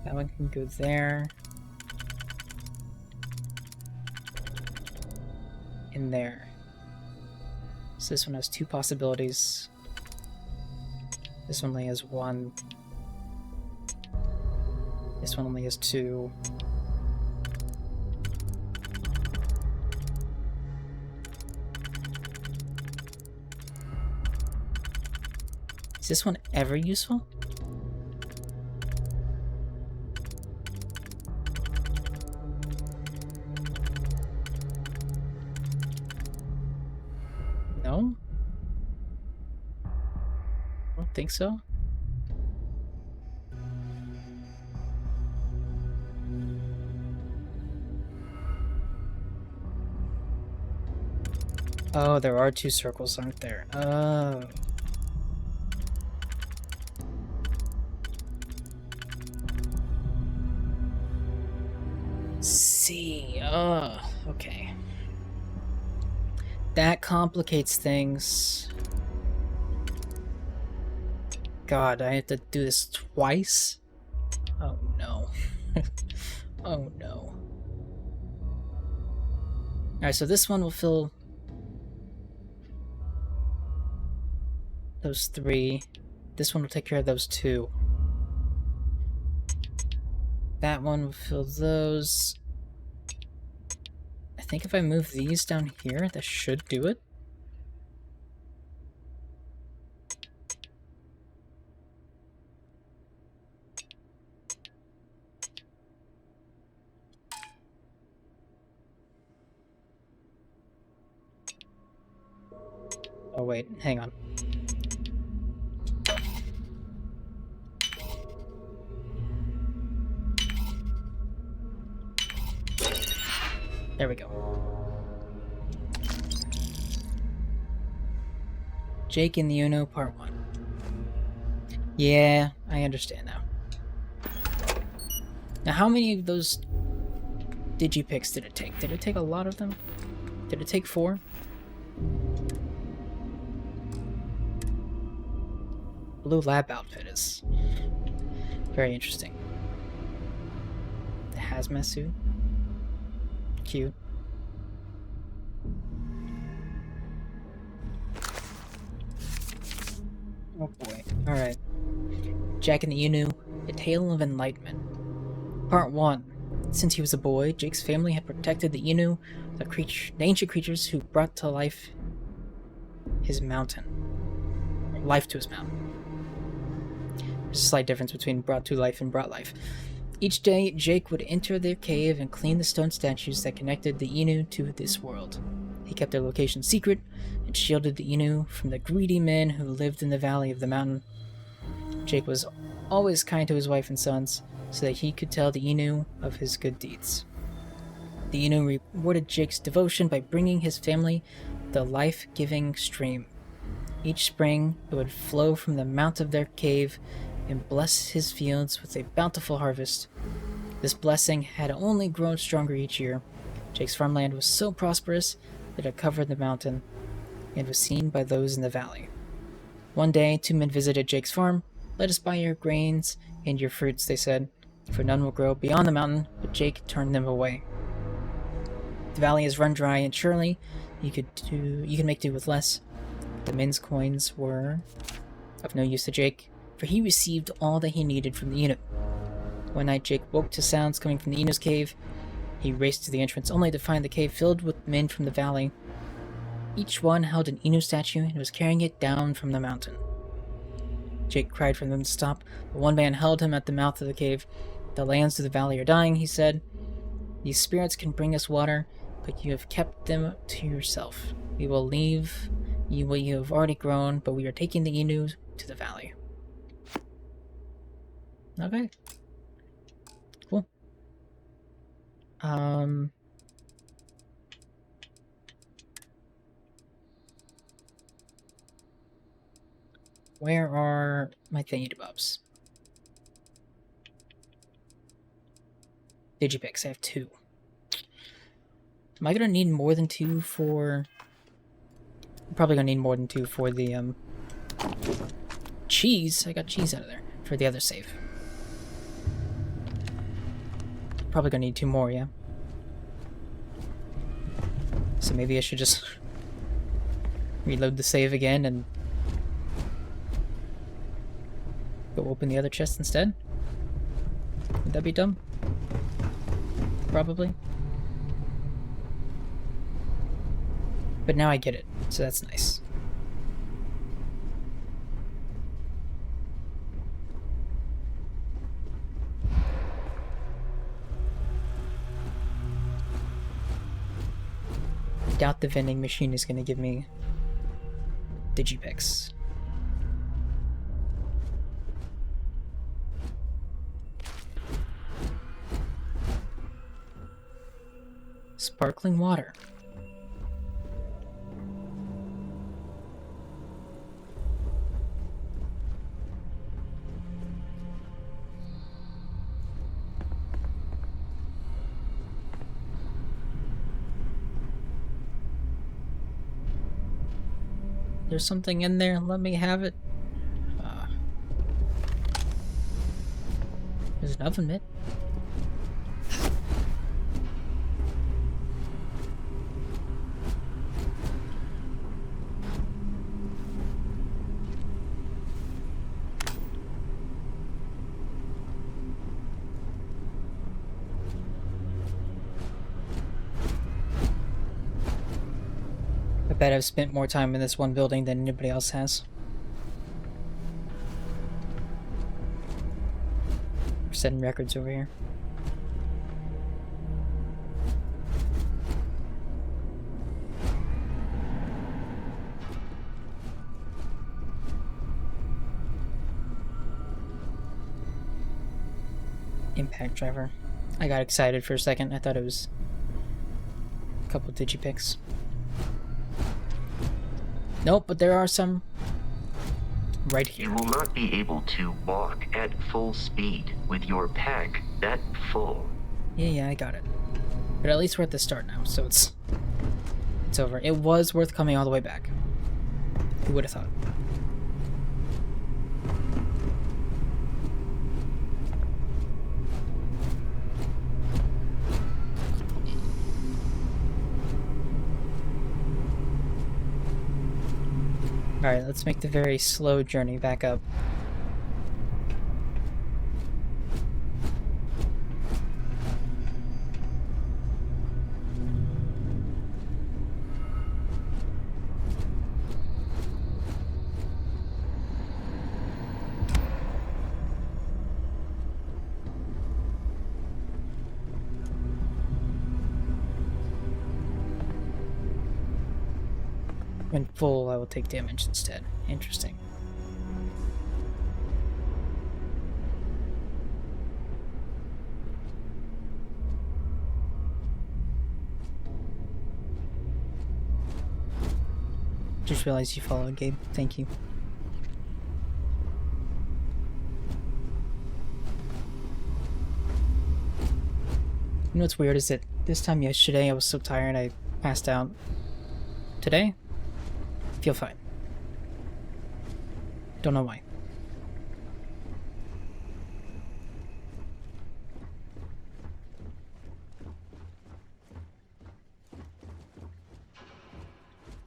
That one can go there. In there. So this one has 2 possibilities. This one only has 1. This one only has 2. Is this one ever useful? No? I don't think so. Oh, there are 2 circles, aren't there? Oh. See. Okay. That complicates things. God, I have to do this twice? Oh no. Oh no. Alright, so this one will fill those 3. This one will take care of those 2. That one will fill those. I think if I move these down here, that should do it. Oh wait, hang on. There we go. Jake and the Uno, Part 1. Yeah, I understand now. Now, how many of those digipics did it take? Did it take a lot of them? Did it take 4? Blue lab outfit is very interesting. The hazmat suit. Cute. Oh boy. Alright. Jack and the Inu, A Tale of Enlightenment. Part 1. Since he was a boy, Jake's family had protected the Inu, the ancient creatures who brought to life his mountain. Life to his mountain. There's a slight difference between brought to life and brought life. Each day, Jake would enter their cave and clean the stone statues that connected the Inu to this world. He kept their location secret and shielded the Inu from the greedy men who lived in the valley of the mountain. Jake was always kind to his wife and sons, so that he could tell the Inu of his good deeds. The Inu rewarded Jake's devotion by bringing his family the life-giving stream. Each spring, it would flow from the mouth of their cave and bless his fields with a bountiful harvest. This blessing had only grown stronger each year. Jake's farmland was so prosperous that it covered the mountain and was seen by those in the valley. One day, 2 men visited Jake's farm. "Let us buy your grains and your fruits," they said, "for none will grow beyond the mountain," but Jake turned them away. "The valley is run dry, and surely you can make do with less." The men's coins were of no use to Jake, for he received all that he needed from the Inu. One night, Jake woke to sounds coming from the Inu's cave. He raced to the entrance, only to find the cave filled with men from the valley. Each one held an Inu statue and was carrying it down from the mountain. Jake cried for them to stop, but one man held him at the mouth of the cave. "The lands of the valley are dying," he said. "These spirits can bring us water, but you have kept them to yourself. We will leave you what you have already grown, but we are taking the Inu to the valley." Okay. Cool. Where are my thingy bobs? Digipics, I have 2. Am I gonna need more than 2 for... I'm probably gonna need more than 2 for the, cheese. I got cheese out of there for the other save. Probably gonna need 2 more, yeah? So maybe I should just reload the save again and go open the other chest instead? Would that be dumb? Probably. But now I get it, so that's nice. I doubt the vending machine is going to give me digipics. Sparkling water. There's something in there. Let me have it. There's an oven mitt. I bet I've spent more time in this one building than anybody else has. We're setting records over here. Impact driver. I got excited for a second. I thought it was a couple digipics. Nope, but there are some right here. You will not be able to walk at full speed with your pack that full. Yeah, I got it. But at least we're at the start now, so it's over. It was worth coming all the way back. Who would have thought? Alright, let's make the very slow journey back up. When full, I will take damage instead. Interesting. Just realized you followed, Gabe. Thank you. You know what's weird is that this time yesterday I was so tired I passed out. Today, feel fine. Don't know why.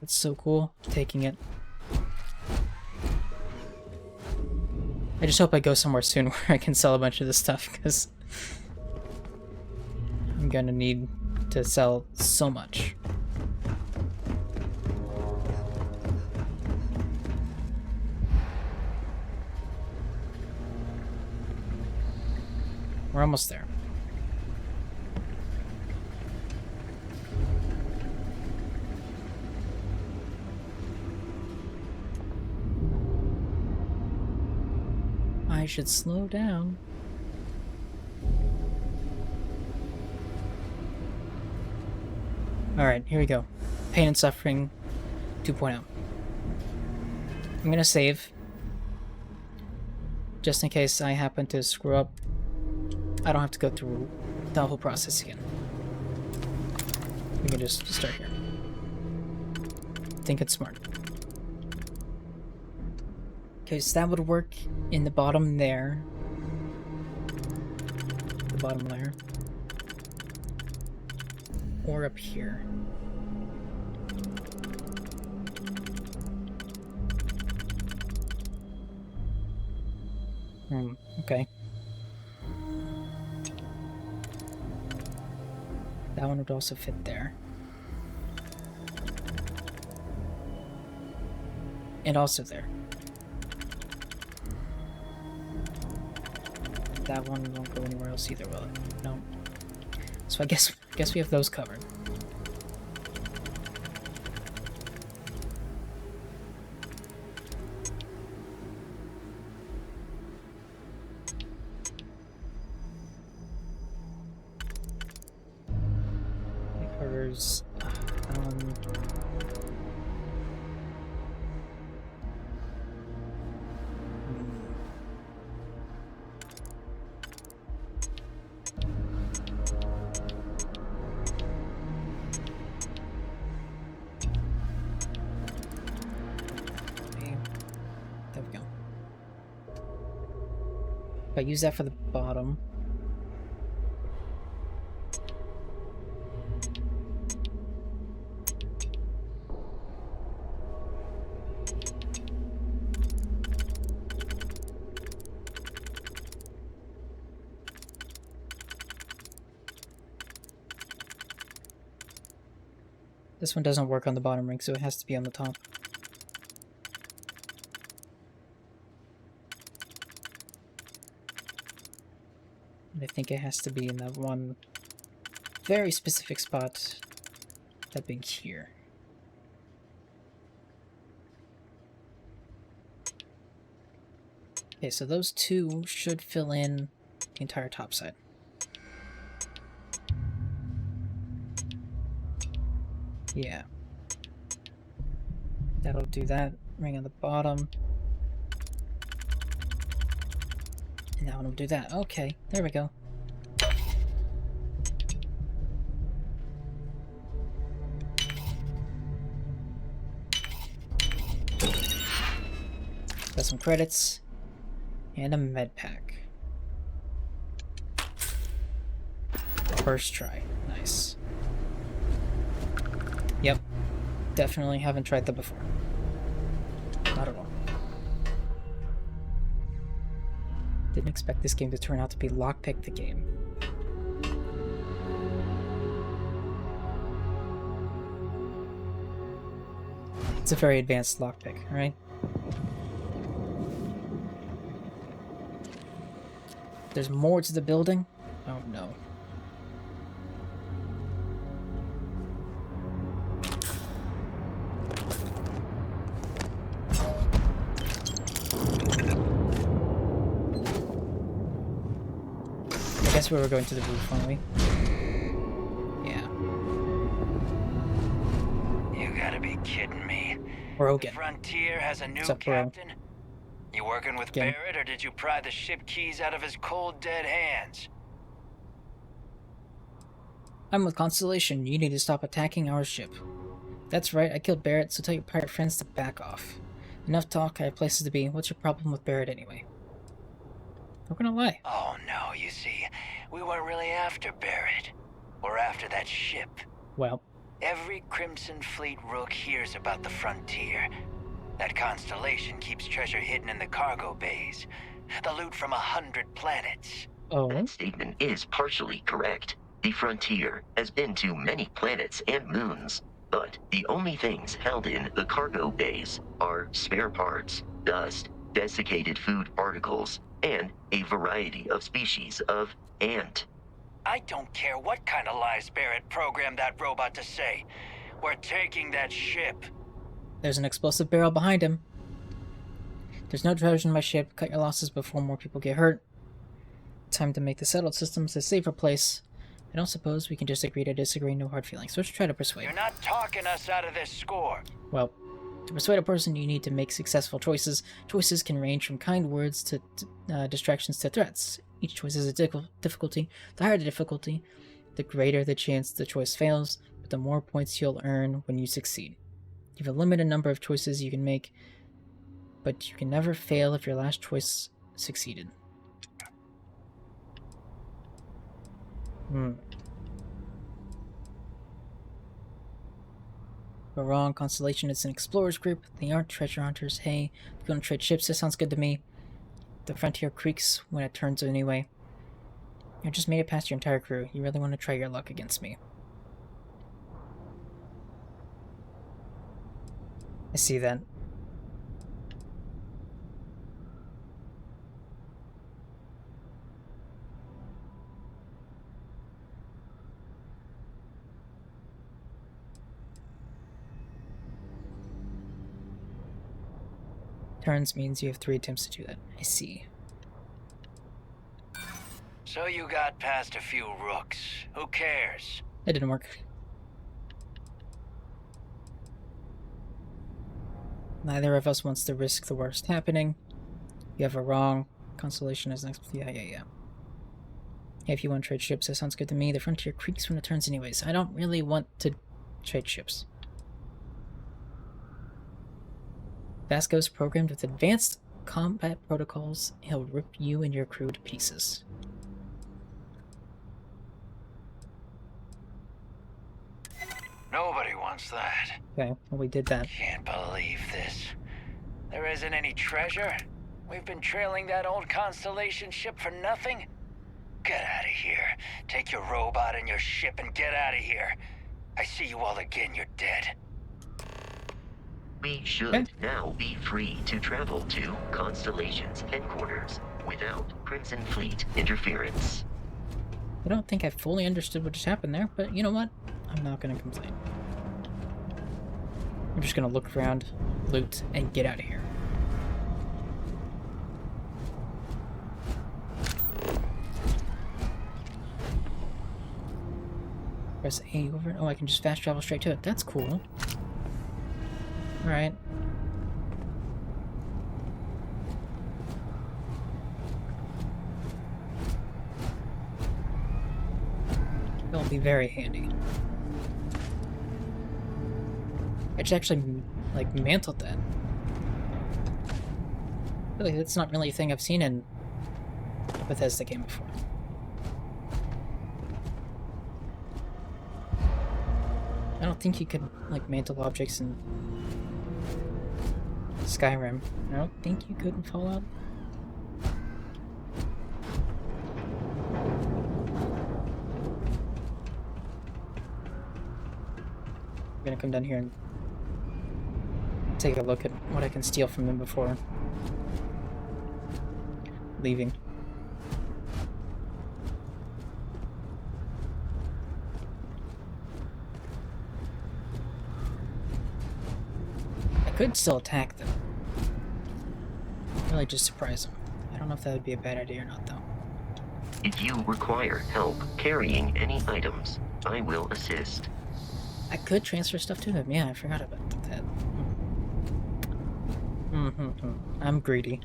That's so cool, taking it. I just hope I go somewhere soon where I can sell a bunch of this stuff, because I'm gonna need to sell so much. We're almost there. I should slow down. Alright, here we go. Pain and Suffering 2.0. I'm gonna save. Just in case I happen to screw up. I don't have to go through the whole process again. We can just start here. Think it's smart. Okay, so that would work in the bottom there. The bottom layer. Or up here. Okay. That one would also fit there. And also there. That one won't go anywhere else either, will it? No. So I guess we have those covered. It covers if I use that for the bottom. This one doesn't work on the bottom ring, so it has to be on the top. I think it has to be in that one very specific spot, that being here. Okay, so those two should fill in the entire top side. Yeah. That'll do that. Ring on the bottom. Now it'll do that. Okay, there we go. Got some credits and a med pack. First try. Nice. Yep. Definitely haven't tried that before. Not at all. Didn't expect this game to turn out to be Lockpick the game. It's a very advanced lockpick, right? There's more to the building? Oh no. I guess we were going to the roof, weren't we? Yeah. You gotta be kidding me. Rogan. The Frontier has a new What's up, bro? captain? You working with Again. Barrett, or did you pry the ship keys out of his cold, dead hands? I'm with Constellation. You need to stop attacking our ship. That's right, I killed Barrett, so tell your pirate friends to back off. Enough talk, I have places to be. What's your problem with Barrett anyway? Not gonna lie. Oh no, you see, we weren't really after Barrett. We're after that ship. Well, Every Crimson Fleet rook hears about the Frontier. That constellation keeps treasure hidden in the cargo bays. The loot from 100 planets. oh, That statement is partially correct. The Frontier has been to many planets and moons, but the only things held in the cargo bays are spare parts, dust, desiccated food particles, and a variety of species of ant. I don't care what kind of lies Barrett programmed that robot to say. We're taking that ship. there's an explosive barrel behind him. There's no treasure in my ship. Cut your losses before more people get hurt. Time to make the settled systems a safer place. I don't suppose we can just agree to disagree, no hard feelings. Let's try to persuade. You're not talking us out of this score. Well, to persuade a person, you need to make successful choices. Choices can range from kind words to distractions to threats. Each choice is a difficulty. The higher the difficulty, the greater the chance the choice fails, but the more points you'll earn when you succeed. You have a limited number of choices you can make, but you can never fail if your last choice succeeded. We're wrong. Constellation is an explorers group. They aren't treasure hunters. Hey, we're gonna trade ships. This sounds good to me. The Frontier creaks when it turns anyway. You just made it past your entire crew. You really want to try your luck against me. I see that. Turns means you have 3 attempts to do that. I see. So you got past a few rooks. Who cares? It didn't work. Neither of us wants to risk the worst happening. You have a wrong. Constellation is next. Yeah. If you want to trade ships, that sounds good to me. The Frontier creaks when it turns anyways. I don't really want to trade ships. Vasco's programmed with advanced combat protocols. He'll rip you and your crew to pieces. Nobody wants that. Okay, well we did that. Can't believe this. There isn't any treasure? We've been trailing that old Constellation ship for nothing? Get out of here. Take your robot and your ship and get out of here. I see you all again, you're dead. We should now be free to travel to Constellation's headquarters without Crimson Fleet interference. I don't think I fully understood what just happened there, but you know what? I'm not gonna complain. I'm just gonna look around, loot, and get out of here. Press A over. Oh, I can just fast travel straight to it. That's cool. Alright. It'll be very handy. I just actually, like, mantled that. I feel like that's not really a thing I've seen in a Bethesda game before. I don't think you could, like, mantle objects in Skyrim. I don't think you could in Fallout. I'm gonna come down here and take a look at what I can steal from him before leaving. I could still attack them. Really just surprise them. I don't know if that would be a bad idea or not, though. If you require help carrying any items, I will assist. I could transfer stuff to him. Yeah, I forgot about that. I'm greedy.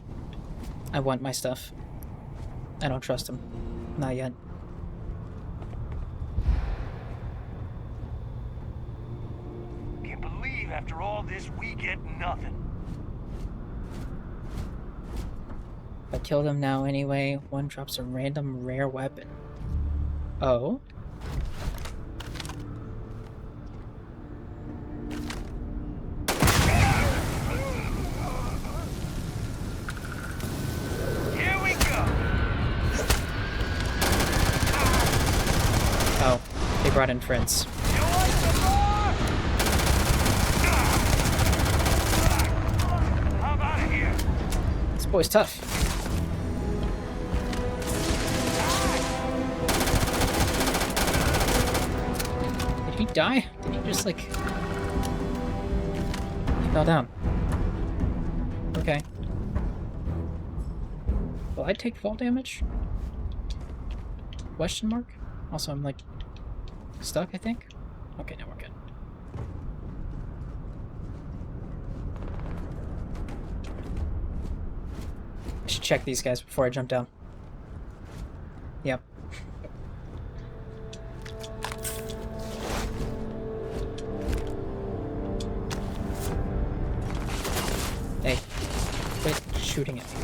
I want my stuff. I don't trust him. Not yet. Can't believe after all this we get nothing. If I kill them now anyway, one drops a random rare weapon. Oh? Oh, they brought in friends. I'm out of here. This boy's tough. Did he die? Did he just like... He fell down. Okay. Will I take fall damage? Question mark? Also, I'm like stuck, I think? Okay, now we're good. I should check these guys before I jump down. Yep. Hey, quit shooting at me.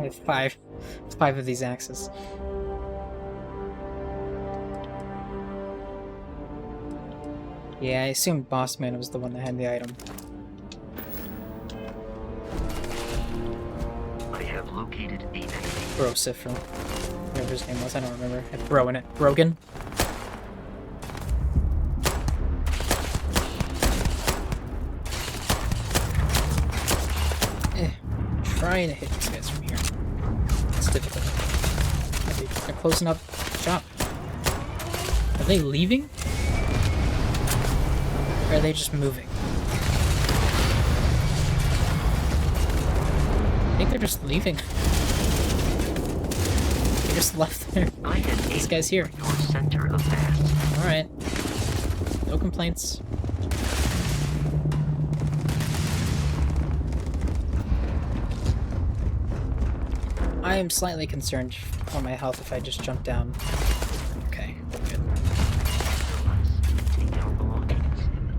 I have five of these axes. Yeah, I assumed Bossman was the one that had the item. I have located the enemy. Brosif, or whatever his name was, I don't remember. Had Bro in it. Brogan? Trying to hit these guys from here. It's difficult. They're closing up shop. Are they leaving? Or are they just moving? I think they're just leaving. They just left there. This guy's here. Your center of mass. Alright. No complaints. I am slightly concerned for my health if I just jump down. Okay, good.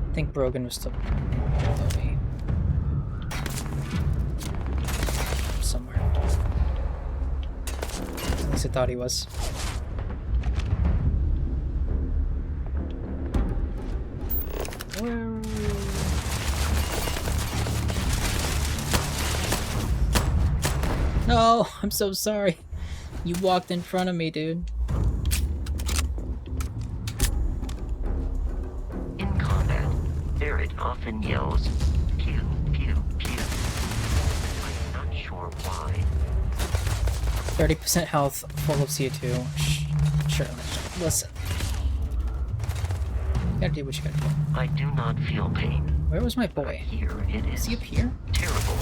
I think Brogan was still below me. Somewhere. At least I thought he was. Where are you? No, I'm so sorry. You walked in front of me, dude. In combat, Barrett often yells, pew, pew, pew. I'm not sure why. 30% health, full of CO2. Sure, listen. You gotta do what you gotta do. I do not feel pain. Where was my boy? Here it is. Is he up here? Terrible.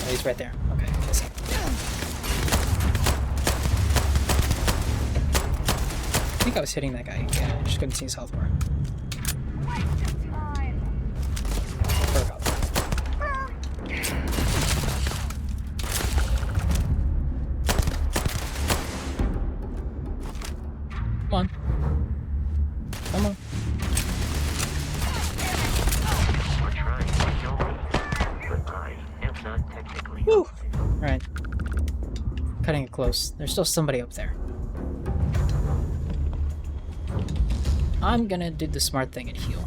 Oh, he's right there. Okay. think I was hitting that guy. Yeah, I just couldn't see his health bar. Come on. Come on. We're trying to kill me, but I am not technically. Woo! Alright. Cutting it close. There's still somebody up there. I'm gonna do the smart thing and heal.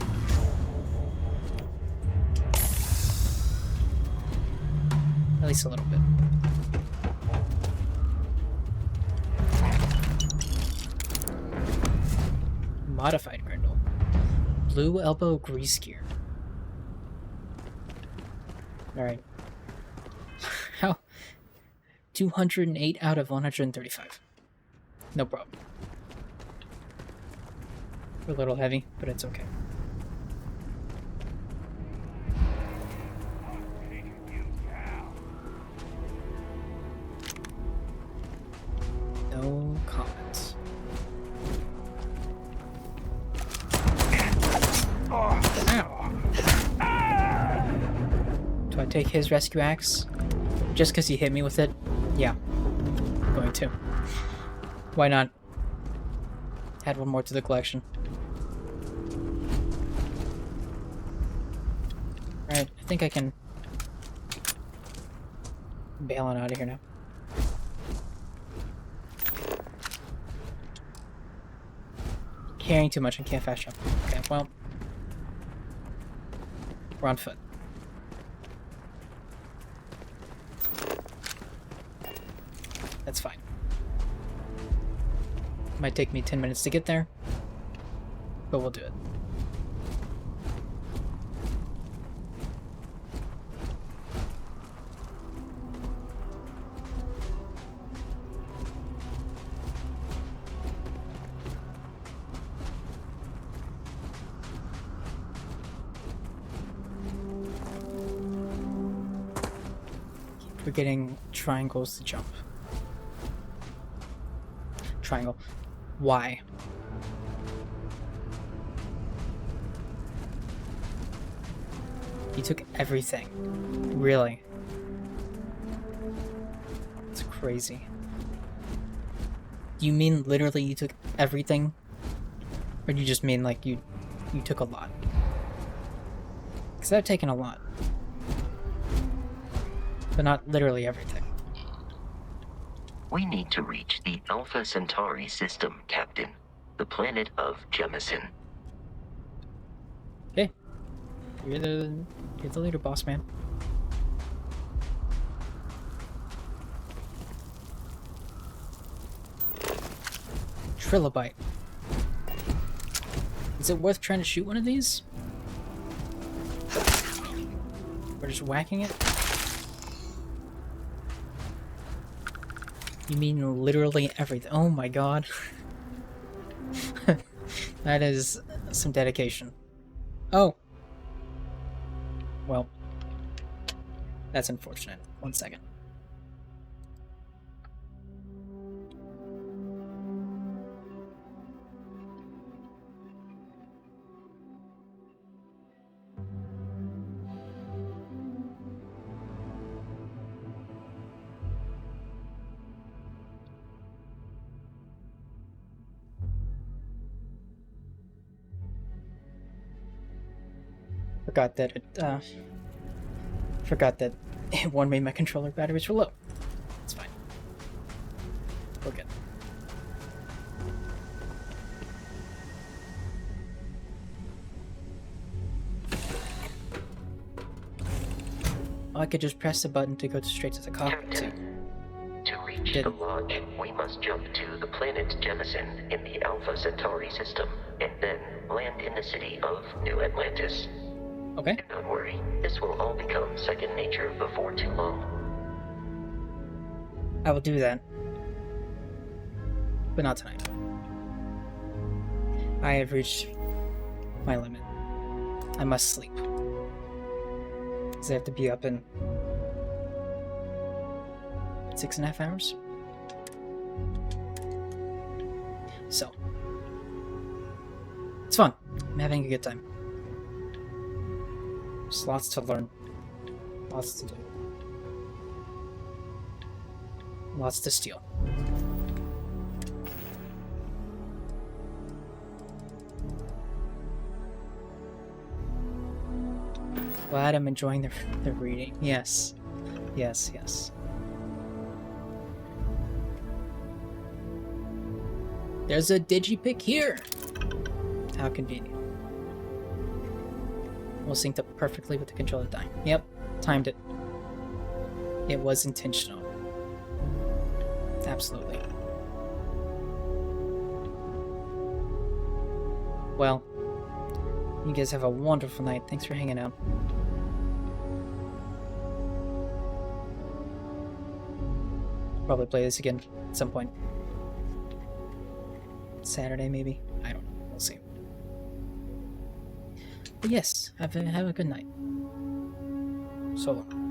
At least a little bit. Modified Grindle. Blue Elbow Grease Gear. Alright. How? 208 out of 135. No problem. We're a little heavy, but it's okay. No comments. Ow. Do I take his rescue axe? Just because he hit me with it? Yeah. I'm going to. Why not? Add one more to the collection. Alright, I think I can bail on out of here now. Carrying too much and can't fast jump. Okay, well. We're on foot. That's fine. Might take me 10 minutes to get there, but we'll do it. We're getting triangles to jump. Triangle. Why? You took everything. Really? It's crazy. Do you mean literally you took everything? Or do you just mean like you took a lot? Because I've taken a lot. But not literally everything. We need to reach the Alpha Centauri system, Captain. The planet of Jemison. Okay. You're the leader, boss man. Trilobite. Is it worth trying to shoot one of these? Or just whacking it? You mean literally everything? Oh my god. That is some dedication. Oh. Well. That's unfortunate. 1 second. Forgot that one made my controller batteries were low. It's fine. We're good. Oh, I could just press the button to go straight to the cockpit too. To reach the lodge, we must jump to the planet Jemison in the Alpha Centauri system, and then land in the city of New Atlantis. Okay. Don't worry, this will all become second nature before too long. I will do that. But not tonight. I have reached my limit. I must sleep. Because I have to be up in 6.5 hours. So, It's fun. I'm having a good time. There's lots to learn. Lots to do. Lots to steal. Glad I'm enjoying the reading. Yes. Yes, yes. There's a digipick here! How convenient. We'll sync up perfectly with the controller dying. Yep, timed it. It was intentional. Absolutely. Well, you guys have a wonderful night. Thanks for hanging out. Probably play this again at some point. Saturday, maybe? I don't know. We'll see. But yes, have a good night. So long.